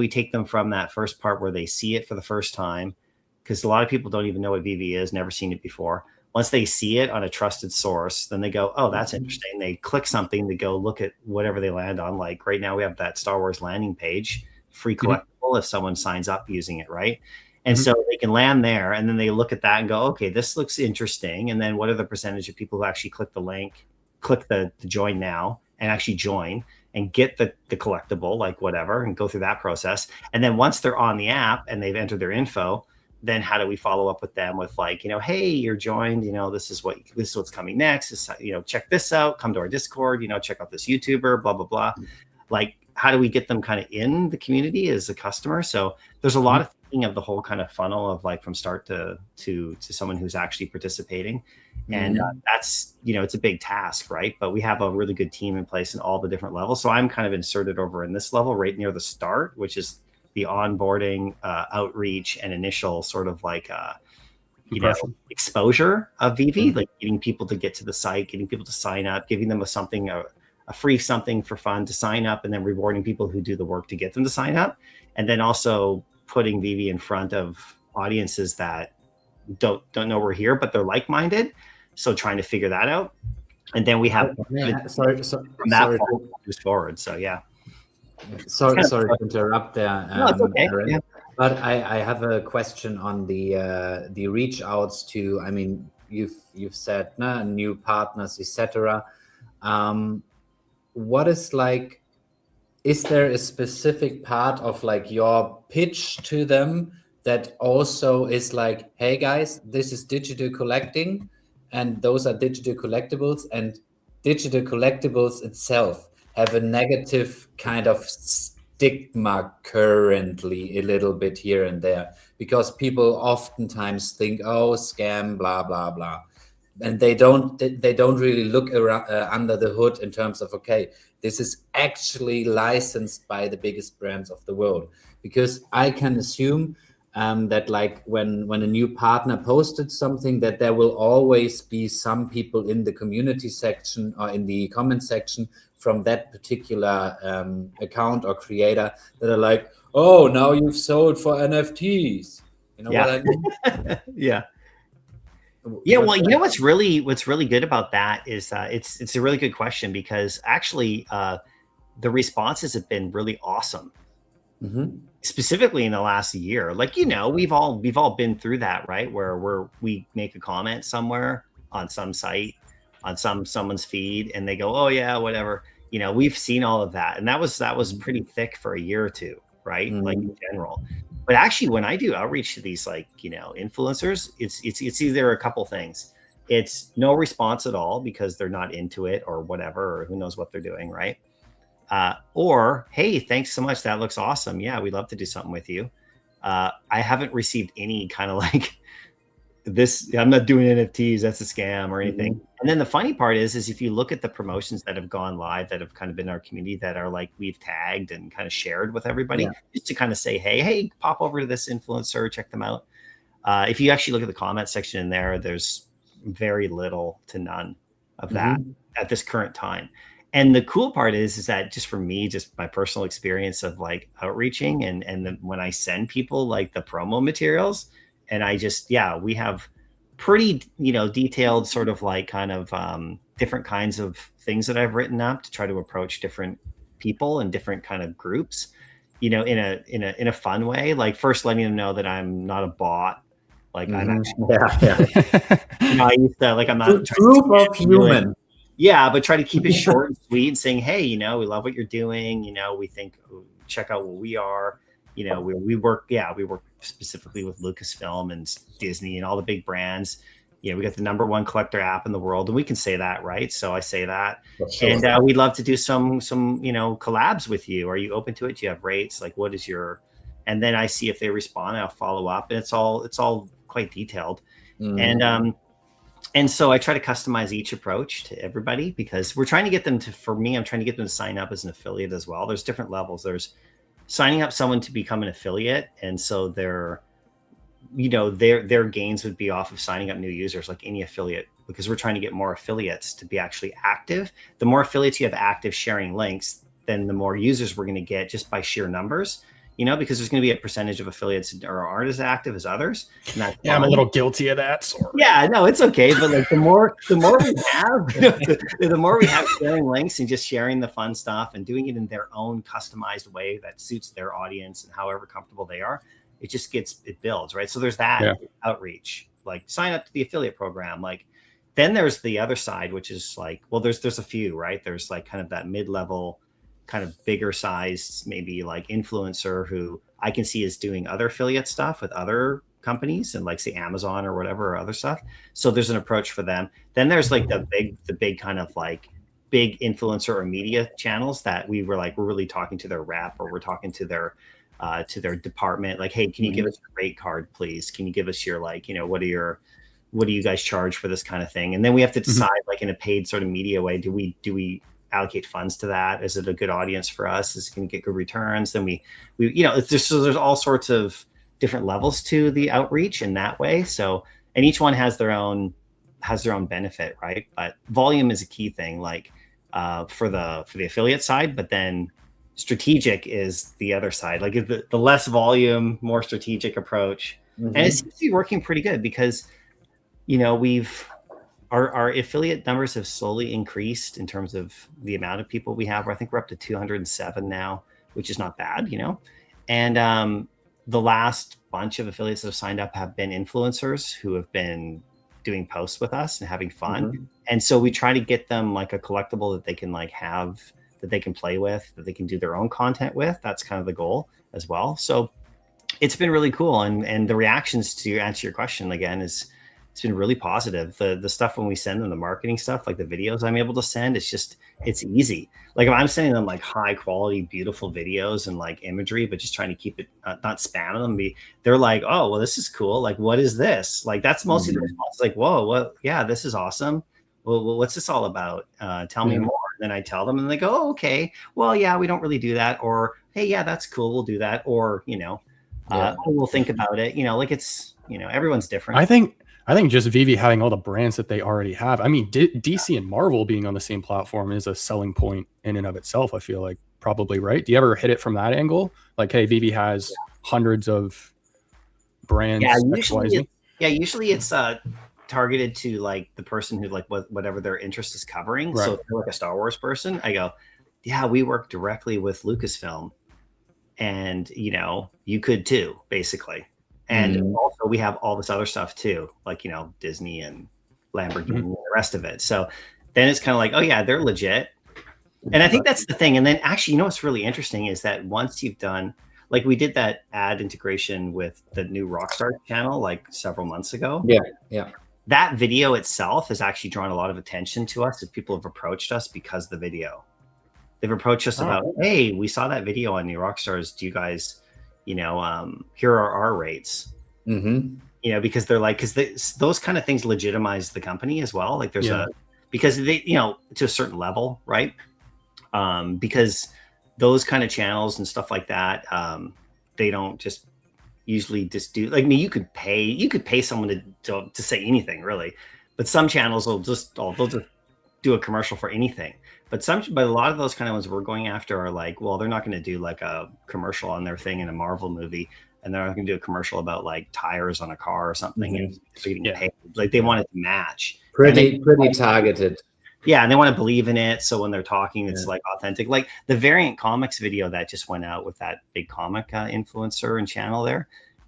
take them from that first part where they see it for the first time? Because a lot of people don't even know what VeVe is, never seen it before. Once they see it on a trusted source, then they go, oh, that's interesting. They click something to go look at whatever they land on. Like right now we have that Star Wars landing page, free collectible if someone signs up using it, right? And so they can land there, and then they look at that and go, okay, this looks interesting. And then what are the percentage of people who actually click the link, click the join now, and actually join and get the collectible, like whatever, and go through that process. And then once they're on the app and they've entered their info, then how do we follow up with them with like, you know, hey, you're joined, you know, this is what's coming next. This, you know, check this out, come to our Discord, you know, check out this YouTuber, blah, blah, blah. Like, how do we get them kind of in the community as a customer? So there's a lot of thinking of the whole kind of funnel of like from start to someone who's actually participating. And that's, you know, it's a big task, right? But we have a really good team in place in all the different levels. So I'm kind of inserted over in this level right near the start, which is the onboarding, outreach, and initial sort of like, you know, exposure of VeVe, like getting people to get to the site, getting people to sign up, giving them a free something for fun to sign up, and then rewarding people who do the work to get them to sign up. And then also putting VeVe in front of audiences that don't know we're here, but they're like-minded. So trying to figure that out. And then we have sorry moves forward. So yeah. Sorry to interrupt there. No, it's okay. Yeah. But I have a question on the reach outs to, I mean, you've said new partners, etc. What is like, is there a specific part of like your pitch to them that also is like, hey guys, this is digital collecting and those are digital collectibles, and digital collectibles itself have a negative kind of stigma currently a little bit here and there, because people oftentimes think, oh, scam, blah, blah, blah. And they don't really look around under the hood in terms of, okay, this is actually licensed by the biggest brands of the world. Because I can assume that like when a new partner posted something, that there will always be some people in the community section or in the comment section from that particular account or creator that are like, oh, now you've sold for NFTs. You know what I mean? Yeah. Yeah, well, you know what's really good about that is it's a really good question, because actually the responses have been really awesome. Specifically in the last year. Like, you know, we've all been through that, right? Where we make a comment somewhere on some site, on someone's feed, and they go, oh yeah, whatever. You know, we've seen all of that, and that was pretty thick for a year or two, right? Like in general. But actually, when I do outreach to these, like, you know, influencers, it's either a couple things. It's no response at all because they're not into it or whatever, or who knows what they're doing, right? Or, hey, thanks so much. That looks awesome. Yeah, we'd love to do something with you. I haven't received any kind of like this. I'm not doing NFTs. That's a scam or anything. And then the funny part is if you look at the promotions that have gone live that have kind of been in our community that are like we've tagged and kind of shared with everybody, just to kind of say, hey, pop over to this influencer, check them out. If you actually look at the comment section in there, there's very little to none of that at this current time. And the cool part is that just for me, just my personal experience of like outreaching and then when I send people like the promo materials, and I just, we have pretty, you know, detailed sort of like kind of different kinds of things that I've written up to try to approach different people and different kind of groups, you know, in a fun way. Like first letting them know that I'm not a bot. Like I'm actually, you know, I used to like, I'm not a group of human. Yeah, but try to keep it short and sweet and saying, hey, you know, we love what you're doing. You know, we think, check out what we are. You know, we work specifically with Lucasfilm and Disney and all the big brands. You know, we got the #1 collector app in the world, and we can say that, right? So I say that. And we'd love to do some, you know, collabs with you. Are you open to it? Do you have rates? Like, what is your, and then I see if they respond, I'll follow up, and it's all quite detailed. And And so I try to customize each approach to everybody because we're trying to get them to, for me, I'm trying to get them to sign up as an affiliate as well. There's different levels. There's signing up someone to become an affiliate. And so their gains would be off of signing up new users, like any affiliate, because we're trying to get more affiliates to be actually active. The more affiliates you have active sharing links, then the more users we're going to get just by sheer numbers. Because there's going to be a percentage of affiliates or aren't as active as others. And that's I'm a little guilty of that. Sorry. Yeah, no, it's okay. But like the more we have, the more we have sharing links and just sharing the fun stuff and doing it in their own customized way that suits their audience and however comfortable they are, it builds, right? So there's that outreach, like sign up to the affiliate program. Like then there's the other side, which is like, well, there's a few, right? There's like kind of that mid-level, kind of bigger size, maybe like influencer who I can see is doing other affiliate stuff with other companies and like say Amazon or whatever or other stuff. So there's an approach for them. Then there's like the big kind of like big influencer or media channels that we're really talking to their rep or we're talking to their department. Like, hey, can you give us your rate card, please? Can you give us your what do you guys charge for this kind of thing? And then we have to decide like in a paid sort of media way, do we allocate funds to that? Is it a good audience for us? Is it going to get good returns? Then there's all sorts of different levels to the outreach in that way. So, and each one has their own benefit, right? But volume is a key thing, like for the affiliate side, but then strategic is the other side, like the less volume, more strategic approach. And it seems to be working pretty good because, our affiliate numbers have slowly increased in terms of the amount of people we have. I think we're up to 207 now, which is not bad, And the last bunch of affiliates that have signed up have been influencers who have been doing posts with us and having fun. And so we try to get them like a collectible that they can like have, that they can play with, that they can do their own content with. That's kind of the goal as well. So it's been really cool. And the reactions to answer your question again it's been really positive. The stuff when we send them the marketing stuff, like the videos I'm able to send, it's easy. Like if I'm sending them like high quality, beautiful videos and like imagery, but just trying to keep it, not spamming them. They're like, oh, well, this is cool. Like, what is this? Like, that's mostly the response. Like, whoa, what? Yeah, this is awesome. Well, what's this all about? Tell me more. And then I tell them and they go, oh, okay. Well, yeah, we don't really do that. Or, hey, yeah, that's cool. We'll do that. Or, we'll think about it. Like it's, everyone's different. I think just VeVe having all the brands that they already have. I mean, DC and Marvel being on the same platform is a selling point in and of itself. I feel like probably, right? Do you ever hit it from that angle? Like, hey, VeVe has hundreds of brands. Yeah, usually it's targeted to like the person who like whatever their interest is covering. Right. So if you're like a Star Wars person, I go, yeah, we work directly with Lucasfilm, and you could too, basically. And also we have all this other stuff too, like, Disney and Lamborghini and the rest of it. So then it's kind of like, oh yeah, they're legit. And I think that's the thing. And then actually, what's really interesting is that once you've done, like we did that ad integration with the new Rockstar channel, like several months ago. Yeah. That video itself has actually drawn a lot of attention to us as people have approached us because of the video. They've approached us about, hey, we saw that video on new Rockstars. Do you guys, here are our rates, because they're like, because those kind of things legitimize the company as well. Like there's because they, to a certain level, right? Because those kind of channels and stuff like that, they don't just usually just do, like, you could pay someone to say anything really, but some channels they'll just do a commercial for anything. But a lot of those kind of ones we're going after are like, well, they're not going to do like a commercial on their thing in a Marvel movie, and they're not going to do a commercial about like tires on a car or something. And getting paid. Like they want it to match. Pretty targeted. Yeah, and they want to believe in it. So when they're talking, it's like authentic. Like the Variant Comics video that just went out with that big comic influencer and channel there.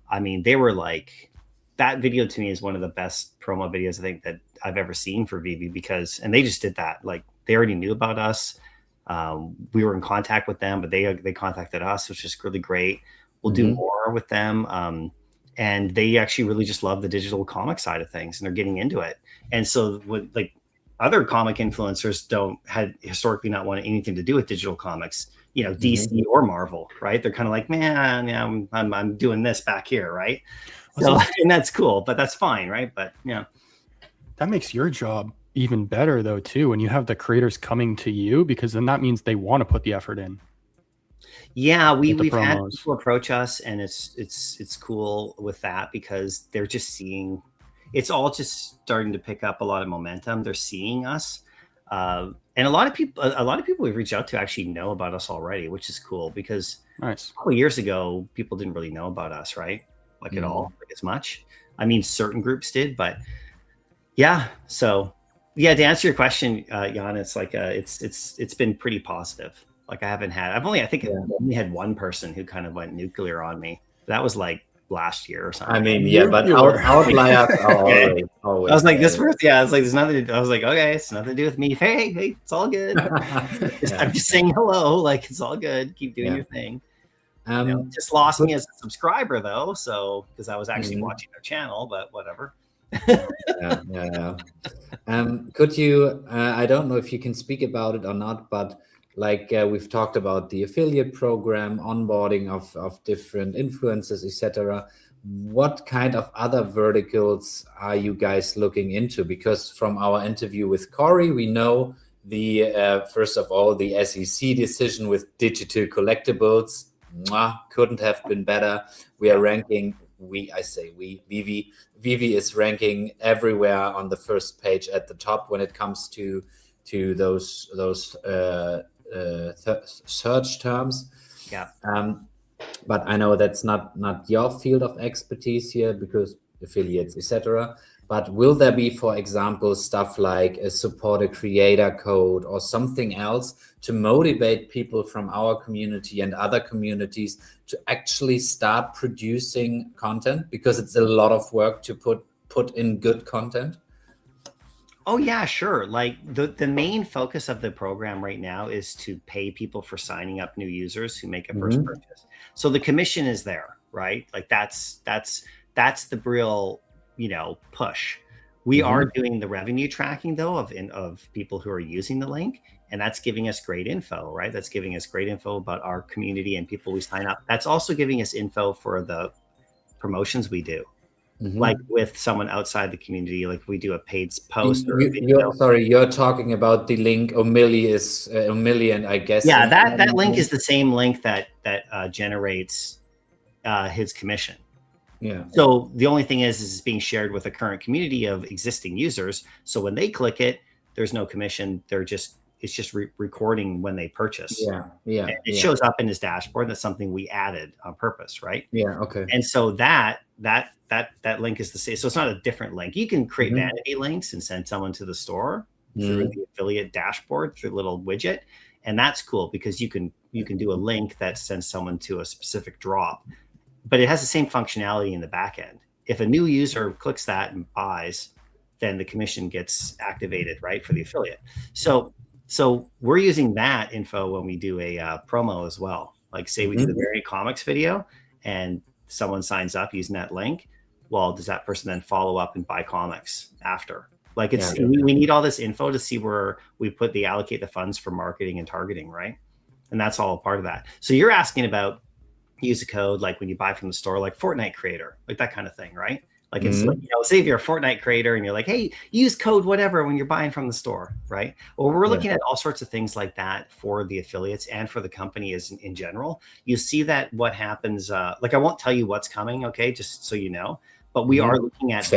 I mean, they were like, that video to me is one of the best promo videos I think that I've ever seen for VeVe and they just did that. Like they already knew about us. We were in contact with them, but they contacted us, which is really great. We'll do more with them. And they actually really just love the digital comic side of things and they're getting into it. And so like other comic influencers had historically not wanted anything to do with digital comics, DC or Marvel, right? They're kind of like, man, yeah, I'm doing this back here, right? So, and that's cool, but that's fine, right? But that makes your job even better though too, when you have the creators coming to you, because then that means they want to put the effort in. Yeah, we've had promos. people approach us, and it's cool with that because they're just seeing, it's all just starting to pick up a lot of momentum. They're seeing us, and a lot of people we've reached out to actually know about us already, which is cool because Nice. a couple of years ago people didn't really know about us, right? Like at all, like as much. I mean, certain groups did, but yeah. So yeah, to answer your question, Jan, it's like it's been pretty positive. Like I think I've only had one person who kind of went nuclear on me. That was like last year or something. I mean, yeah, but outliers are always. I was like, this person, yeah, it's like there's nothing. I was like, okay, it's nothing to do with me. Hey, it's all good. I'm just saying hello. Like it's all good. Keep doing your thing. Just lost me as a subscriber though, so because I was actually watching their channel, but whatever. yeah. Could you? I don't know if you can speak about it or not, but like we've talked about the affiliate program, onboarding of different influencers, etc. What kind of other verticals are you guys looking into? Because from our interview with Corey, we know the first of all the SEC decision with digital collectibles couldn't have been better. We are ranking. VeVe is ranking everywhere on the first page at the top when it comes to those search terms. Yeah. But I know that's not your field of expertise here because affiliates, etc. But will there be, for example, stuff like a support a creator code or something else to motivate people from our community and other communities to actually start producing content? Because it's a lot of work to put in good content. Oh yeah, sure. Like the main focus of the program right now is to pay people for signing up new users who make a first purchase. So the commission is there, right? Like that's the real, push. We are doing the revenue tracking though of people who are using the link, and that's giving us great info, right? That's giving us great info about our community and people we sign up. That's also giving us info for the promotions we do. Like with someone outside the community, like we do a paid post or a video. You're talking about the link OMI, and I guess that link is the same link that generates his commission. Yeah. So the only thing is it's being shared with a current community of existing users. So when they click it, there's no commission. It's just recording when they purchase. Yeah. And it shows up in his dashboard. That's something we added on purpose, right? Yeah. Okay. And so that link is the same. So it's not a different link. You can create vanity links and send someone to the store through the affiliate dashboard through a little widget, and that's cool because you can do a link that sends someone to a specific drop, but it has the same functionality in the back end. If a new user clicks that and buys, then the commission gets activated, right, for the affiliate. So we're using that info when we do a promo as well. Like say we do the Very Comics video and someone signs up using that link. Well, does that person then follow up and buy comics after? Like we need all this info to see where we allocate the funds for marketing and targeting, right? And that's all a part of that. So you're asking about use a code like when you buy from the store, like Fortnite creator, like that kind of thing, right? Like it's like, say if you're a Fortnite creator and you're like, hey, use code whatever when you're buying from the store, right? Well, we're looking at all sorts of things like that for the affiliates and for the company as in general. You see that what happens, like I won't tell you what's coming, okay, just so you know, but we are looking at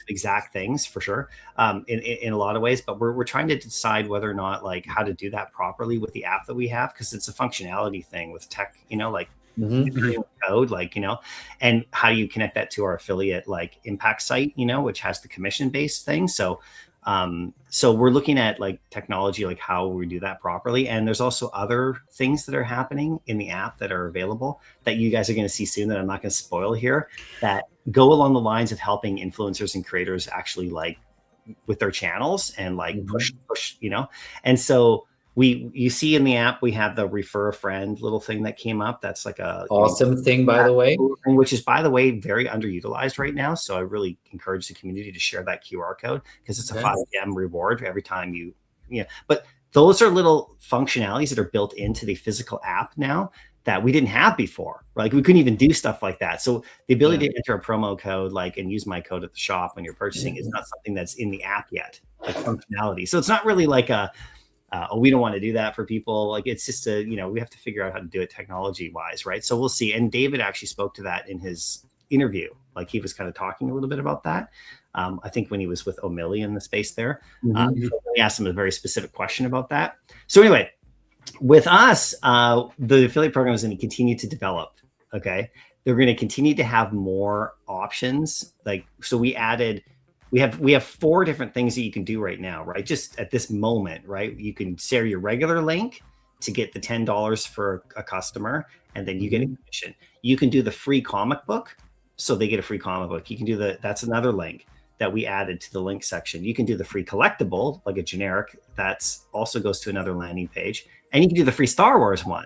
exact things for sure in a lot of ways, but we're trying to decide whether or not like how to do that properly with the app that we have, because it's a functionality thing with tech, like code, like, and how you connect that to our affiliate like impact site, which has the commission based thing. So we're looking at like technology, like how we do that properly. And there's also other things that are happening in the app that are available that you guys are going to see soon that I'm not going to spoil here, that go along the lines of helping influencers and creators actually like with their channels and like push, and so you see in the app, we have the refer a friend little thing that came up. That's like a awesome thing, by the way, which is, by the way, very underutilized right now. So I really encourage the community to share that QR code because it's a 5M reward every time but those are little functionalities that are built into the physical app now that we didn't have before. Like we couldn't even do stuff like that. So the ability to enter a promo code, like, and use my code at the shop when you're purchasing is not something that's in the app yet, like functionality. So it's not really like we don't want to do that for people. Like it's just we have to figure out how to do it technology wise. Right. So we'll see. And David actually spoke to that in his interview. Like he was kind of talking a little bit about that. I think when he was with O'Malley in the space there, so we asked him a very specific question about that. So anyway, with us, the affiliate program is going to continue to develop. Okay. They're going to continue to have more options. Like, so we have 4 different things that you can do right now, right? Just at this moment, right? You can share your regular link to get the $10 for a customer, and then you get a commission. You can do the free comic book. So they get a free comic book. You can do that's another link that we added to the link section. You can do the free collectible, like a generic, that's also goes to another landing page. And you can do the free Star Wars one.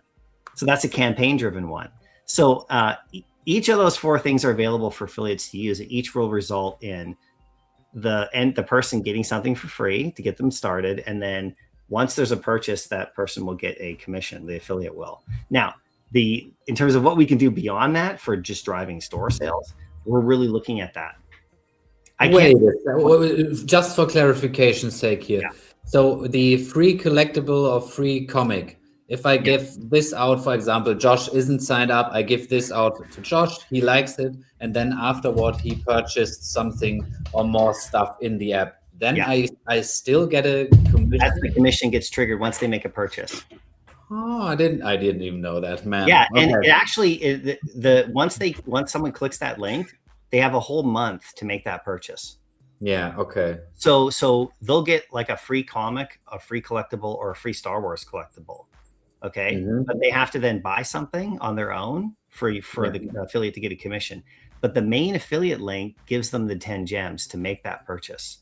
So that's a campaign driven one. So each of those 4 things are available for affiliates to use. Each will result in the person getting something for free to get them started. And then once there's a purchase, that person will get a commission, the affiliate will. Now, in terms of what we can do beyond that for just driving store sales, we're really looking at that. Just for clarification's sake here. Yeah. So the free collectible or free comic, if I give this out, for example, Josh isn't signed up, I give this out to Josh, he likes it, and then afterward he purchased something or more stuff in the app. Then I still get a commission. That's the commission gets triggered once they make a purchase. Oh, I didn't even know that, man. Yeah, okay. And it actually once someone clicks that link, they have a whole month to make that purchase. Yeah, okay. So they'll get like a free comic, a free collectible, or a free Star Wars collectible. Okay. But they have to then buy something on their own for the affiliate to get a commission. But the main affiliate link gives them the 10 gems to make that purchase.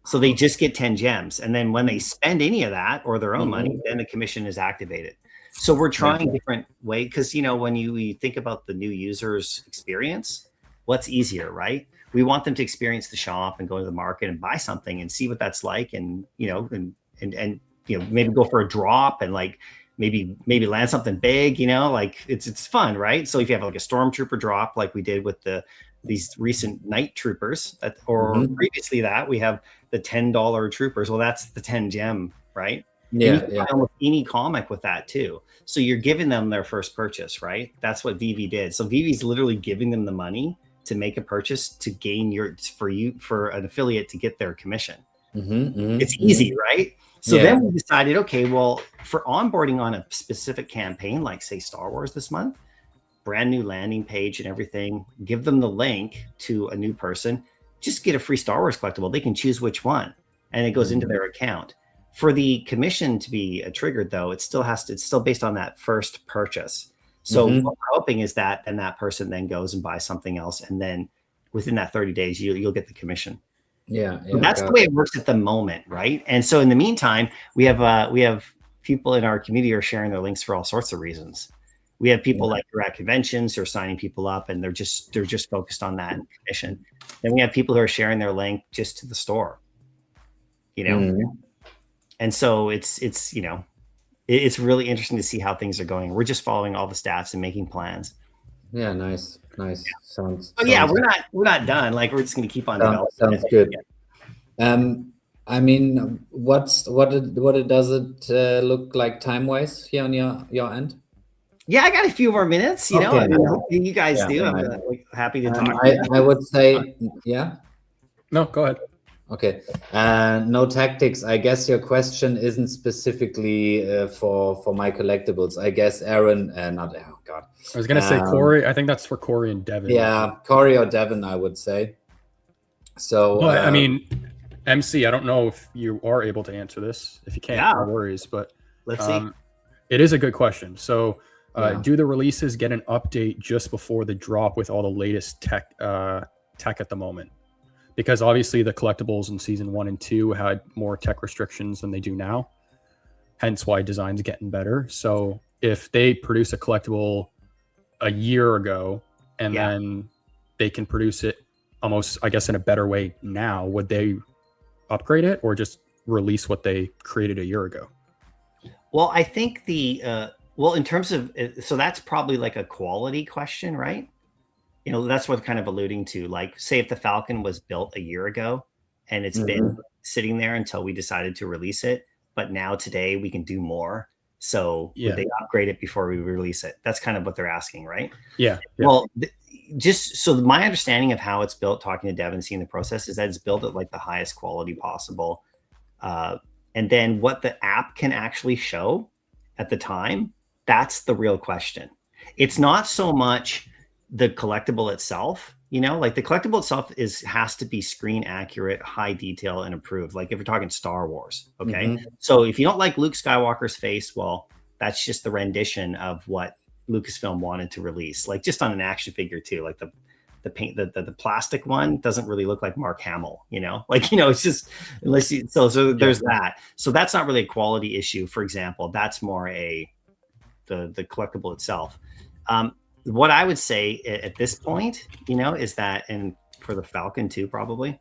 So they just get 10 gems. And then when they spend any of that or their own money, then the commission is activated. So we're trying different ways because, when you think about the new user's experience, what's easier, right? We want them to experience the shop and go to the market and buy something and see what that's like. And, maybe go for a drop and like maybe land something big, like it's fun, right? So if you have like a stormtrooper drop, like we did with these recent night troopers previously that we have the $10 troopers. Well, that's the 10 gem, right? Yeah. You can buy almost any comic with that too. So you're giving them their first purchase, right? That's what VeVe did. So VeVe's literally giving them the money to make a purchase to gain for an affiliate to get their commission. It's easy, right? So then we decided, okay, well, for onboarding on a specific campaign, like say Star Wars this month, brand new landing page and everything, give them the link to a new person, just get a free Star Wars collectible. They can choose which one and it goes into their account. For the commission to be triggered though, it's still based on that first purchase. So what we're hoping is that then that person then goes and buys something else. And then within that 30 days, you'll get the commission. Yeah, that's the way it works at the moment, right? And so in the meantime, we have people in our community are sharing their links for all sorts of reasons. We have people like who are at conventions who are signing people up, and they're just focused on that commission. Then we have people who are sharing their link just to the store, And so it's really interesting to see how things are going. We're just following all the stats and making plans. Yeah, nice. Sounds. We're not done. Like we're just going to keep on developing. Sounds good. I mean, what does it look like time wise here on your end? Yeah, I got a few more minutes. You guys do. I'm happy to talk. I would say, yeah. No, go ahead. Okay. No tactics. I guess your question isn't specifically for Mycollectables. I guess Aaron, not Aaron. God. I was gonna say Corey. I think that's for Corey and Devin. Yeah, Corey or Devin, I would say. So, I mean, MC, I don't know if you are able to answer this. If you can't, no worries. But let's see. It is a good question. So, do the releases get an update just before the drop with all the latest tech at the moment? Because obviously the collectibles in season 1 and 2 had more tech restrictions than they do now. Hence why design's getting better. So if they produce a collectible a year ago and then they can produce it almost, I guess, in a better way now, would they upgrade it or just release what they created a year ago? Well, I think the Well, in terms of, so that's probably like a quality question, right? You know, that's what kind of alluding to, like, say if the Falcon was built a year ago and it's been sitting there until we decided to release it, but now today we can do more. So would they upgrade it before we release it? That's kind of what they're asking, right? Yeah. Well, just so my understanding of how it's built, talking to Dev and seeing the process, is that it's built at like the highest quality possible. And then what the app can actually show at the time, that's the real question. It's not so much the collectible itself, you know, like the collectible itself has to be screen accurate, high detail, and approved. Like if we're talking Star Wars, okay. So if you don't like Luke Skywalker's face, well, that's just the rendition of what Lucasfilm wanted to release, like just on an action figure too. Like the paint, the plastic one doesn't really look like Mark Hamill, you know, like, you know, it's just, unless you, so there's that. So that's not really a quality issue, for example. That's more the collectible itself. What I would say at this point, you know, is that, and for the Falcon too, probably,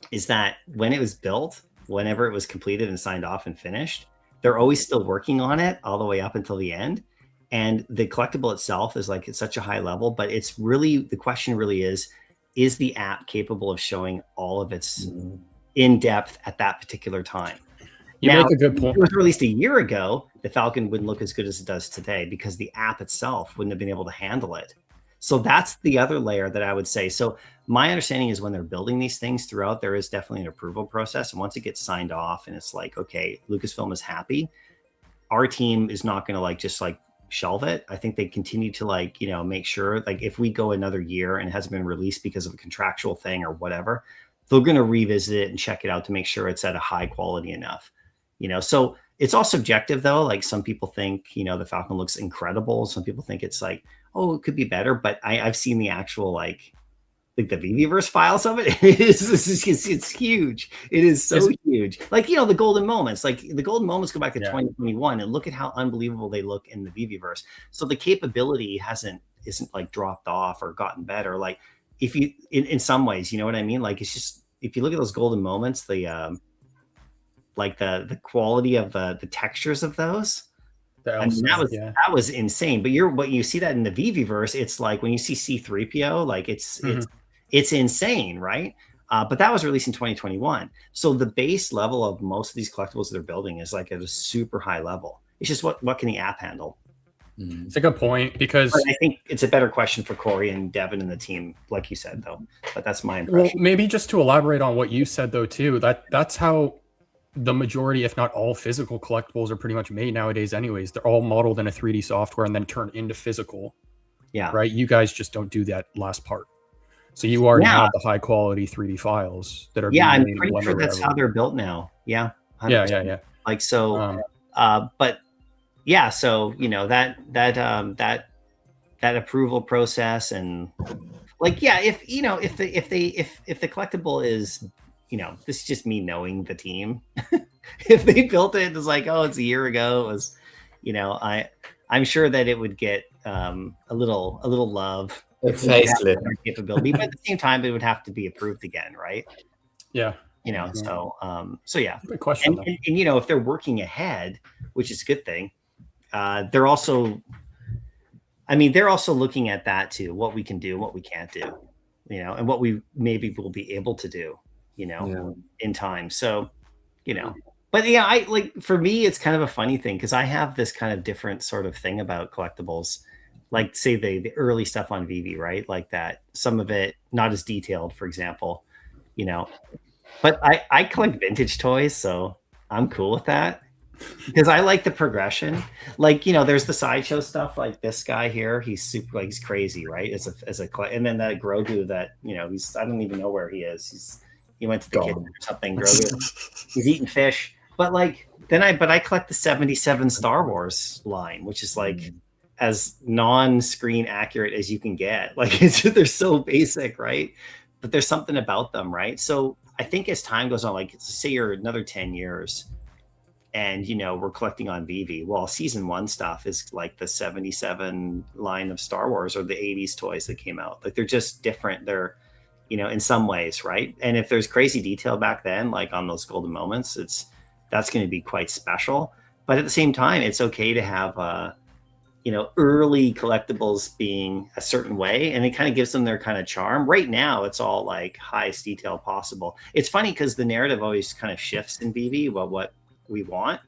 is that when it was built, whenever it was completed and signed off and finished, they're always still working on it all the way up until the end. And the collectible itself is like, it's such a high level, but it's really, the question really is the app capable of showing all of its in depth at that particular time? You make a good point. If it was released a year ago, the Falcon wouldn't look as good as it does today because the app itself wouldn't have been able to handle it. So that's the other layer that I would say. So my understanding is when they're building these things throughout, there is definitely an approval process. And once it gets signed off and it's like, okay, Lucasfilm is happy, our team is not going to like just like shelve it. I think they continue to like, you know, make sure, like if we go another year and it hasn't been released because of a contractual thing or whatever, they're going to revisit it and check it out to make sure it's at a high quality enough. You know, so it's all subjective though. Like some people think, you know, the Falcon looks incredible. Some people think it's like, oh, it could be better. But I've seen the actual like the VeVe'Verse files of it. It's huge. It is so huge. Like, you know, the golden moments, like the golden moments go back to 2021 and look at how unbelievable they look in the VeVe'Verse. So the capability isn't like dropped off or gotten better. Like if you, in some ways, you know what I mean? Like, it's just, if you look at those golden moments, like the quality of the textures of those, I mean, that was insane. But what you see that in the VeVe'Verse, it's like when you see C-3PO, like it's insane, right? But that was released in 2021. So the base level of most of these collectibles they're building is like at a super high level. It's just what can the app handle? It's a good point, because but I think it's a better question for Corey and Devin and the team, like you said, though. But that's my impression. Well, maybe just to elaborate on what you said though too, that's how the majority, if not all, physical collectibles are pretty much made nowadays anyways. They're all modeled in a 3D software and then turned into physical. Yeah. Right? You guys just don't do that last part. So you already have the high quality 3D files that are I'm pretty sure that's how they're built now. Yeah. 100%. Yeah. Like, so, but yeah, so, you know, that approval process and like, yeah, if, you know, if the collectible is, you know, this is just me knowing the team. If they built it, it's like, oh, it's a year ago. It was, you know, I'm sure that it would get a little love, facelift capability, but at the same time, it would have to be approved again, right? Yeah. You know, so yeah. Good question. And you know, if they're working ahead, which is a good thing, they're also looking at that too, what we can do, what we can't do, you know, and what we maybe will be able to do, you know, in time. So, you know, but yeah, I like, for me, it's kind of a funny thing because I have this kind of different sort of thing about collectibles, like say the early stuff on VeVe, right? Like that, some of it not as detailed, for example, you know, but I collect vintage toys, so I'm cool with that because I like the progression. Like, you know, there's the sideshow stuff, like this guy here, he's super, like, he's crazy, right? And then that Grogu that, you know, I don't even know where he is. He went to the kitchen or something. Grogu, he's eating fish. But like, I collect the 77 Star Wars line, which is like as non-screen accurate as you can get. Like, they're so basic, right? But there's something about them, right? So I think as time goes on, like say you're another 10 years and, you know, we're collecting on VeVe. Well, season 1 stuff is like the 77 line of Star Wars or the 80s toys that came out. Like, they're just different. They're, you know, in some ways, right? And if there's crazy detail back then, like on those golden moments, that's going to be quite special. But at the same time, it's okay to have early collectibles being a certain way, and it kind of gives them their kind of charm. Right now, it's all like highest detail possible. It's funny because the narrative always kind of shifts in VeVe about what we want.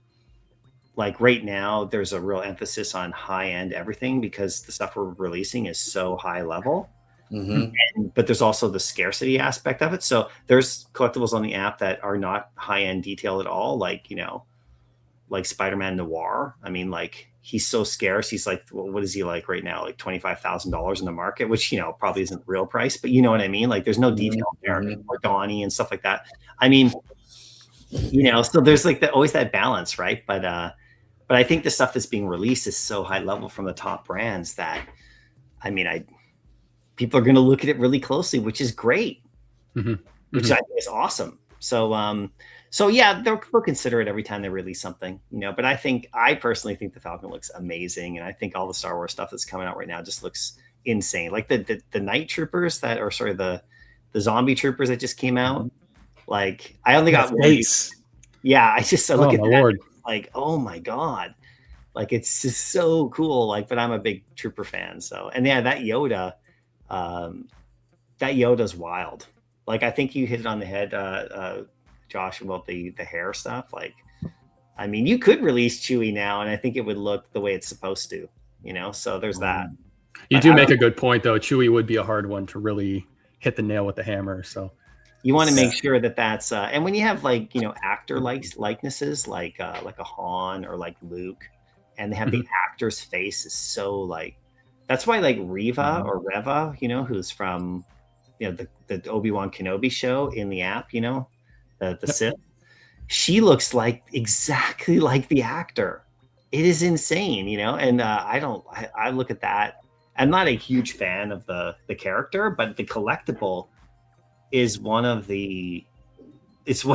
Like right now, there's a real emphasis on high end everything because the stuff we're releasing is so high level. But there's also the scarcity aspect of it. So there's collectibles on the app that are not high end detail at all, like like Spider-Man Noir. I mean, like he's so scarce. He's like, well, what is he like right now? Like $25,000 in the market, which probably isn't real price, but you know what I mean? Like there's no detail there, or Donnie and stuff like that. I mean, so there's like always that balance, right? But I think the stuff that's being released is so high level from the top brands that, I mean, people are going to look at it really closely, which is great, which I think is awesome. So yeah, they'll consider it every time they release something, but I personally think the Falcon looks amazing. And I think all the Star Wars stuff that's coming out right now just looks insane. Like the night troopers the zombie troopers that just came out. Like I only got one. Yeah. I look at that. Lord. Like, oh my God. Like, it's just so cool. Like, but I'm a big trooper fan. So, and yeah, that Yoda's wild. Like, I think you hit it on the head, Josh, about the hair stuff. Like, I mean, you could release Chewie now, and I think it would look the way it's supposed to, so there's that. You do make a good point, though. Chewie would be a hard one to really hit the nail with the hammer. So you want to make sure that that's, and when you have like, actor likenesses, like a Han or like Luke, and they have the actor's face is so like, that's why like Reva, who's from, the Obi-Wan Kenobi show in the app, the Sith, she looks like exactly like the actor. It is insane, and I look at that. I'm not a huge fan of the character, but the collectible is one of the nicest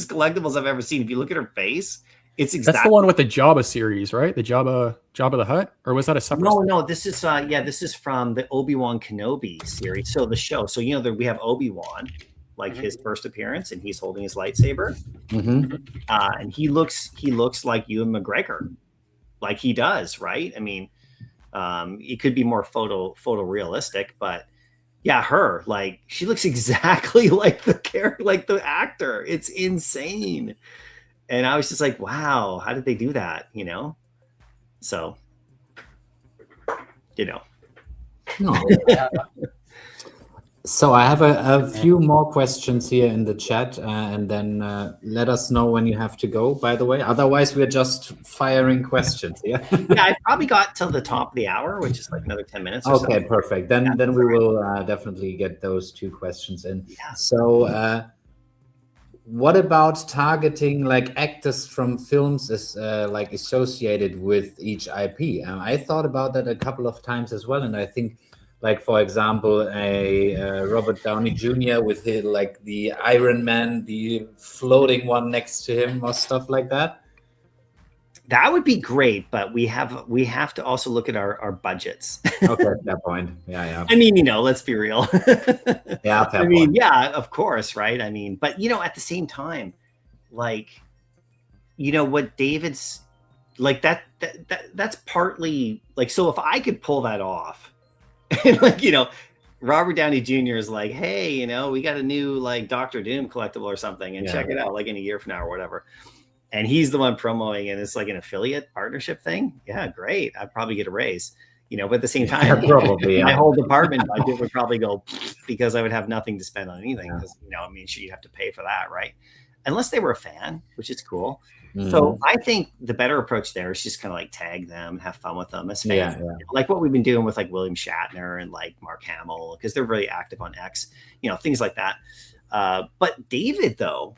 collectibles I've ever seen. If you look at her face, it's exactly. That's the one with the Jabba series, right? The Jabba the Hutt, or was that a separate? No. This is this is from the Obi-Wan Kenobi series. So the show. So we have Obi-Wan, like his first appearance, and he's holding his lightsaber, and he looks like Ewan McGregor, like he does, right? I mean, it could be more photorealistic, but yeah, her, like, she looks exactly like the character, like the actor. It's insane. And I was just like, wow, how did they do that? So, No. So I have a few more questions here in the chat, and then let us know when you have to go, by the way. Otherwise, we're just firing questions. Yeah. Yeah, I probably got till the top of the hour, which is like another 10 minutes. Okay, perfect. Then we will definitely get those two questions in. Yeah. So what about targeting like actors from films as like associated with each IP? I thought about that a couple of times as well, and I think, like, for example, a Robert Downey Jr. with his, like the Iron Man, the floating one next to him, or stuff like that. That would be great, but we have to also look at our budgets. Okay, that point. Yeah. I mean, let's be real. Yeah, I mean, point. Yeah, of course, right? I mean, but at the same time, like, what David's like that's partly like, so if I could pull that off. And like, Robert Downey Jr. is like, hey, we got a new like Doctor Doom collectible or something, and check it out like in a year from now or whatever. And he's the one promoting, and it's like an affiliate partnership thing. Yeah, great. I'd probably get a raise, but at the same time, probably my whole department budget would probably go, because I would have nothing to spend on anything. Because sure, you have to pay for that, right? Unless they were a fan, which is cool. So I think the better approach there is just kind of like tag them, have fun with them as fans. Yeah. Like what we've been doing with like William Shatner and like Mark Hamill, because they're really active on X, things like that. But David, though,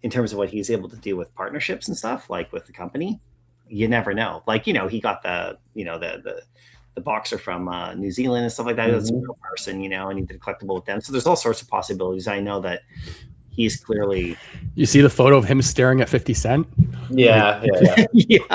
in terms of what he's able to do with partnerships and stuff, like with the company, you never know. Like, he got the boxer from New Zealand and stuff like that. That's a real person, and he did a collectible with them. So there's all sorts of possibilities. I know that he's clearly. You see the photo of him staring at 50 Cent? Yeah. Yeah,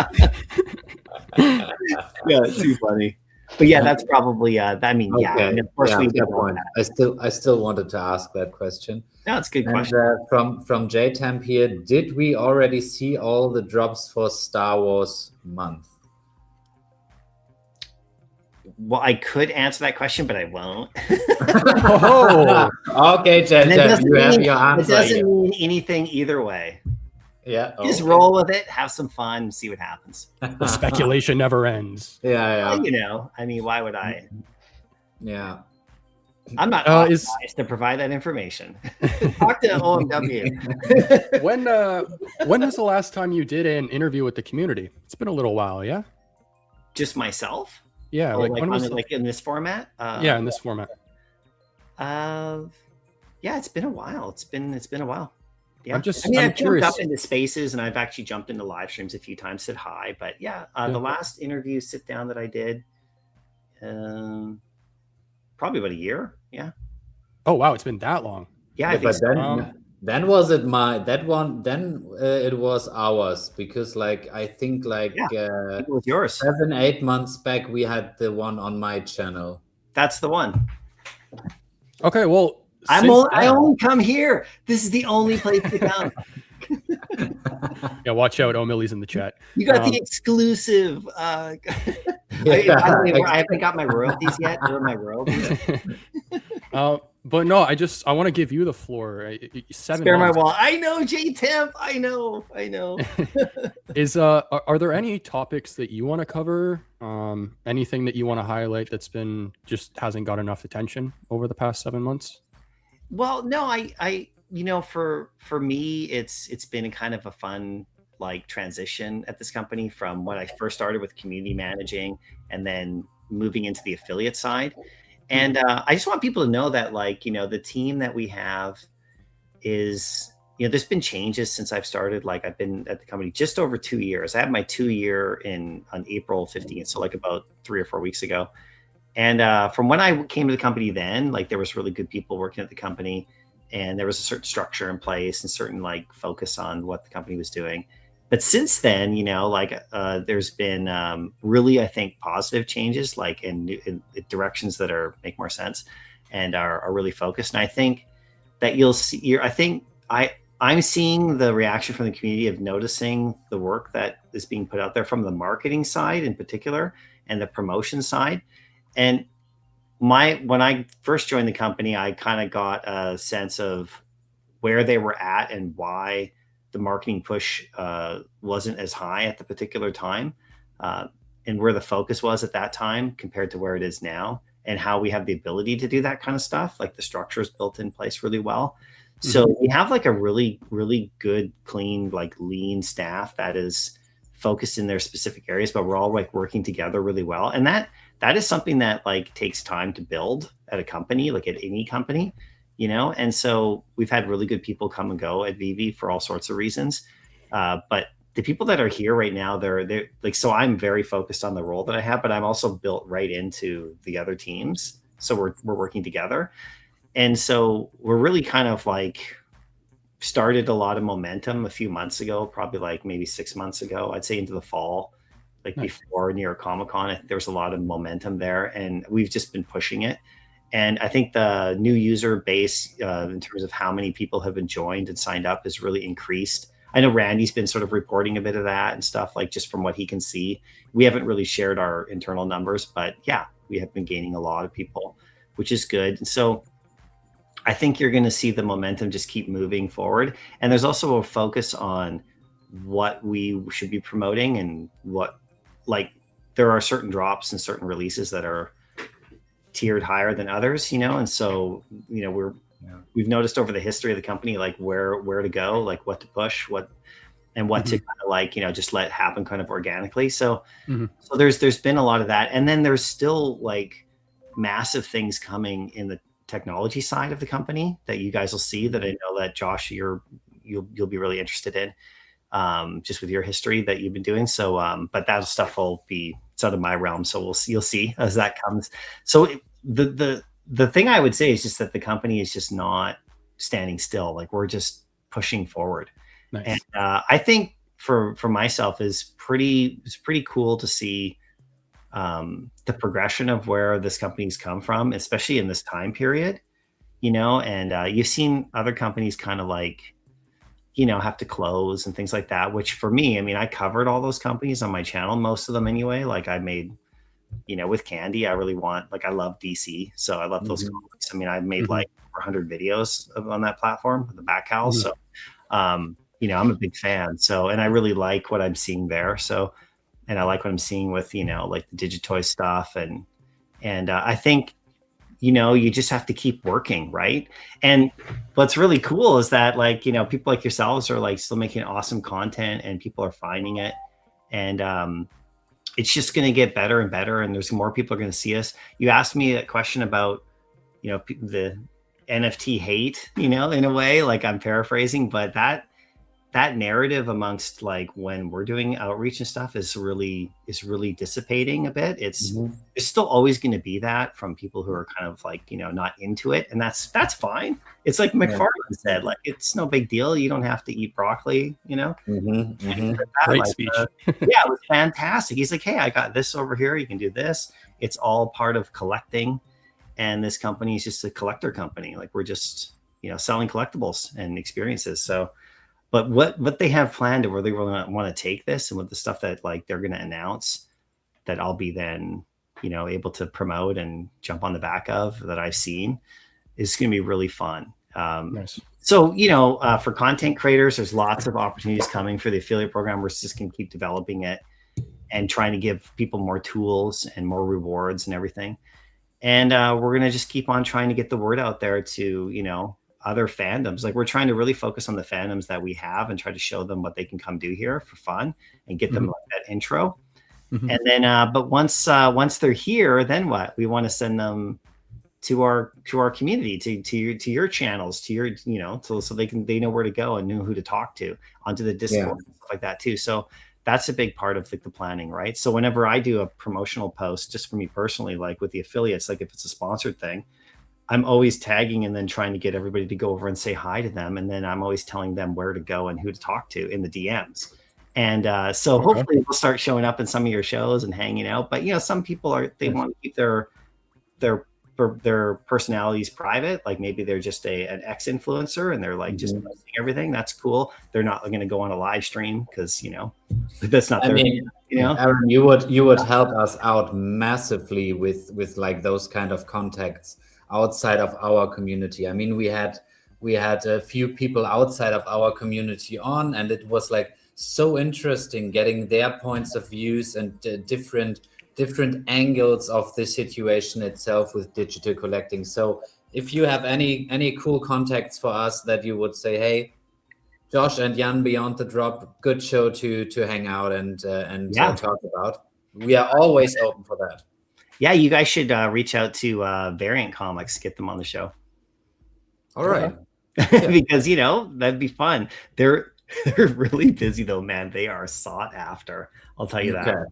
it's too funny. But yeah, that's probably. I mean, okay. Yeah. And of course, we get one. I still wanted to ask that question. No, it's a good question. From JTamp here, did we already see all the drops for Star Wars month? Well, I could answer that question, but I won't. Oh, Okay, Jeff, you have your It answer doesn't here. mean anything either way. Yeah. Just okay. roll with it, have some fun, and see what happens. the speculation never ends. Yeah. Well, you know, I mean, why would I? Yeah. I'm not authorized to provide that information. Talk to OMW. When was the last time you did an interview with the community? It's been a little while, yeah? Just myself? Yeah, Or when was like in this format? yeah, in this format. Yeah, it's been a while. It's been a while. Yeah, I'm I've curious. jumped up into spaces, and I've actually jumped into live streams a few times, said hi. But yeah, the last interview sit down that I did, probably about a year. Yeah. Oh wow, it's been that long. Yeah, I think but then was it that one? Then it was ours, because like I think like it was yours. 7-8 months back we had the one on my channel. That's the one. Okay, well, I only come here. This is the only place to come. Yeah, watch out. O'Malley's in the chat. You got the exclusive. I haven't got my royalties yet. Where are my royalties? But no, I want to give you the floor. 7 Spare my months. wall. I know, J Temp. I know. Are there any topics that you want to cover? Anything that you want to highlight that's been just hasn't got enough attention over the past 7 months? Well, no, I you know, for me, it's been a kind of a fun like transition at this company from when I first started with community managing and then moving into the affiliate side. And I just want people to know that, like, you know, the team that we have is, you know, there's been changes since I've started. Like, I've been at the company just over 2 years. I had my 2 year on April 15th, so like about 3 or 4 weeks ago. And from when I came to the company then, like, there was really good people working at the company, and there was a certain structure in place and certain like focus on what the company was doing. But since then, you know, like there's been really, I think, positive changes, like in directions that make more sense and are really focused. And I think that you'll see. I'm seeing the reaction from the community of noticing the work that is being put out there from the marketing side in particular and the promotion side. And when I first joined the company, I kind of got a sense of where they were at and why the marketing push wasn't as high at the particular time, and where the focus was at that time compared to where it is now, and how we have the ability to do that kind of stuff. Like, the structure is built in place really well. So we have like a really, really good, clean, like lean staff that is focused in their specific areas, but we're all like working together really well. And that is something that like takes time to build at a company, like at any company. You know, and so we've had really good people come and go at VeVe for all sorts of reasons. But the people that are here right now, they're like, so I'm very focused on the role that I have, but I'm also built right into the other teams. So we're working together. And so we're really kind of like started a lot of momentum a few months ago, probably like maybe 6 months ago, I'd say into the fall, like before New York Comic Con. I think there was a lot of momentum there, and we've just been pushing it. And I think the new user base, in terms of how many people have been joined and signed up, has really increased. I know Randy's been sort of reporting a bit of that and stuff, like just from what he can see. We haven't really shared our internal numbers, but yeah, we have been gaining a lot of people, which is good. And so I think you're going to see the momentum just keep moving forward. And there's also a focus on what we should be promoting and what, like, there are certain drops and certain releases that are tiered higher than others, you know. And so, you know, we've noticed over the history of the company, like where to go, like what to push, to kind of like, you know, just let it happen kind of organically. So so there's been a lot of that. And then there's still like massive things coming in the technology side of the company that you guys will see, that I know that Josh, you'll be really interested in, just with your history that you've been doing. So but that stuff it's out of my realm, so you'll see as that comes. So the thing I would say is just that the company is just not standing still. Like, we're just pushing forward. Nice. And I think for myself it's pretty cool to see the progression of where this company's come from, especially in this time period, you know. And you've seen other companies kind of like, you know, have to close and things like that, which for me, I mean, I covered all those companies on my channel, most of them anyway. Like, I made with Candy, I really want, like, I love DC, so I love those comics. I mean, I've made like 100 videos on that platform, the back howl. So, I'm a big fan. So, and I really like what I'm seeing there. So, and I like what I'm seeing with, like the Digitoy stuff. And I think, you just have to keep working, right? And what's really cool is that, like, people like yourselves are like still making awesome content, and people are finding it. And it's just going to get better and better, and there's more people are going to see us. You asked me a question about, the NFT hate, in a way, like I'm paraphrasing, but that narrative amongst, like, when we're doing outreach and stuff is really dissipating a bit. It's still always going to be that from people who are kind of like, not into it. And that's fine. It's like McFarlane said, like, it's no big deal. You don't have to eat broccoli, Great speech. Yeah, it was fantastic. He's like, hey, I got this over here. You can do this. It's all part of collecting. And this company is just a collector company. Like, we're just, selling collectibles and experiences. So, but what they have planned, and where they really want to take this, and with the stuff that, like, they're going to announce, that I'll be then, able to promote and jump on the back of, that I've seen, is going to be really fun. Nice. So, for content creators, there's lots of opportunities coming for the affiliate program. We're just going to keep developing it and trying to give people more tools and more rewards and everything. And we're going to just keep on trying to get the word out there to, other fandoms. Like, we're trying to really focus on the fandoms that we have and try to show them what they can come do here for fun and get them like that intro. And then, but once they're here, then what? We want to send them to our community, to your channels, to your, so they know where to go and know who to talk to, onto the Discord and stuff like that too. So that's a big part of, like, the planning, right? So whenever I do a promotional post, just for me personally, like with the affiliates, like if it's a sponsored thing, I'm always tagging and then trying to get everybody to go over and say hi to them. And then I'm always telling them where to go and who to talk to in the DMs. And so hopefully we'll start showing up in some of your shows and hanging out. But, some people want to keep their personalities private. Like, maybe they're just an ex-influencer and they're like just posting everything. That's cool. They're not going to go on a live stream because, that's not their thing, Aaron, you would help us out massively with like those kind of contacts outside of our community. I mean, we had a few people outside of our community on, and it was like so interesting getting their points of views and different angles of the situation itself with digital collecting. So if you have any cool contacts for us that you would say, hey, Josh and Jan Beyond the Drop, good show to hang out and talk about, we are always open for that. Yeah, you guys should reach out to Variant Comics, get them on the show. All right. Because, that'd be fun. They're really busy though, man. They are sought after. I'll tell you that.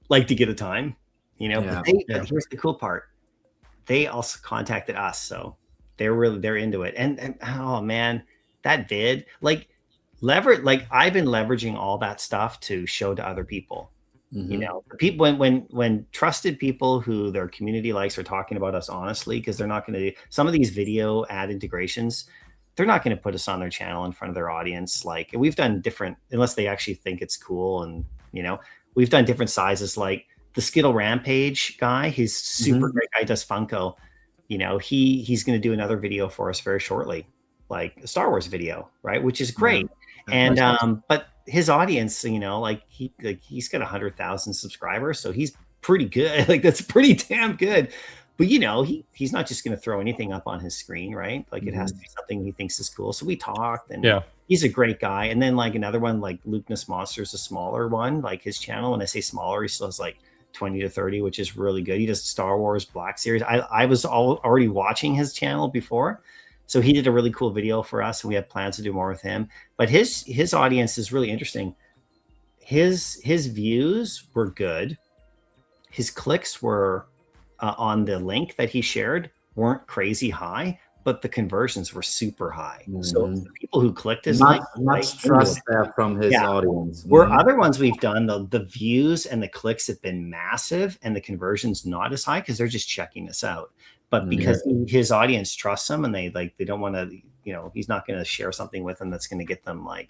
Like, to get a time, But here's the cool part. They also contacted us, so they're into it. And oh man, that vid, like I've been leveraging all that stuff to show to other people. People, when trusted people who their community likes are talking about us honestly, because they're not going to do some of these video ad integrations. They're not going to put us on their channel in front of their audience. Like, we've done different, unless they actually think it's cool. And, we've done different sizes, like the Skittle Rampage guy. He's super great guy, does Funko. He's going to do another video for us very shortly, like a Star Wars video, right? Which is great. And, but his audience, he's got 100,000 subscribers. So he's pretty good. Like, that's pretty damn good. But, he's not just going to throw anything up on his screen, right? Like, it has to be something he thinks is cool. So we talked, and he's a great guy. And then, like, another one, like Lukeness Monsters, a smaller one, like his channel. When I say smaller, he still has like 20 to 30, which is really good. He does Star Wars Black Series. I was already watching his channel before. So he did a really cool video for us, and we have plans to do more with him. But his audience is really interesting. His views were good. His clicks were on the link that he shared weren't crazy high, but the conversions were super high. So the people who clicked his link, much trust there from his audience. Where other ones we've done, the views and the clicks have been massive, and the conversions not as high because they're just checking us out. But because his audience trusts him, and they don't want to, he's not going to share something with them that's going to get them like,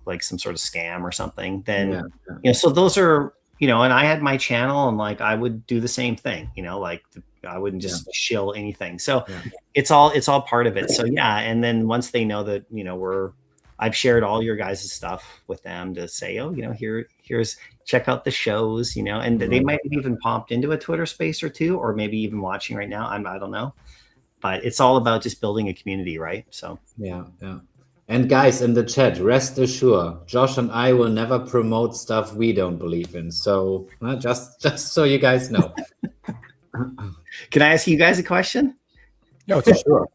like some sort of scam or something. Then, so those are, you know, and I had my channel, and like I would do the same thing, you know, like I wouldn't just shill anything. So it's all part of it. So yeah, and then once they know that, you know, I've shared all your guys' stuff with them to say, oh, you know, here's check out the shows, you know, and they might have even popped into a Twitter space or two, or maybe even watching right now. I don't know, but it's all about just building a community, right? So yeah. And guys in the chat, rest assured, Josh and I will never promote stuff we don't believe in. So just so you guys know. Can I ask you guys a question? No, it's sure.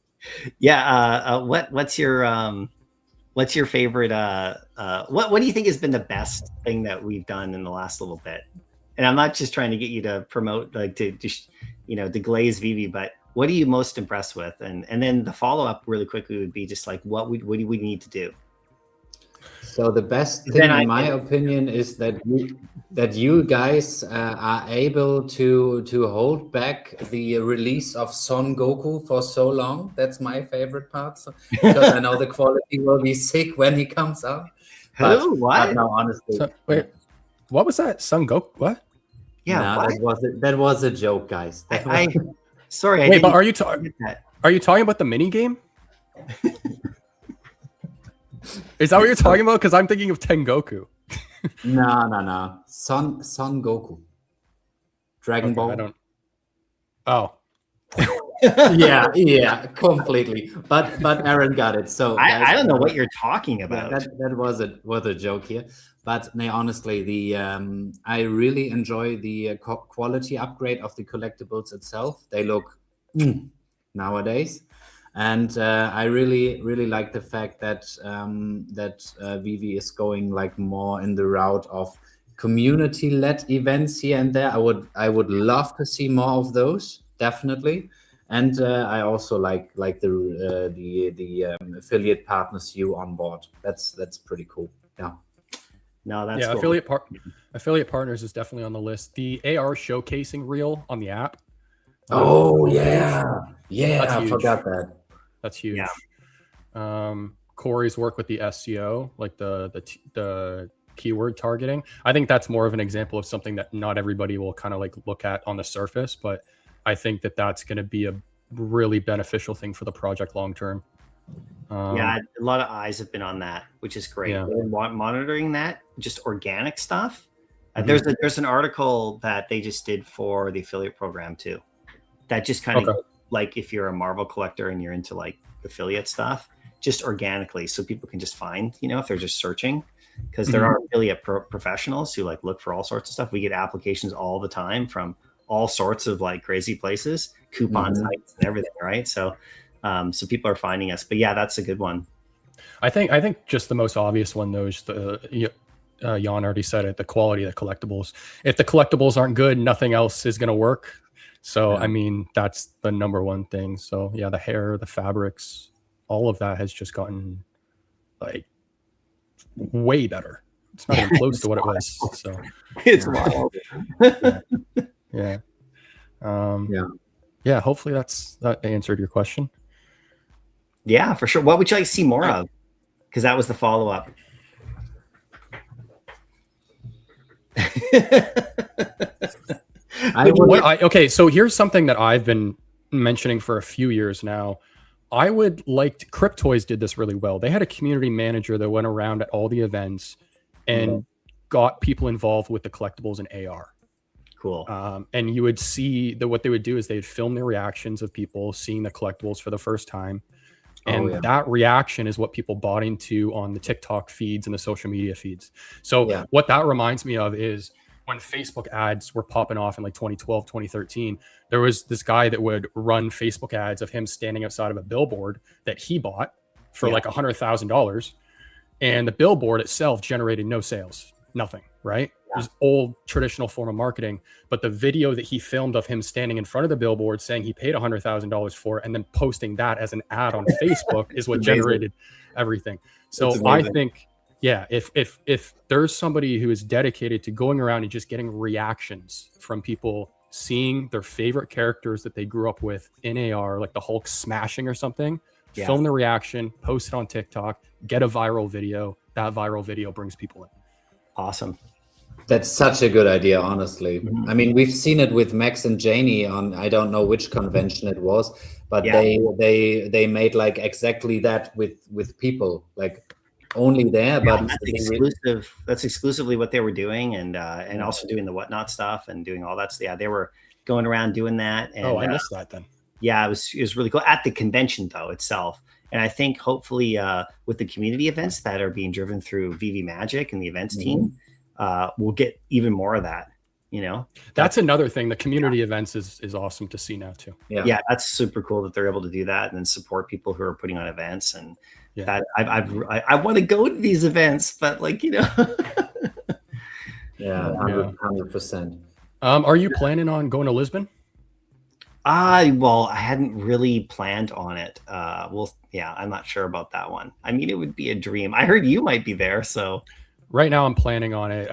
Yeah. What's your favorite? What do you think has been the best thing that we've done in the last little bit? And I'm not just trying to get you to promote, like to glaze VeVe, but what are you most impressed with? And then the follow up really quickly would be just like, what do we need to do? So the best thing, in my opinion, is that you guys are able to hold back the release of Son Goku for so long. That's my favorite part, because I know the quality will be sick when he comes out. But no, honestly, wait, what was that? Son Goku? What? Yeah, that was a joke, guys. Sorry. Wait, but are you talking about the mini game? Is that what you're talking about? Because I'm thinking of Tengoku. No. Son Goku. Dragon Ball. I don't. Oh. yeah, completely. But Aaron got it. So I don't know what you're talking about. That was a joke here. But no, honestly, I really enjoy the quality upgrade of the collectibles itself. They look nowadays. And I really like the fact that VeVe is going like more in the route of community-led events here and there. I would love to see more of those, definitely. And I also like the affiliate partners you on board. That's pretty cool. Yeah. No, that's cool. Affiliate partners is definitely on the list. The AR showcasing reel on the app. Oh yeah, I forgot that. That's huge. Yeah. Corey's work with the SEO, like the keyword targeting. I think that's more of an example of something that not everybody will kind of like look at on the surface, but I think that that's going to be a really beneficial thing for the project long term. Yeah, a lot of eyes have been on that, which is great. Yeah. Monitoring that, just organic stuff. There's an article that they just did for the affiliate program too. That just kind of like if you're a Marvel collector and you're into like affiliate stuff, just organically, so people can just find, you know, if they're just searching, because there are affiliate professionals who like look for all sorts of stuff. We get applications all the time from all sorts of like crazy places, coupon sites and everything, right? So people are finding us. But yeah, that's a good one. I think just the most obvious one though is Jan already said it, the quality of the collectibles. If the collectibles aren't good, nothing else is going to work. So, I mean, that's the number one thing. So yeah, the hair, the fabrics, all of that has just gotten like way better. It's not even close to what it was. So it's wild. Yeah. Hopefully that answered your question. Yeah, for sure. What would you like to see more of? Because that was the follow-up. Okay, so here's something that I've been mentioning for a few years now. I would like Cryptoys did this really well. They had a community manager that went around at all the events and got people involved with the collectibles and AR. Cool. And you would see that what they would do is they'd film the reactions of people seeing the collectibles for the first time. And that reaction is what people bought into on the TikTok feeds and the social media feeds. So what that reminds me of is when Facebook ads were popping off in like 2012, 2013, there was this guy that would run Facebook ads of him standing outside of a billboard that he bought for like $100,000. And the billboard itself generated no sales, nothing, right? It was old traditional form of marketing. But the video that he filmed of him standing in front of the billboard saying he paid $100,000 for it and then posting that as an ad on Facebook is what generated everything. So I think, if there's somebody who is dedicated to going around and just getting reactions from people seeing their favorite characters that they grew up with in AR, like the Hulk smashing or something, film the reaction, post it on TikTok, get a viral video. That viral video brings people in. Awesome. That's such a good idea, honestly. Mhm. I mean, we've seen it with Max and Janie on, I don't know which convention it was, but Yeah. they made like exactly that with people, like only there, but That's exclusive. That's exclusively what they were doing, and also doing the whatnot stuff and doing all that. So, yeah, they were going around doing that. And I missed that then. yeah, it was really cool at the convention though itself. And I think hopefully with the community events that are being driven through VV Magic and the events team, we'll get even more of that. You know, that's another thing. The community events is awesome to see now too. Yeah, that's super cool that they're able to do that and then support people who are putting on events. And that I want to go to these events, but like, you know. Yeah, 100%. Are you planning on going to Lisbon? Well, I hadn't really planned on it. I'm not sure about that one. I mean, it would be a dream. I heard you might be there, so right now I'm planning on it.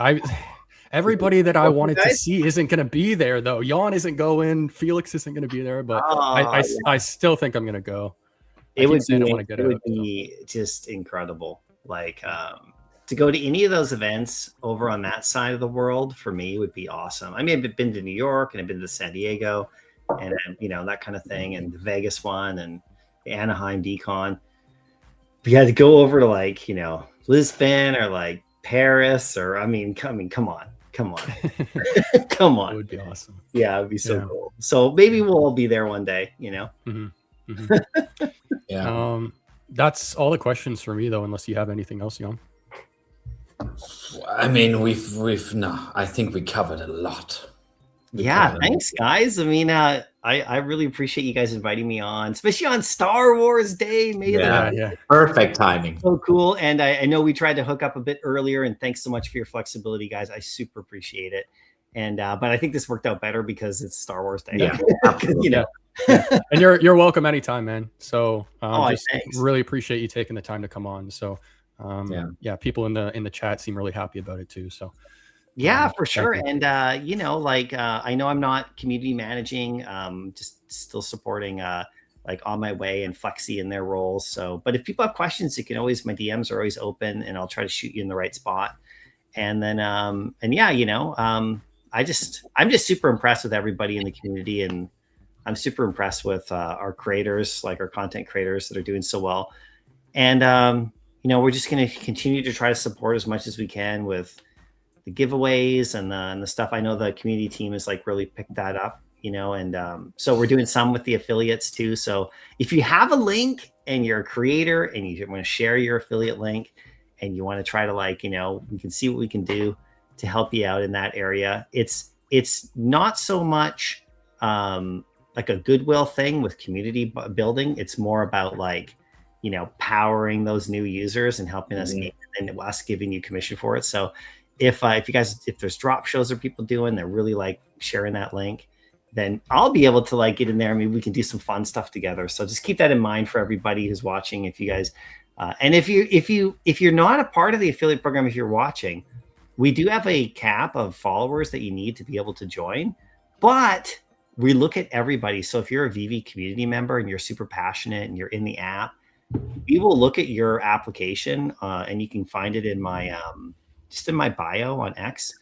Everybody that I wanted to see isn't going to be there though. Jan isn't going. Felix isn't going to be there, but I still think I'm going to go. It would be just incredible. Like to go to any of those events over on that side of the world for me would be awesome. I mean, I've been to New York and I've been to San Diego and you know, that kind of thing, and the Vegas one and the Anaheim Decon. But you had to go over to like, you know, Lisbon or like Paris or I mean, come on. Come on. It would be awesome. Yeah, it would be so cool. So maybe we'll all be there one day, you know? Yeah. That's all the questions for me though, unless you have anything else, Jan. I mean, I think we covered a lot. Thanks guys. I mean, I really appreciate you guys inviting me on, especially on Star Wars Day. Perfect timing. So cool. And I know we tried to hook up a bit earlier, and thanks so much for your flexibility, guys. I super appreciate it. And but I think this worked out better because it's Star Wars Day. Yeah, you know. And you're welcome anytime, man. So thanks. Really appreciate you taking the time to come on. So people in the chat seem really happy about it too. So yeah, for sure. And you know, like I know I'm not community managing, just still supporting like On My Way and Flexi in their roles. So, but if people have questions, you can always, my DMs are always open and I'll try to shoot you in the right spot. And then you know, I'm just super impressed with everybody in the community, and I'm super impressed with our creators, like our content creators that are doing so well. And you know, we're just going to continue to try to support as much as we can with the giveaways and the stuff. I know the community team has like really picked that up, you know, and so we're doing some with the affiliates too. So if you have a link and you're a creator and you want to share your affiliate link and you want to try to, like, you know, we can see what we can do to help you out in that area. It's not so much like a goodwill thing with community building. It's more about like, you know, powering those new users and helping us gain, and us giving you commission for it. So if you guys, if there's drop shows or people doing, they're really like sharing that link, then I'll be able to like get in there. I mean, we can do some fun stuff together. So just keep that in mind for everybody who's watching. If you guys, and if you're not a part of the affiliate program, if you're watching, we do have a cap of followers that you need to be able to join, but we look at everybody. So if you're a VV community member and you're super passionate and you're in the app, we will look at your application and you can find it in my, just in my bio on X.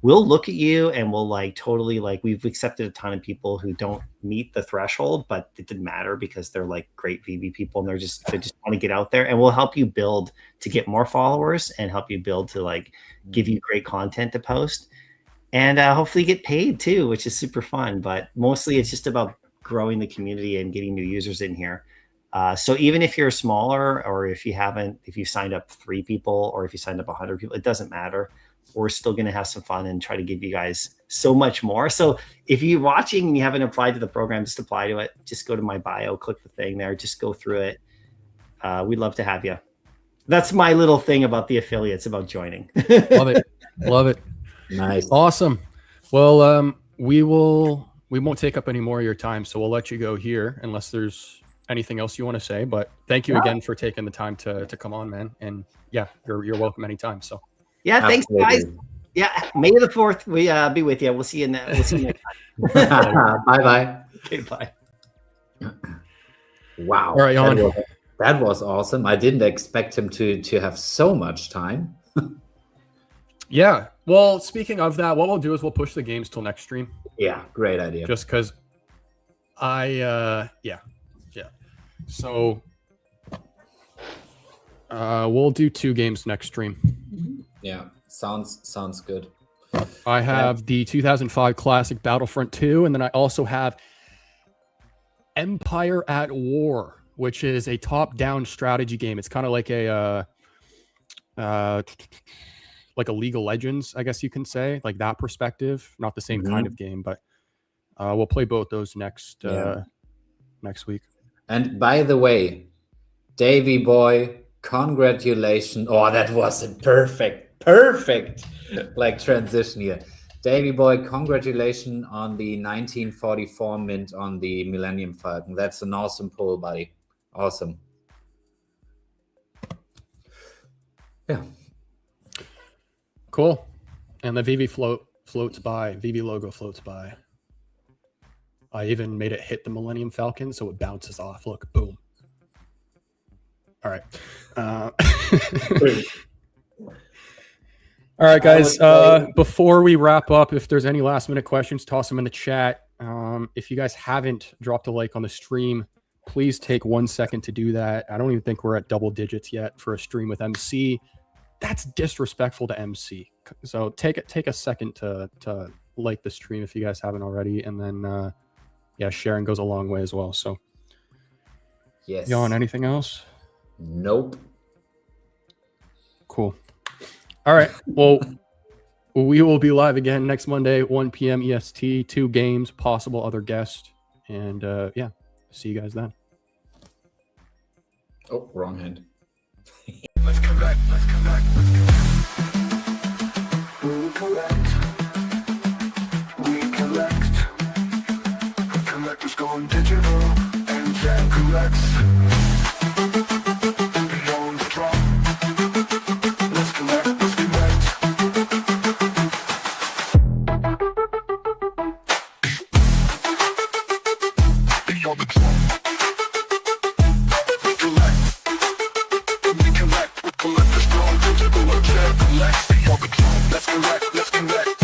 We'll look at you and we'll like totally, like, we've accepted a ton of people who don't meet the threshold, but it didn't matter because they're like great VV people and they just want to get out there, and we'll help you build to get more followers and help you build to like give you great content to post, and hopefully get paid too, which is super fun. But mostly it's just about growing the community and getting new users in here. So even if you're smaller, or if you signed up 3 people, or if you signed up 100 people, it doesn't matter. We're still going to have some fun and try to give you guys so much more. So if you're watching and you haven't applied to the program, just apply to it. Just go to my bio, click the thing there, just go through it. We'd love to have you. That's my little thing about the affiliates, about joining. Love it. Nice. Awesome. Well, we won't take up any more of your time, so we'll let you go here unless there's anything else you want to say. But thank you again for taking the time to come on, man. And yeah, you're welcome anytime. So yeah, thanks guys. Yeah, May the 4th we be with you. We'll see you next time. Bye. Okay, bye. Wow. All right, Jan. That was awesome. I didn't expect him to have so much time. Yeah. Well, speaking of that, what we'll do is we'll push the games till next stream. Yeah, great idea. Just because yeah. So we'll do 2 games next stream. Yeah, sounds good. I have the 2005 classic Battlefront 2, and then I also have Empire at War, which is a top-down strategy game. It's kind of like a League of Legends, I guess you can say, like that perspective. Not the same kind of game, but we'll play both those next week. And by the way, Davey boy, congratulations. Oh, that was a perfect like transition here. Davey boy, congratulations on the 1944 mint on the Millennium Falcon. That's an awesome pull, buddy. Awesome. Yeah. Cool. And the VeVe floats by. VeVe logo floats by. I even made it hit the Millennium Falcon, so it bounces off. Look, boom. All right. All right, guys. Before we wrap up, if there's any last-minute questions, toss them in the chat. If you guys haven't dropped a like on the stream, please take 1 second to do that. I don't even think we're at double digits yet for a stream with MC. That's disrespectful to MC. So take a second to like the stream if you guys haven't already, and then sharing goes a long way as well. So, yes. Jan, anything else? Nope. Cool. All right. Well, we will be live again next Monday, 1 p.m. EST. 2 games, possible other guest, and see you guys then. Oh, wrong hand. Let's collect. We collect. Collectors going digital and Jack collects. Beyond the drop. Let's collect. Beyond the drop. We collect. Collectors going digital and Jack collects. Beyond the drop. Let's collect.